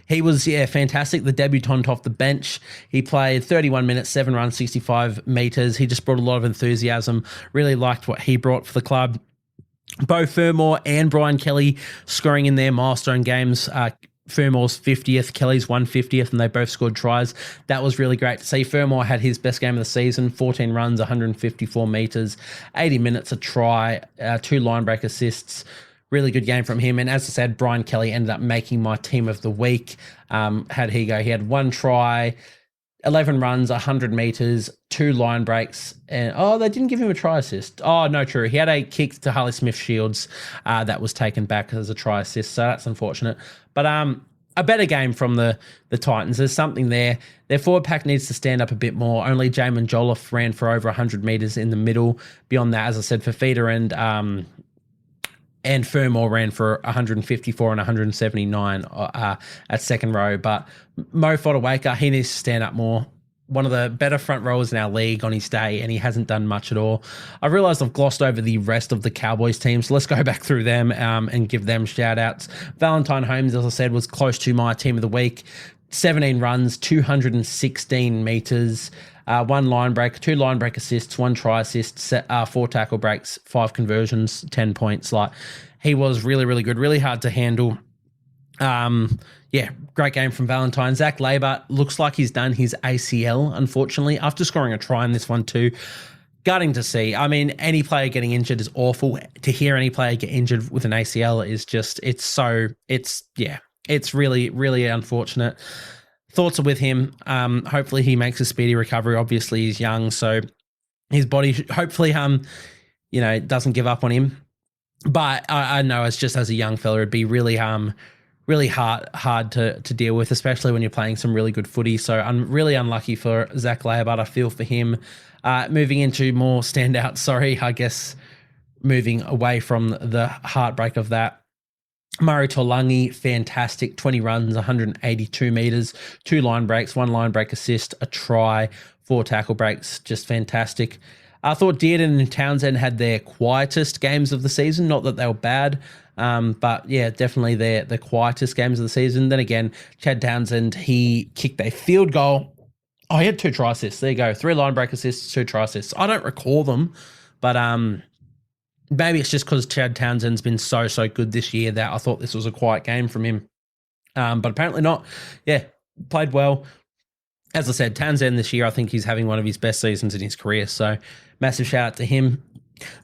B: he was, fantastic. The debutant off the bench. He played 31 minutes, 7 runs, 65 metres. He just brought a lot of enthusiasm. Really liked what he brought for the club. Bo Fermor and Brian Kelly scoring in their milestone games. Fermor's 50th, Kelly's 150th, and they both scored tries. That was really great to see. Fermor had his best game of the season, 14 runs, 154 metres, 80 minutes, a try, 2 line break assists. Really good game from him. And as I said, Brian Kelly ended up making my team of the week. How'd he go? He had 1 try, 11 runs, 100 metres, 2 line breaks. And they didn't give him a try assist. Oh, no, true. He had a kick to Harley Smith-Shields that was taken back as a try assist. So that's unfortunate. But a better game from the Titans. There's something there. Their forward pack needs to stand up a bit more. Only Jamin Jolliffe ran for over 100 metres in the middle. Beyond that, as I said, Fafita and Fermor ran for 154 and 179 at second row. But Mo Fodawaker, he needs to stand up more. One of the better front rowers in our league on his day, and he hasn't done much at all. I realised I've glossed over the rest of the Cowboys team, so let's go back through them and give them shout-outs. Valentine Holmes, as I said, was close to my team of the week. 17 runs, 216 metres, 1 line break, 2 line break assists, 1 try assist, 4 tackle breaks, 5 conversions, 10 points. He was really, really good, really hard to handle. Great game from Valentine. Zach Labour looks like he's done his ACL, unfortunately, after scoring a try in this one too. Gutting to see. I mean, any player getting injured is awful. To hear any player get injured with an ACL is just, it's really, really unfortunate. Thoughts are with him. Hopefully he makes a speedy recovery. Obviously he's young, so his body hopefully, doesn't give up on him. But I know as a young fella, it'd be really hard to deal with, especially when you're playing some really good footy. So I'm really unlucky for Zach Lair, but I feel for him. Moving into more standouts, moving away from the heartbreak of that. Murray Tolangi, fantastic, 20 runs, 182 metres, 2 line breaks, 1 line break assist, a try, 4 tackle breaks, just fantastic. I thought Dearden and Townsend had their quietest games of the season, not that they were bad, but yeah, definitely the quietest games of the season. Then again, Chad Townsend, he kicked a field goal. Oh, he had 2 try assists. There you go. 3 line break assists, 2 try assists. I don't recall them, but maybe it's just because Chad Townsend's been so good this year that I thought this was a quiet game from him. But apparently not. Yeah, played well. As I said, Townsend this year, I think he's having one of his best seasons in his career. So massive shout out to him.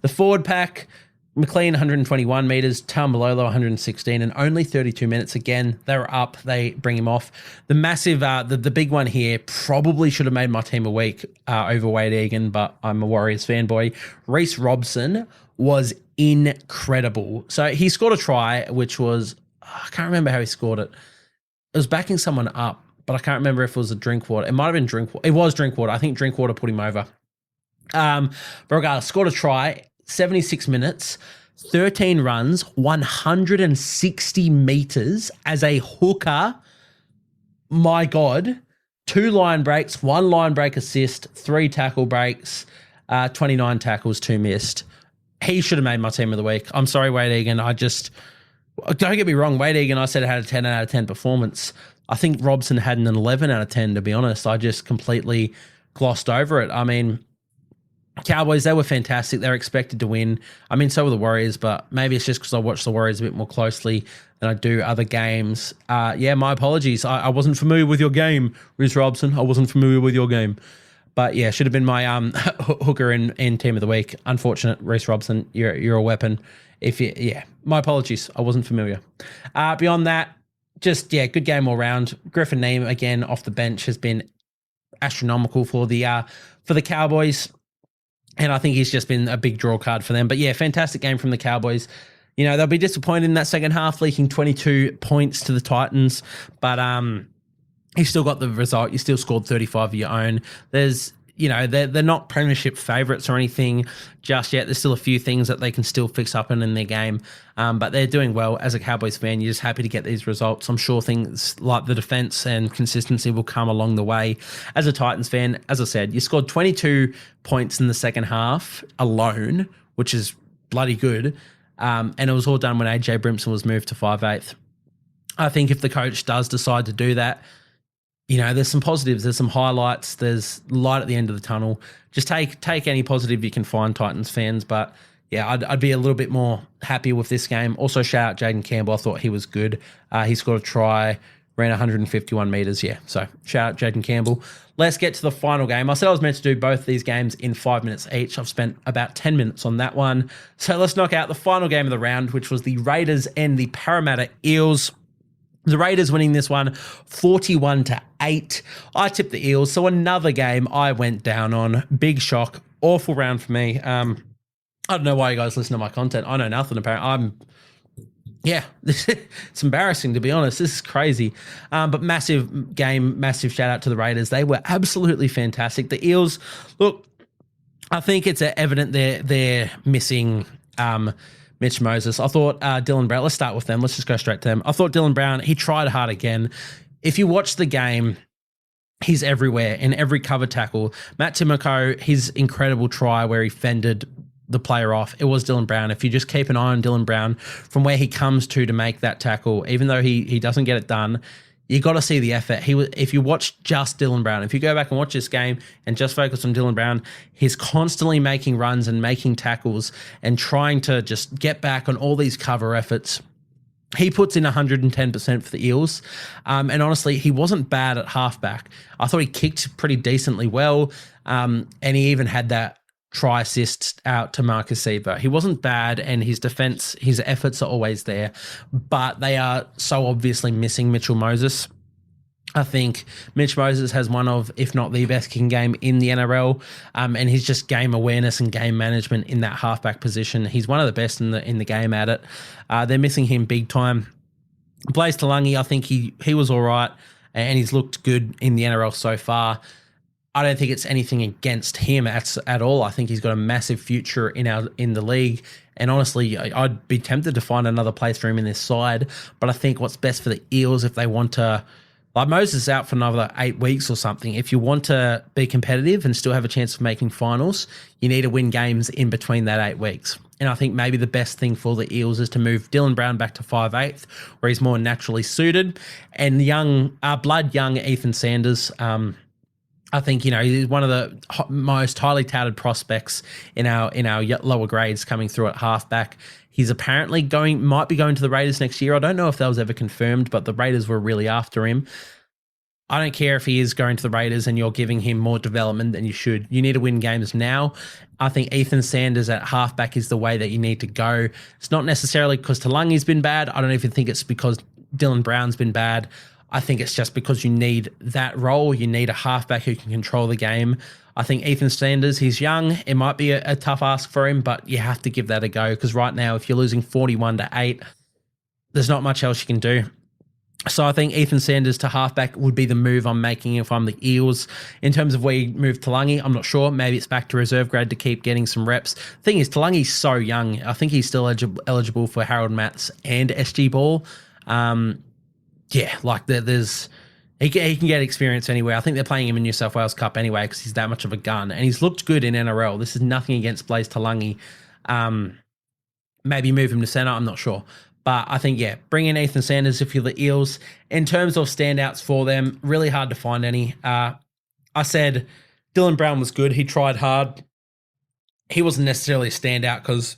B: The forward pack, McLean 121 metres, Taumalolo 116, and only 32 minutes. Again, they were up. They bring him off. The massive, the big one here probably should have made my team a week over Wade Egan, but I'm a Warriors fanboy. Reece Robson was incredible. So he scored a try, which was, I can't remember how he scored it. It was backing someone up, but I can't remember if it was a Drinkwater. It might have been Drinkwater. It was Drinkwater. I think Drinkwater put him over. But regardless, scored a try, 76 minutes, 13 runs, 160 metres as a hooker. My God, 2 line breaks, 1 line break assist, 3 tackle breaks, 29 tackles, 2 missed. He should have made my team of the week. I'm sorry, Wade Egan. Don't get me wrong, Wade Egan, I said it had a 10 out of 10 performance. I think Robson had an 11 out of 10, to be honest. I just completely glossed over it. I mean, Cowboys, they were fantastic. They're expected to win. I mean, so were the Warriors, but maybe it's just because I watch the Warriors a bit more closely than I do other games. My apologies. I wasn't familiar with your game, Reece Robson. I wasn't familiar with your game. But yeah, should have been my hooker in team of the week. Unfortunate, Reece Robson, you're a weapon. My apologies. I wasn't familiar. Beyond that, good game all round. Griffin Neame again off the bench has been astronomical for the Cowboys. And I think he's just been a big draw card for them. But yeah, fantastic game from the Cowboys. You know, they'll be disappointed in that second half, leaking 22 points to the Titans. But you still got the result. You still scored 35 of your own. They're not premiership favourites or anything just yet. There's still a few things that they can still fix up in their game. But they're doing well. As a Cowboys fan, you're just happy to get these results. I'm sure things like the defence and consistency will come along the way. As a Titans fan, as I said, you scored 22 points in the second half alone, which is bloody good. And it was all done when AJ Brimson was moved to 5'8". I think if the coach does decide to do that, you know, there's some positives, there's some highlights, there's light at the end of the tunnel. Just take any positive you can find, Titans fans. But yeah, I'd be a little bit more happy with this game. Also, shout out Jaden Campbell. I thought he was good. He scored a try, ran 151 metres. Yeah, so shout out Jaden Campbell. Let's get to the final game. I said I was meant to do both these games in 5 minutes each. I've spent about 10 minutes on that one. So let's knock out the final game of the round, which was the Raiders and the Parramatta Eels. The Raiders winning this one 41-8. I tipped the Eels, so another game I went down on. Big shock. Awful round for me. I don't know why you guys listen to my content. I know nothing, apparently. It's embarrassing, to be honest. This is crazy. But massive game, massive shout out to the Raiders. They were absolutely fantastic. The Eels, look, I think it's evident they're missing Mitch Moses. I thought Dylan Brown, let's start with them. Let's just go straight to them. I thought Dylan Brown, he tried hard again. If you watch the game, he's everywhere in every cover tackle. Matt Timoko, his incredible try where he fended the player off, it was Dylan Brown. If you just keep an eye on Dylan Brown from where he comes to make that tackle, even though he doesn't get it done, you got to see the effort. If you watch just Dylan Brown, if you go back and watch this game and just focus on Dylan Brown, he's constantly making runs and making tackles and trying to just get back on all these cover efforts. He puts in 110% for the Eels. And honestly, he wasn't bad at halfback. I thought he kicked pretty decently well. And he even had that try assist out to Marcus Seaver. He wasn't bad, and his defense, his efforts are always there, but they are so obviously missing Mitchell Moses. I think Mitch Moses has one of, if not the best kicking game in the NRL, and he's just game awareness and game management in that halfback position. He's one of the best in the game at it. They're missing him big time. Blaze Talangi, I think he was all right, and he's looked good in the NRL so far. I don't think it's anything against him at all. I think he's got a massive future in the league. And honestly, I'd be tempted to find another place for him in this side. But I think what's best for the Eels, if they want to, like Moses is out for another 8 weeks or something. If you want to be competitive and still have a chance of making finals, you need to win games in between that 8 weeks. And I think maybe the best thing for the Eels is to move Dylan Brown back to 5'8", where he's more naturally suited. And young Ethan Sanders, I think, he's one of the most highly touted prospects in our lower grades coming through at halfback. He's apparently might be going to the Raiders next year. I don't know if that was ever confirmed, but the Raiders were really after him. I don't care if he is going to the Raiders and you're giving him more development than you should. You need to win games now. I think Ethan Sanders at halfback is the way that you need to go. It's not necessarily because Talangi's been bad. I don't even think it's because Dylan Brown's been bad. I think it's just because you need that role. You need a halfback who can control the game. I think Ethan Sanders, he's young. It might be a tough ask for him, but you have to give that a go because right now, if you're losing 41-8, there's not much else you can do. So I think Ethan Sanders to halfback would be the move I'm making if I'm the Eels. In terms of where you move Talangi, I'm not sure. Maybe it's back to reserve grade to keep getting some reps. Thing is, Talangi's so young. I think he's still eligible for Harold Matts and SG Ball. There's He can get experience anywhere. I think they're playing him in New South Wales Cup anyway because he's that much of a gun. And he's looked good in NRL. This is nothing against Blaze Talangi. Maybe move him to centre, I'm not sure. But I think, yeah, bring in Ethan Sanders if you're the Eels. In terms of standouts for them, really hard to find any. I said Dylan Brown was good. He tried hard. He wasn't necessarily a standout because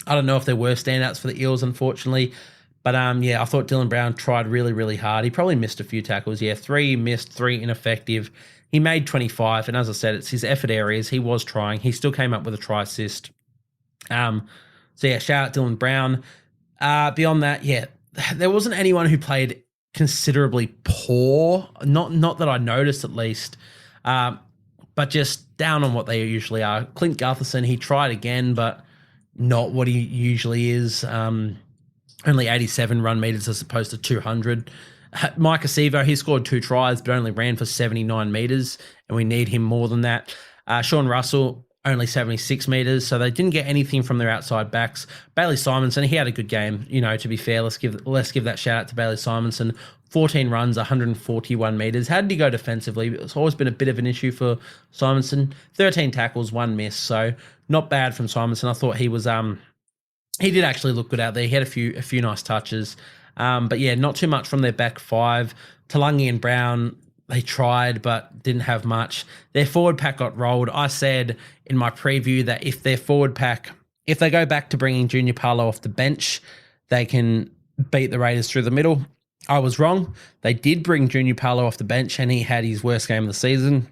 B: I don't know if there were standouts for the Eels, unfortunately. But, yeah, I thought Dylan Brown tried really, really hard. He probably missed a few tackles. Yeah, 3 missed, 3 ineffective. He made 25, and as I said, it's his effort areas. He was trying. He still came up with a try assist. So, yeah, shout out Dylan Brown. Beyond that, yeah, there wasn't anyone who played considerably poor. Not that I noticed, at least. But just down on what they usually are. Clint Gutherson, he tried again, but not what he usually is. Only 87 run meters as opposed to 200. Mike Acevo, he scored 2 tries, but only ran for 79 meters, and we need him more than that. Sean Russell, only 76 meters, so they didn't get anything from their outside backs. Bailey Simonson, he had a good game. You know, to be fair, let's give that shout out to Bailey Simonson. 14 runs, 141 meters. How did he go defensively? It's always been a bit of an issue for Simonson. 13 tackles, 1 miss, so not bad from Simonson. I thought he was he did actually look good out there. He had a few nice touches. But yeah, not too much from their back 5. Talangi and Brown, they tried but didn't have much. Their forward pack got rolled. I said in my preview that if their forward pack, if they go back to bringing Junior Paulo off the bench, they can beat the Raiders through the middle. I was wrong. They did bring Junior Paulo off the bench and he had his worst game of the season.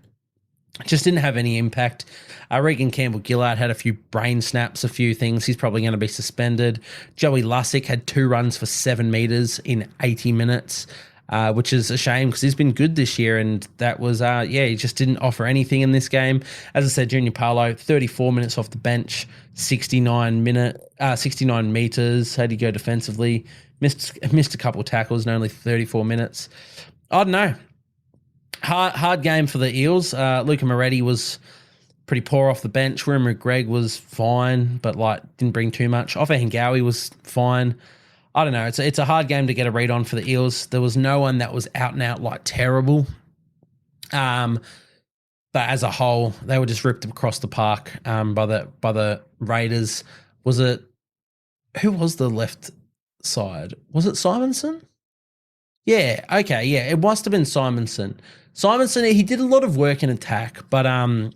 B: Just didn't have any impact. Regan Campbell-Gillard had a few brain snaps, a few things. He's probably going to be suspended. Joey Lussick had 2 runs for 7 meters in 80 minutes, which is a shame because he's been good this year. And that was, he just didn't offer anything in this game. As I said, Junior Paulo, 34 minutes off the bench, 69 meters. How'd he go defensively? Missed a couple of tackles and only 34 minutes. I don't know. Hard game for the Eels. Luca Moretti was pretty poor off the bench. William McGregor was fine, but didn't bring too much. Ofa Hingawi was fine. I don't know. It's a hard game to get a read on for the Eels. There was no one that was out and out terrible. But as a whole, they were just ripped across the park by the Raiders. Who was the left side? Was it Simonson? Yeah, okay, yeah, it must have been Simonson. Simonson, he did a lot of work in attack, but I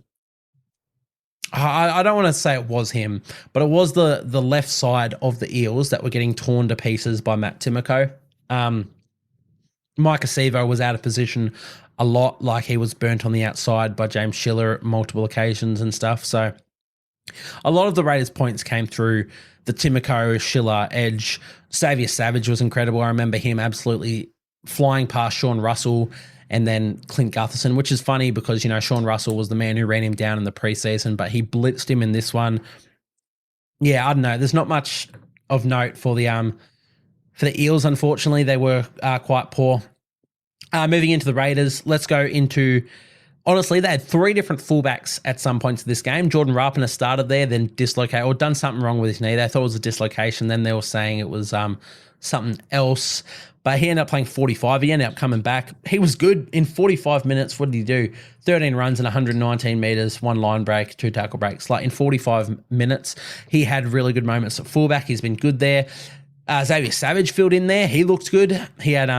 B: don't want to say it was him, but it was the left side of the Eels that were getting torn to pieces by Matt Timoko. Mike Acevo was out of position a lot, he was burnt on the outside by James Schiller at multiple occasions and stuff. So a lot of the Raiders' points came through the Timoko, Schiller, edge. Xavier Savage was incredible. I remember him absolutely flying past Sean Russell and then Clint Gutherson, which is funny because, Sean Russell was the man who ran him down in the preseason, but he blitzed him in this one. Yeah, I don't know. There's not much of note for the Eels, unfortunately. They were quite poor. Moving into the Raiders, let's go into... Honestly, they had 3 different fullbacks at some points of this game. Jordan Rapana started there, then dislocated or done something wrong with his knee. They thought it was a dislocation. Then they were saying it was something else. But he ended up playing 45. He ended up coming back. He was good in 45 minutes. What did he do? 13 runs and 119 meters, 1 line break, 2 tackle breaks. In 45 minutes, he had really good moments at fullback. He's been good there. Xavier Savage filled in there. He looked good. He had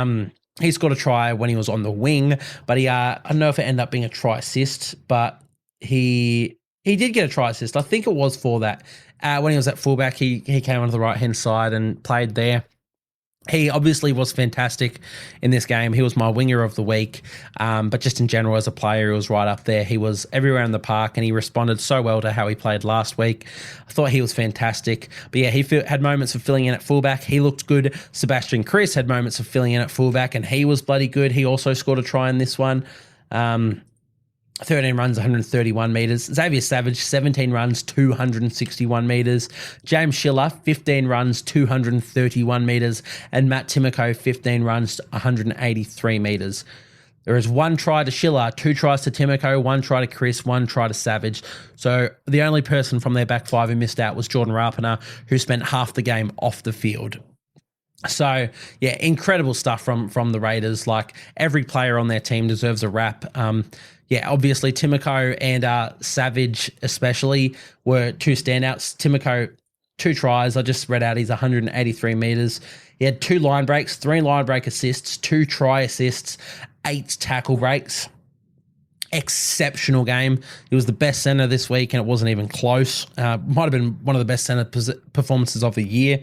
B: he scored a try when he was on the wing, but I don't know if it ended up being a try assist, but he did get a try assist. I think it was for that. When he was at fullback, he came onto the right-hand side and played there. He obviously was fantastic in this game. He was my winger of the week, but just in general as a player, he was right up there. He was everywhere in the park, and he responded so well to how he played last week. I thought he was fantastic. But yeah, he had moments of filling in at fullback. He looked good. Sebastian Chris had moments of filling in at fullback, and he was bloody good. He also scored a try in this one. 13 runs, 131 meters. Xavier Savage, 17 runs, 261 meters. James Schiller, 15 runs, 231 meters. And Matt Timoko, 15 runs, 183 meters. There is 1 try to Schiller, 2 tries to Timoko, 1 try to Chris, 1 try to Savage. So the only person from their back 5 who missed out was Jordan Rapana, who spent half the game off the field. So, yeah, incredible stuff from the Raiders. Like, every player on their team deserves a rap. Obviously, Timoko and Savage especially were two standouts. Timoko, 2 tries. I just read out he's 183 metres. He had 2 line breaks, 3 line break assists, 2 try assists, 8 tackle breaks. Exceptional game. He was the best centre this week, and it wasn't even close. Might have been one of the best centre performances of the year.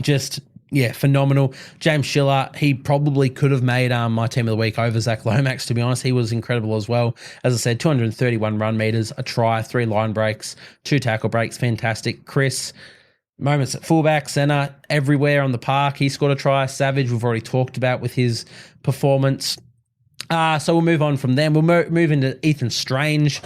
B: Just... yeah, phenomenal. James Schiller, he probably could have made my team of the week over Zach Lomax, to be honest. He was incredible as well. As I said, 231 run meters, a try, 3 line breaks, 2 tackle breaks. Fantastic. Chris, moments at fullback, center, everywhere on the park. He scored a try. Savage, we've already talked about with his performance. So we'll move on from them. We'll move into Ethan Strange.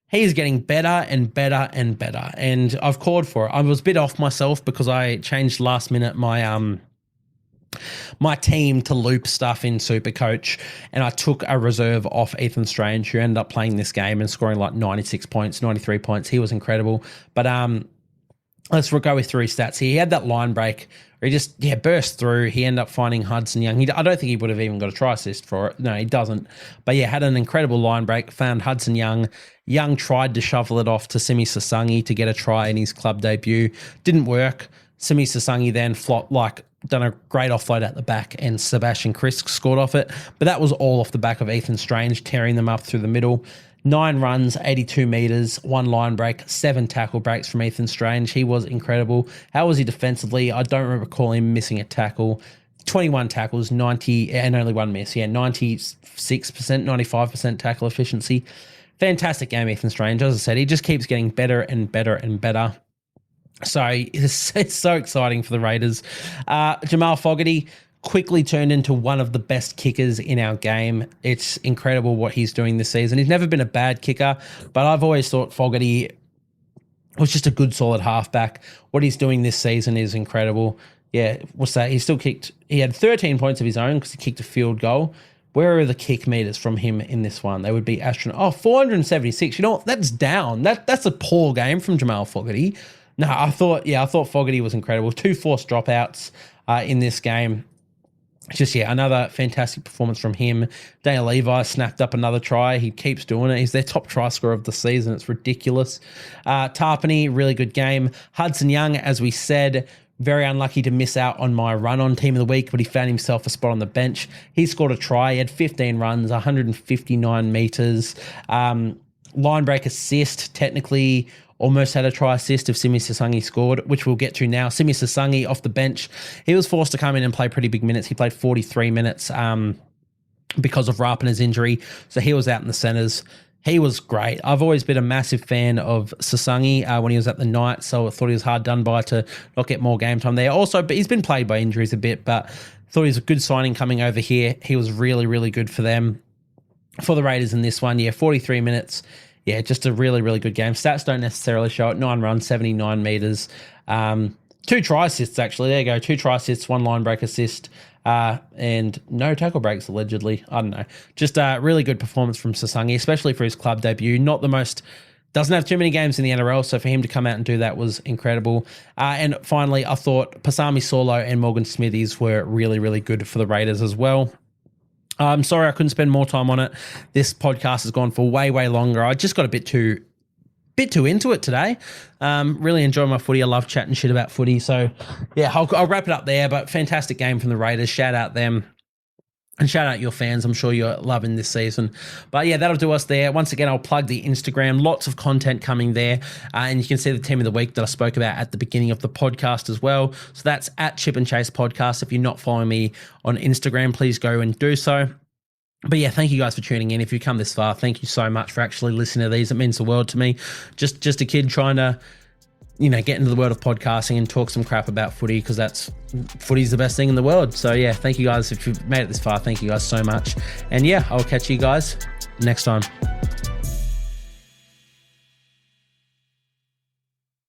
B: He's getting better and better and better, and I've called for it. I was a bit off myself because I changed last minute my my team to loop stuff in Supercoach, and I took a reserve off Ethan Strange, who ended up playing this game and scoring like 96 points, 93 points. He was incredible. But let's go with 3 stats here. He had that line break where he just burst through. He ended up finding Hudson Young. I don't think he would have even got a try assist for it. No, he doesn't. But had an incredible line break, found Hudson Young. Young tried to shovel it off to Simi Sasangi to get a try in his club debut. Didn't work. Simi Sasangi then done a great offload at the back, and Sebastian Krisk scored off it. But that was all off the back of Ethan Strange tearing them up through the middle. 9 runs, 82 metres, 1 line break, 7 tackle breaks from Ethan Strange. He was incredible. How was he defensively? I don't recall him missing a tackle. 21 tackles, 90, and only 1 miss. 96%, 95% tackle efficiency. Fantastic game, Ethan Strange. As I said, he just keeps getting better and better and better. So it's so exciting for the Raiders. Jamal Fogarty quickly turned into one of the best kickers in our game. It's incredible what he's doing this season. He's never been a bad kicker, but I've always thought Fogarty was just a good, solid halfback. What he's doing this season is incredible. Yeah, what's that? He had 13 points of his own because he kicked a field goal. Where are the kick meters from him in this one? They would be astronomical. 476. You know what? That's down. That's a poor game from Jamal Fogarty. No, I thought Fogarty was incredible. 2 forced dropouts in this game. Just, another fantastic performance from him. Dale Levi snapped up another try. He keeps doing it. He's their top try scorer of the season. It's ridiculous. Tarpany, really good game. Hudson Young, as we said, very unlucky to miss out on my run-on team of the week, but he found himself a spot on the bench. He scored a try. He had 15 runs, 159 metres. Line break assist, technically almost had a try assist if Simi Sasangi scored, which we'll get to now. Simi Sasangi off the bench. He was forced to come in and play pretty big minutes. He played 43 minutes because of Rapina's injury, so he was out in the centres. He was great. I've always been a massive fan of Sasangi when he was at the Knights, so I thought he was hard done by to not get more game time there. Also, but he's been plagued by injuries a bit, but thought he was a good signing coming over here. He was really, really good for them, for the Raiders in this one. 43 minutes. Just a really, really good game. Stats don't necessarily show it. 9 runs, 79 metres. 2 try assists, actually. There you go. 2 try assists, 1 line break assist. And no tackle breaks, allegedly. I don't know. Just a really good performance from Sasangi, especially for his club debut. Not the most, doesn't have too many games in the NRL, so for him to come out and do that was incredible. And finally, I thought Pasami Saulo and Morgan Smithies were really, really good for the Raiders as well. I'm sorry I couldn't spend more time on it. This podcast has gone for way, way longer. I just got a bit too into it today. Really enjoy my footy. I love chatting shit about footy. So, I'll wrap it up there. But fantastic game from the Raiders. Shout out them. And shout out your fans. I'm sure you're loving this season. But that'll do us there. Once again, I'll plug the Instagram. Lots of content coming there. And you can see the team of the week that I spoke about at the beginning of the podcast as well. So that's at Chip and Chase Podcast. If you're not following me on Instagram, please go and do so. But thank you guys for tuning in. If you come this far, thank you so much for actually listening to these. It means the world to me. Just a kid trying to, get into the world of podcasting and talk some crap about footy, because footy's the best thing in the world. So thank you guys. If you've made it this far, thank you guys so much. And I'll catch you guys next time.